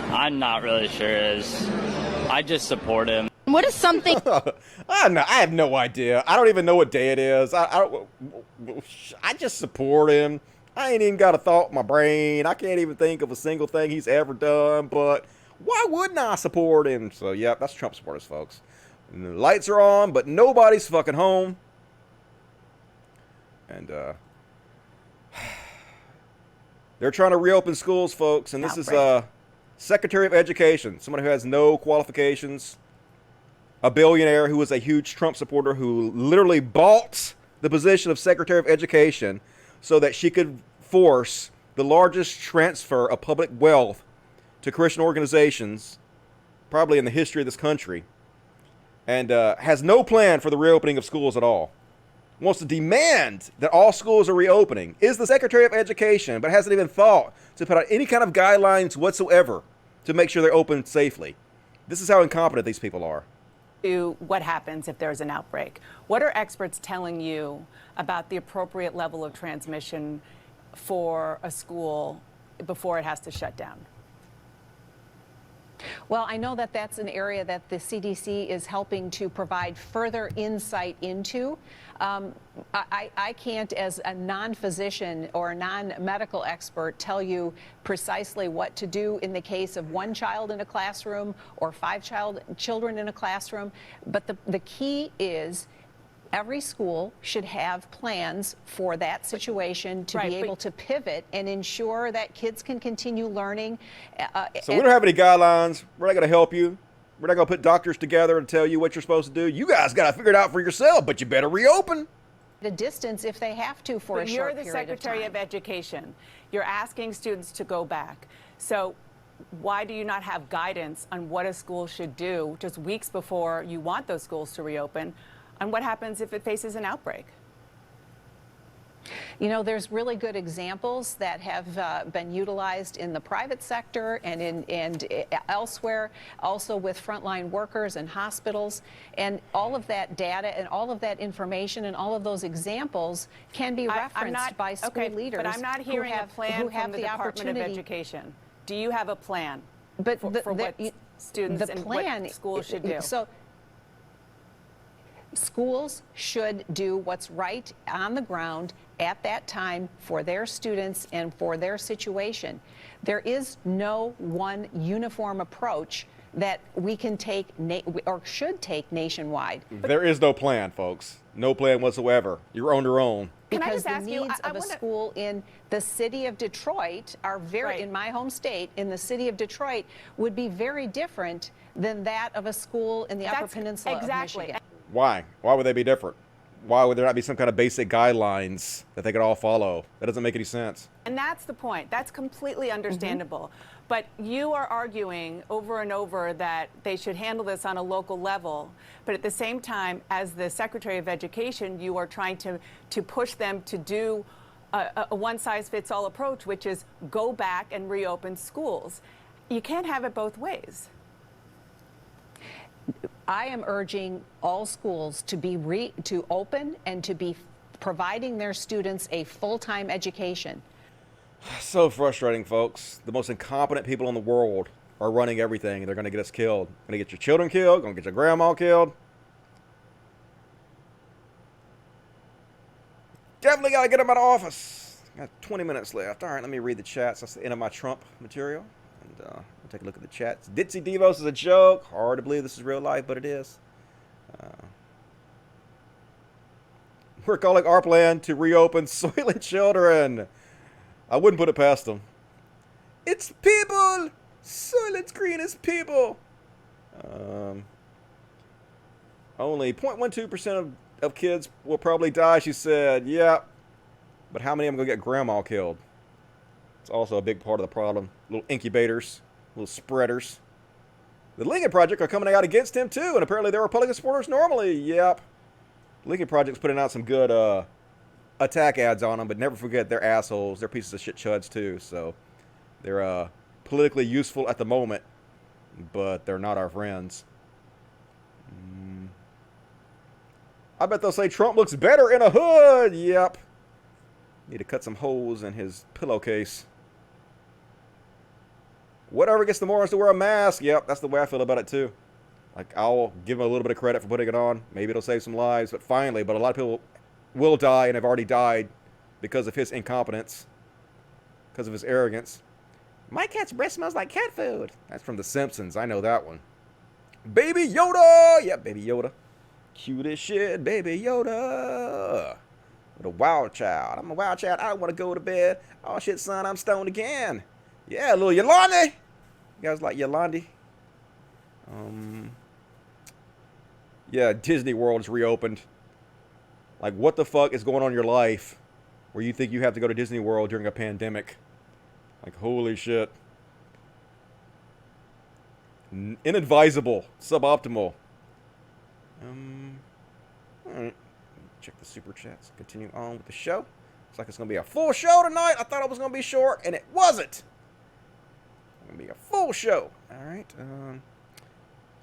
I'm not really sure. I just support him. What is something? I have no idea. I don't even know what day it is. I just support him. I ain't even got a thought in my brain. I can't even think of a single thing he's ever done. But why wouldn't I support him? So, yeah, that's Trump supporters, folks. And the lights are on, but nobody's fucking home. And, they're trying to reopen schools, folks. And this is, Secretary of Education, someone who has no qualifications. A billionaire who was a huge Trump supporter who literally bought the position of Secretary of Education so that she could force the largest transfer of public wealth to Christian organizations, probably in the history of this country, and has no plan for the reopening of schools at all. Wants to demand that all schools are reopening, is the Secretary of Education, but hasn't even thought to put out any kind of guidelines whatsoever to make sure they're open safely. This is how incompetent these people are. To what happens if there's an outbreak? What are experts telling you about the appropriate level of transmission for a school before it has to shut down? Well, I know that that's an area that the CDC is helping to provide further insight into. I can't, as a non-physician or a non-medical expert, tell you precisely what to do in the case of one child in a classroom or 5 children in a classroom. But the key is every school should have plans for that situation to be able to pivot and ensure that kids can continue learning. So we don't have any guidelines. We're not going to help you. We're not going to put doctors together and tell you what you're supposed to do. You guys got to figure it out for yourself, but you better reopen. At a distance if they have to for a short period of time. You're the Secretary of Education. You're asking students to go back. So why do you not have guidance on what a school should do just weeks before you want those schools to reopen? And what happens if it faces an outbreak? You know, there's really good examples that have been utilized in the private sector and elsewhere, also with frontline workers and hospitals. And all of that data and all of that information and all of those examples can be referenced by school leaders. But I'm not hearing a plan from the Department of Education. Do you have a plan for what students and what schools should do? So, schools should do what's right on the ground at that time for their students and for their situation. There is no one uniform approach that we can take or should take nationwide. There is no plan, folks. No plan whatsoever. You're on your own. Because the needs of a school in the city of Detroit are very, in my home state, in the city of Detroit, would be very different than that of a school in the Upper Peninsula of Michigan. Why? Why would they be different? Why would there not be some kind of basic guidelines that they could all follow? That doesn't make any sense. And that's the point. That's completely understandable. But you are arguing over and over that they should handle this on a local level. But at the same time, as the Secretary of Education, you are trying to push them to do a one-size-fits-all approach, which is go back and reopen schools. You can't have it both ways. I am urging all schools to open and to be providing their students a full-time education. So frustrating, folks. The most incompetent people in the world are running everything, and they're going to get us killed. Going to get your children killed, going to get your grandma killed. Definitely got to get them out of office. Got 20 minutes left. All right, let me read the chats. That's the end of my Trump material. And we'll take a look at the chats. Ditzy Devos is a joke. Hard to believe this is real life, but it is. We're calling our plan to reopen Soylent Children. I wouldn't put it past them. It's people! Soylent Green is people! Only 0.12% of kids will probably die, she said. Yeah. But how many of them going to get grandma killed? It's also a big part of the problem. Little incubators, little spreaders. The Lincoln Project are coming out against him too, and apparently they're Republican supporters normally. Yep. Lincoln Project's putting out some good attack ads on them, but never forget they're assholes. They're pieces of shit chuds too, so they're politically useful at the moment, but they're not our friends. I bet they'll say Trump looks better in a hood. Yep. Need to cut some holes in his pillowcase. Whatever gets the morons to wear a mask. Yep, that's the way I feel about it too. Like, I'll give him a little bit of credit for putting it on. Maybe it'll save some lives, but finally, a lot of people will die and have already died because of his incompetence, because of his arrogance. My cat's breath smells like cat food. That's from The Simpsons. I know that one. Baby Yoda! Yep, Baby Yoda. Cute as shit, Baby Yoda. What a wild child. I'm a wild child. I don't want to go to bed. Oh, shit, son, I'm stoned again. Yeah, little Yolandi. You guys like Yolandi? Yeah, Disney World is reopened. Like, what the fuck is going on in your life where you think you have to go to Disney World during a pandemic? Like, holy shit. Inadvisable. Suboptimal. Alright. Check the super chats. Continue on with the show. Looks like it's going to be a full show tonight. I thought it was going to be short, and it wasn't. It's going to be a full show. Alright.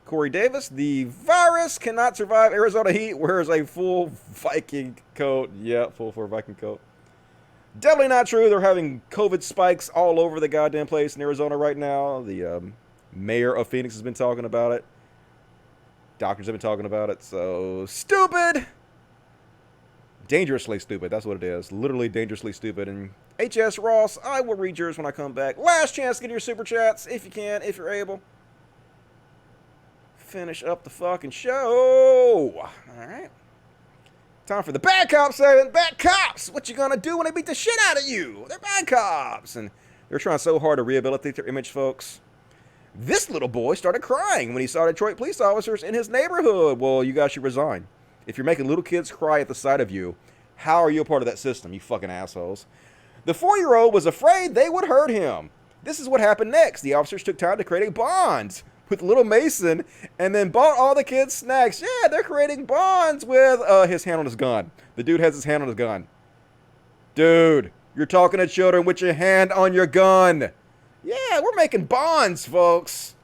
Corey Davis. The virus cannot survive Arizona heat. Wears a full Viking coat. Yeah, full for Viking coat. Definitely not true. They're having COVID spikes all over the goddamn place in Arizona right now. The mayor of Phoenix has been talking about it. Doctors have been talking about it. So, stupid! Dangerously stupid. That's what it is. Literally dangerously stupid. And HS Ross, I will read yours when I come back. Last chance to get your super chats, if you can, if you're able. Finish up the fucking show. Alright. Time for the bad cops segment. Bad cops! What you gonna do when they beat the shit out of you? They're bad cops. And they're trying so hard to rehabilitate their image, folks. This little boy started crying when he saw Detroit police officers in his neighborhood. Well, you guys should resign. If you're making little kids cry at the sight of you, how are you a part of that system, you fucking assholes? The 4-year-old was afraid they would hurt him. This is what happened next. The officers took time to create a bond with little Mason and then bought all the kids snacks. Yeah, they're creating bonds with his hand on his gun. The dude has his hand on his gun. Dude, you're talking to children with your hand on your gun. Yeah, we're making bonds, folks.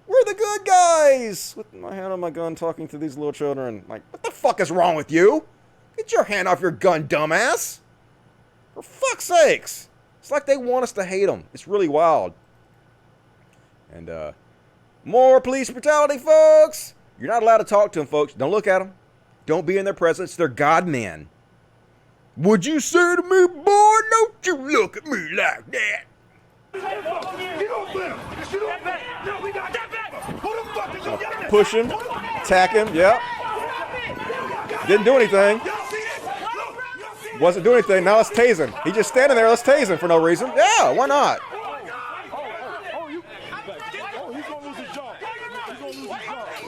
We're the good guys. With my hand on my gun talking to these little children. Like, what the fuck is wrong with you? Get your hand off your gun, dumbass. For fuck's sakes. It's like they want us to hate them. It's really wild. And, more police brutality, folks. You're not allowed to talk to them, folks. Don't look at them. Don't be in their presence. They're God men. Would you say to me, boy, don't you look at me like that? Push him. Attack him. Yep. Didn't do anything. Wasn't doing anything. Now let's tase him. He's just standing there. Let's tase him for no reason. Yeah, why not?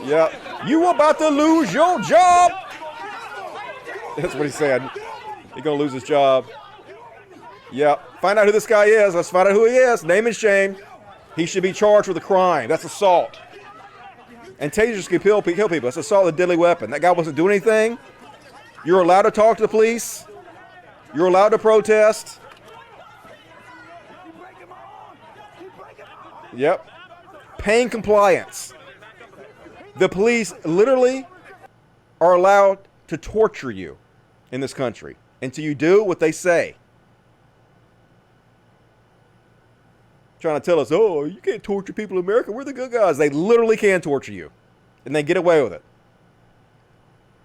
Yeah. You about to lose your job. That's what he said. He's going to lose his job. Yep. Find out who this guy is. Let's find out who he is. Name and shame. He should be charged with a crime. That's assault. And tasers can kill people. That's assault with a deadly weapon. That guy wasn't doing anything. You're allowed to talk to the police. You're allowed to protest. Yep. Paying compliance. The police literally are allowed to torture you in this country until you do what they say. Trying to tell us, oh, you can't torture people in America. We're the good guys. They literally can torture you. And they get away with it.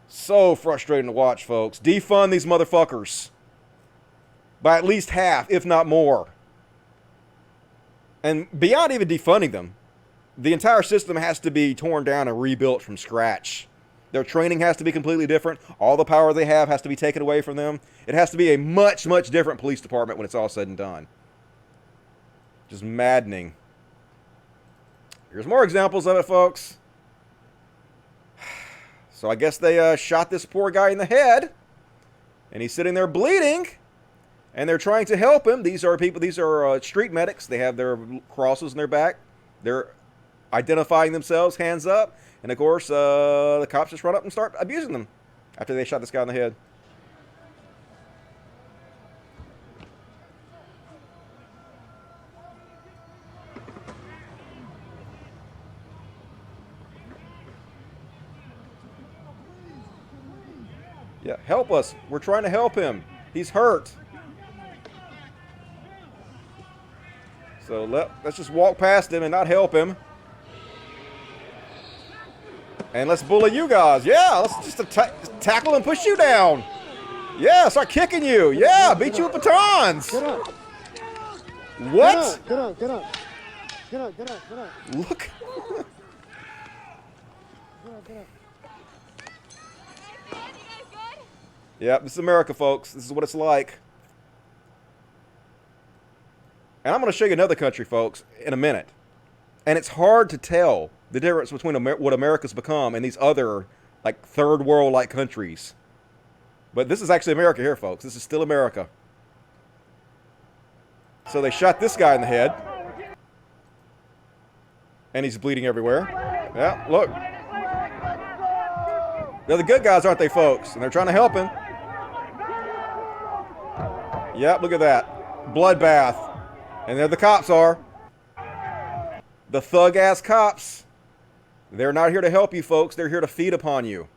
So frustrating to watch, folks. Defund these motherfuckers. By at least half, if not more. And beyond even defunding them, the entire system has to be torn down and rebuilt from scratch. Their training has to be completely different. All the power they have has to be taken away from them. It has to be a much, much different police department when it's all said and done. Just maddening. Here's more examples of it, folks. So I guess they shot this poor guy in the head. And he's sitting there bleeding. And they're trying to help him. These are people, these are street medics. They have their crosses in their back. They're identifying themselves, hands up. And of course, the cops just run up and start abusing them after they shot this guy in the head. Yeah, help us. We're trying to help him. He's hurt. So let's just walk past him and not help him. And let's bully you guys. Yeah, let's just tackle and push you down. Yeah, start kicking you. Yeah, beat you with batons. Get up. What? Get up, get up. Get up, get up, get up. Look. Get up. Yep, this is America, folks. This is what it's like. And I'm going to show you another country, folks, in a minute. And it's hard to tell the difference between what America's become and these other, like, third world-like countries. But this is actually America here, folks. This is still America. So they shot this guy in the head. And he's bleeding everywhere. Yeah, look. They're the good guys, aren't they, folks? And they're trying to help him. Yep, look at that. Bloodbath. And there the cops are. The thug-ass cops. They're not here to help you, folks. They're here to feed upon you.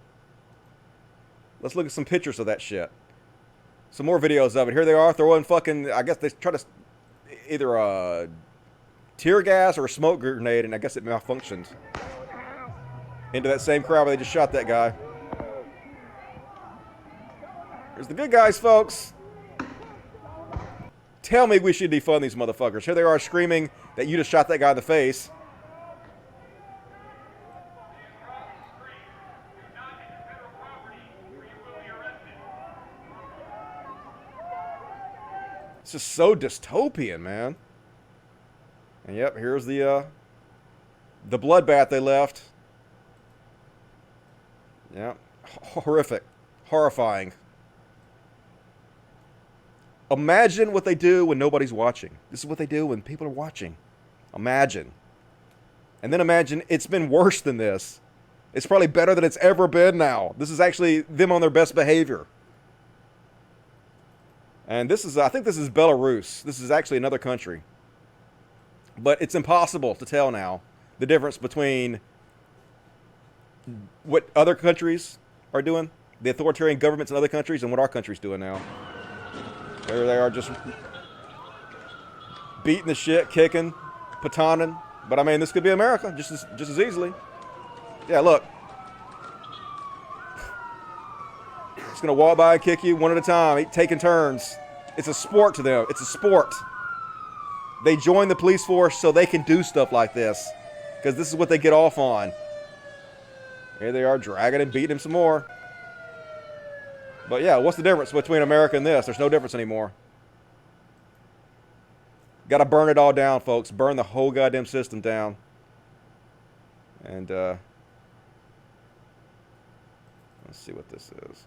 Let's look at some pictures of that shit. Some more videos of it. Here they are throwing fucking, I guess they try to either a tear gas or a smoke grenade, and I guess it malfunctioned. Into that same crowd where they just shot that guy. Here's the good guys, folks. Tell me we should defund these motherfuckers. Here they are screaming that you just shot that guy in the face. It's just so dystopian, man. And yep, here's the bloodbath they left. Yep, horrific, horrifying. Imagine what they do when nobody's watching. This is what they do when people are watching. Imagine. And then imagine it's been worse than this. It's probably better than it's ever been now. This is actually them on their best behavior. And this is, I think this is Belarus. This is actually another country. But it's impossible to tell now the difference between what other countries are doing, the authoritarian governments in other countries, and what our country's doing now. There they are, just beating the shit, kicking, patoning. But I mean, this could be America just as easily. Yeah, look. It's gonna walk by and kick you one at a time, taking turns. It's a sport to them. It's a sport. They join the police force so they can do stuff like this, because this is what they get off on. Here they are, dragging and beating him some more. But yeah, what's the difference between America and this? There's no difference anymore. Got to burn it all down, folks. Burn the whole goddamn system down. And let's see what this is.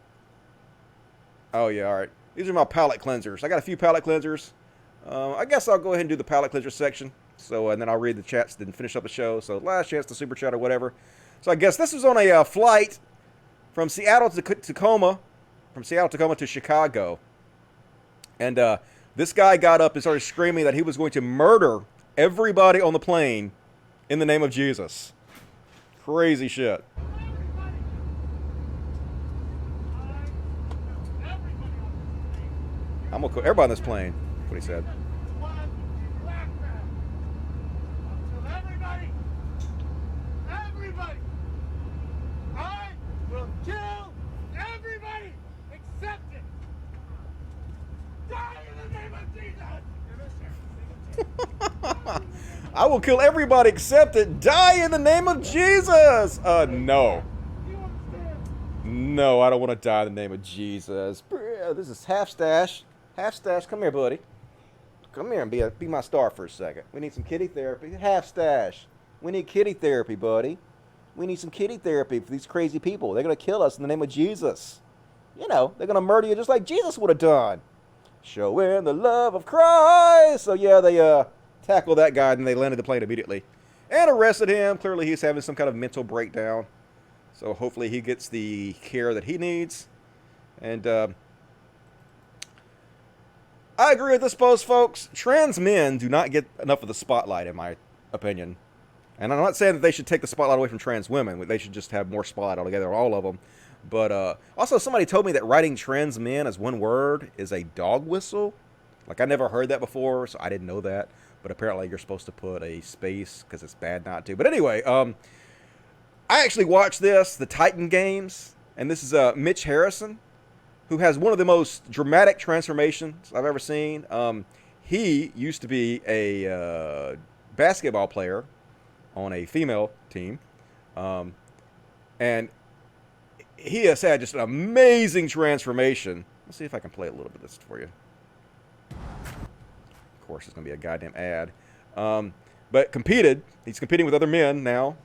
Oh yeah, all right. These are my palate cleansers. I got a few palate cleansers. I guess I'll go ahead and do the palate cleanser section. So, and then I'll read the chats and finish up the show. So, last chance to super chat or whatever. So, I guess this was on a flight from Seattle to Tacoma. From Seattle, Tacoma to Chicago. And this guy got up and started screaming that he was going to murder everybody on the plane in the name of Jesus. Crazy shit. I'm gonna kill everybody on this plane. That's what he said. Everybody! I will kill everybody except it! Die in the name of Jesus! I will kill everybody except it. Die in the name of Jesus! No. No, I don't want to die in the name of Jesus. This is Half Stash. Half Stash, come here, buddy. Come here and be my star for a second. We need some kitty therapy. Half Stash. We need kitty therapy, buddy. We need some kitty therapy for these crazy people. They're going to kill us in the name of Jesus. You know, they're going to murder you just like Jesus would have done. Showing the love of Christ. So yeah, they tackled that guy and they landed the plane immediately. And arrested him. Clearly he's having some kind of mental breakdown. So hopefully he gets the care that he needs. And I agree with this post, folks. Trans men do not get enough of the spotlight, in my opinion. And I'm not saying that they should take the spotlight away from trans women. They should just have more spotlight altogether, all of them. But also somebody told me that writing trans men as one word is a dog whistle. Like, I never heard that before, so I didn't know that. But apparently you're supposed to put a space because it's bad not to. But anyway, I actually watched this, the Titan Games. And this is Mitch Harrison, who has one of the most dramatic transformations I've ever seen. He used to be a basketball player on a female team. And he has had just an amazing transformation. Let's see if I can play a little bit of this for you. Of course, it's going to be a goddamn ad. But competed. He's competing with other men now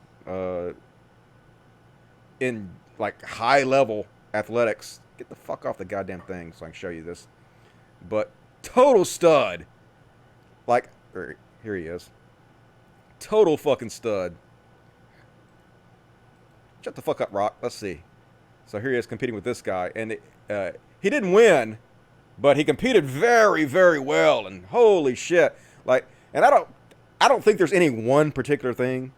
in, like, high-level athletics. Get the fuck off the goddamn thing so I can show you this. But total stud. Like, here he is. Total fucking stud. Shut the fuck up, Rock. Let's see. So here he is competing with this guy. And he didn't win, but he competed very, very well. And holy shit. Like, and I don't think there's any one particular thing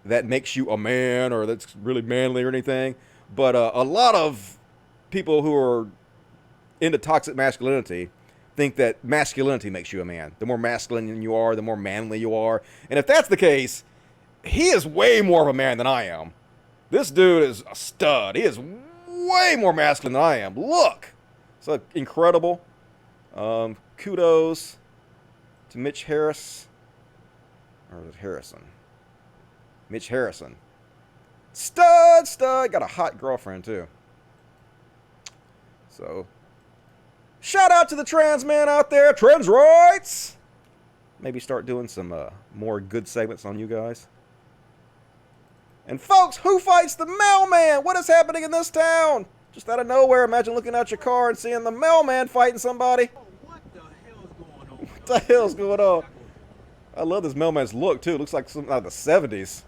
that makes you a man or that's really manly or anything. But a lot of people who are into toxic masculinity think that masculinity makes you a man. The more masculine you are, the more manly you are. And if that's the case, he is way more of a man than I am. This dude is a stud. He is way more masculine than I am. Look. So incredible. Kudos to Mitch Harris. Or is it Harrison? Mitch Harrison. Stud. Got a hot girlfriend, too. So, shout out to the trans man out there. Trans rights. Maybe start doing some more good segments on you guys. And folks, who fights the mailman? What is happening in this town? Just out of nowhere, imagine looking out your car and seeing the mailman fighting somebody. What the hell's going on? I love this mailman's look, too. It looks like something out of the 70s.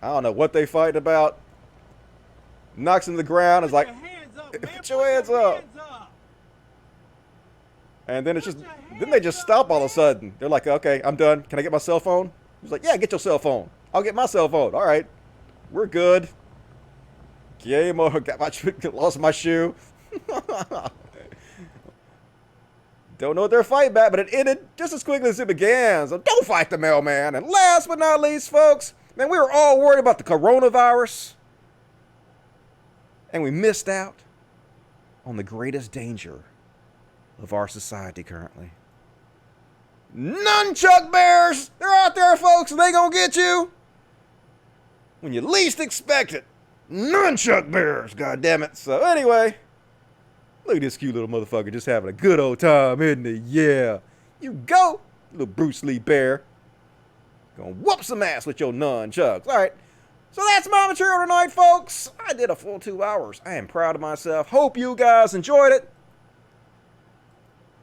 I don't know what they fight about. Knocks him to the ground. Is like, put your hands up. And then it's just, then they just stop all of a sudden. They're like, okay, I'm done. Can I get my cell phone? He's like, yeah, get your cell phone. I'll get my cell phone. All right, we're good. Game over. Lost my shoe. Don't know what they're fighting about, but it ended just as quickly as it began. So don't fight the mailman. And last but not least, folks, man, we were all worried about the coronavirus. And we missed out on the greatest danger of our society currently. Nunchuck bears! They're out there, folks, and they gonna get you when you least expect it. Nunchuck bears, god damn it. So anyway, look at this cute little motherfucker just having a good old time, isn't he? Yeah. You go, little Bruce Lee bear. Gonna whoop some ass with your nunchucks. All right. So that's my material tonight, folks. I did a full 2 hours. I am proud of myself. Hope you guys enjoyed it.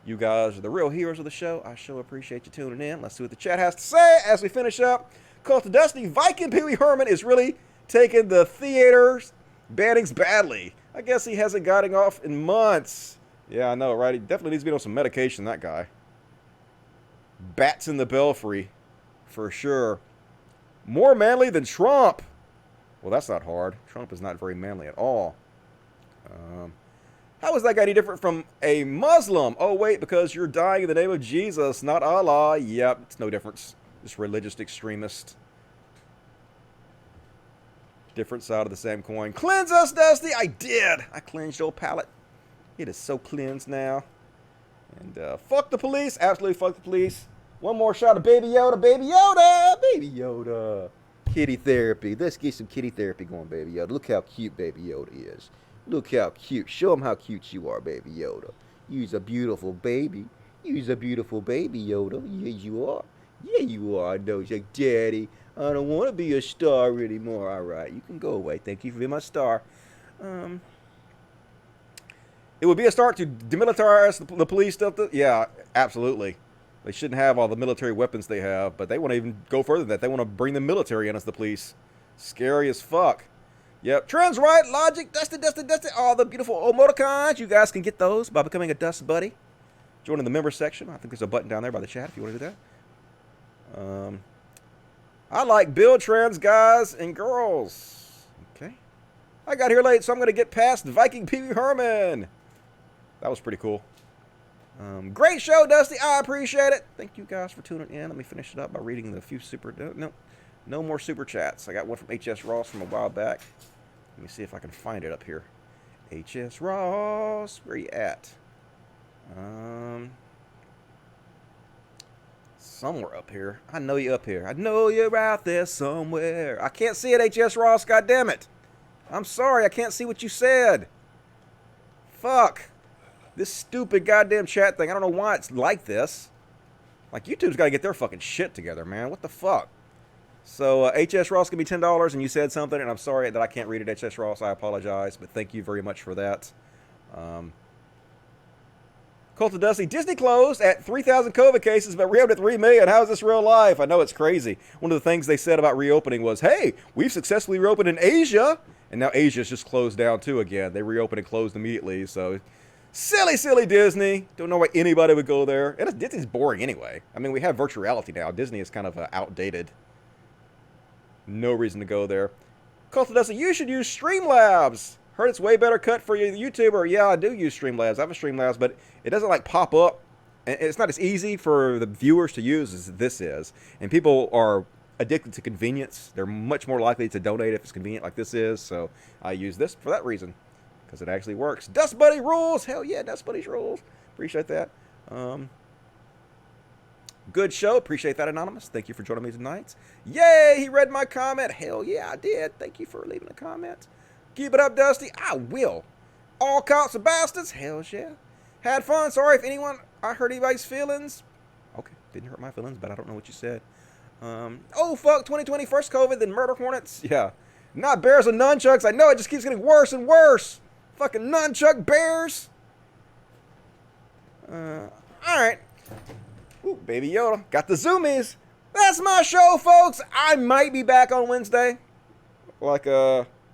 You guys are the real heroes of the show. I sure appreciate you tuning in. Let's see what the chat has to say as we finish up. Call to Dusty, Viking Pee Wee Herman is really taking the theater's bannings badly. I guess he hasn't gotten off in months. Yeah, I know, right? He definitely needs to be on some medication, that guy. Bats in the belfry, for sure. More manly than Trump. Well, that's not hard. Trump is not very manly at all. How is that guy any different from a Muslim? Oh, wait, because you're dying in the name of Jesus, not Allah. Yep, it's no difference. Just religious extremist. Different side of the same coin. Cleanse us, Dusty. I did. I cleansed your palate. It is so cleansed now. And fuck the police. Absolutely fuck the police. One more shot of Baby Yoda. Baby Yoda. Baby Yoda. Kitty therapy. Let's get some kitty therapy going, Baby Yoda. Look how cute Baby Yoda is. Look how cute. Show him how cute you are, Baby Yoda. You's a beautiful baby. You's a beautiful baby, Yoda. Yeah, you are. Yeah, you are. I know. He's like, Daddy, I don't want to be a star anymore. All right, you can go away. Thank you for being my star. It would be a start to demilitarize the police stuff. Yeah, absolutely. They shouldn't have all the military weapons they have, but they want to even go further than that. They want to bring the military in as the police. Scary as fuck. Yep. Trans right, logic, Dusty. All the beautiful emoticons. You guys can get those by becoming a Dust Buddy. Join in the member section. I think there's a button down there by the chat if you want to do that. I like build trans guys and girls. Okay. I got here late, so I'm going to get past Viking Pee Wee Herman. That was pretty cool. Great show, Dusty. I appreciate it. Thank you guys for tuning in. Let me finish it up by reading the few no more super chats. I got one from HS Ross from a while back. Let me see if I can find it up here. HS Ross, where you at? Somewhere up here. I know you up here. I know you're out there somewhere. I can't see it, HS Ross. God damn it. I'm sorry. I can't see what you said. Fuck. This stupid goddamn chat thing. I don't know why it's like this. Like, YouTube's got to get their fucking shit together, man. What the fuck? So, HS Ross can be $10, and you said something, and I'm sorry that I can't read it, HS Ross. I apologize, but thank you very much for that. Cult of Dusty, Disney closed at 3,000 COVID cases, but reopened at 3 million. How is this real life? I know it's crazy. One of the things they said about reopening was, hey, we've successfully reopened in Asia. And now Asia's just closed down too again. They reopened and closed immediately. So silly Disney. Don't know why anybody would go there. And Disney's boring anyway. I mean, we have virtual reality now. Disney is kind of outdated. No reason to go there. Cult of Dusty, you should use Streamlabs. Heard it's way better cut for you, the YouTuber. Yeah, I do use Streamlabs. I have a Streamlabs, but it doesn't like pop up. And it's not as easy for the viewers to use as this is. And people are addicted to convenience. They're much more likely to donate if it's convenient like this is. So I use this for that reason, because it actually works. Dust Buddy rules. Hell yeah, Dust Buddies rules. Appreciate that. Good show. Appreciate that, Anonymous. Thank you for joining me tonight. Yay, he read my comment. Hell yeah, I did. Thank you for leaving a comment. Keep it up, Dusty. I will. All cops are bastards. Hell yeah. Had fun. Sorry if I hurt anybody's feelings. Okay, didn't hurt my feelings, but I don't know what you said. Oh, fuck, 2020, first COVID, then murder hornets. Yeah. Not bears and nunchucks. I know it just keeps getting worse and worse. Fucking nunchuck bears. Alright. Ooh, Baby Yoda. Got the zoomies. That's my show, folks. I might be back on Wednesday.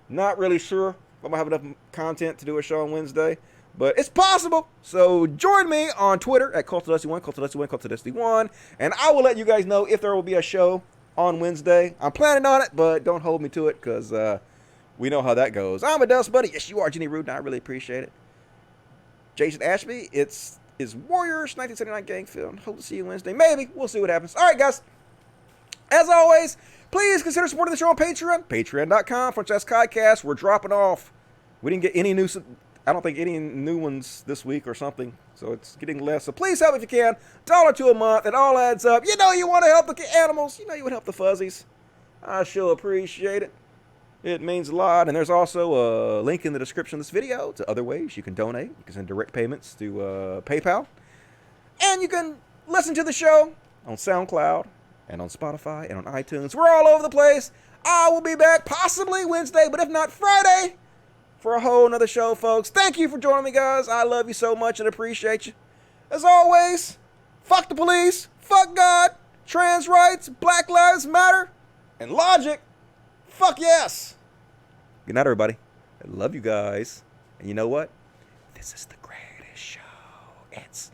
Not really sure if I'm going to have enough content to do a show on Wednesday. But it's possible. So join me on Twitter at CultofDusty1, CultofDusty1, CultofDusty1. And I will let you guys know if there will be a show on Wednesday. I'm planning on it, but don't hold me to it because we know how that goes. I'm a Dust Buddy. Yes, you are, Jenny Rude, and I really appreciate it. Jason Ashby, it's Warriors 1979 gang film. Hope to see you Wednesday. Maybe. We'll see what happens. All right, guys. As always, please consider supporting the show on Patreon. Patreon.com/KaiCast. We're dropping off. We didn't get any new... I don't think any new ones this week or something, so it's getting less. So please help if you can. $1 a month. It all adds up. You know you want to help the animals. You know you would help the fuzzies. I sure appreciate it. It means a lot. And there's also a link in the description of this video to other ways you can donate. You can send direct payments to PayPal. And you can listen to the show on SoundCloud and on Spotify and on iTunes. We're all over the place. I will be back possibly Wednesday, but if not Friday, for a whole nother show, folks. Thank you for joining me, guys. I love you so much and appreciate you. As always, fuck the police, fuck God, trans rights, Black Lives Matter, and logic. Fuck yes. Good night, everybody. I love you guys. And you know what? This is the greatest show. It's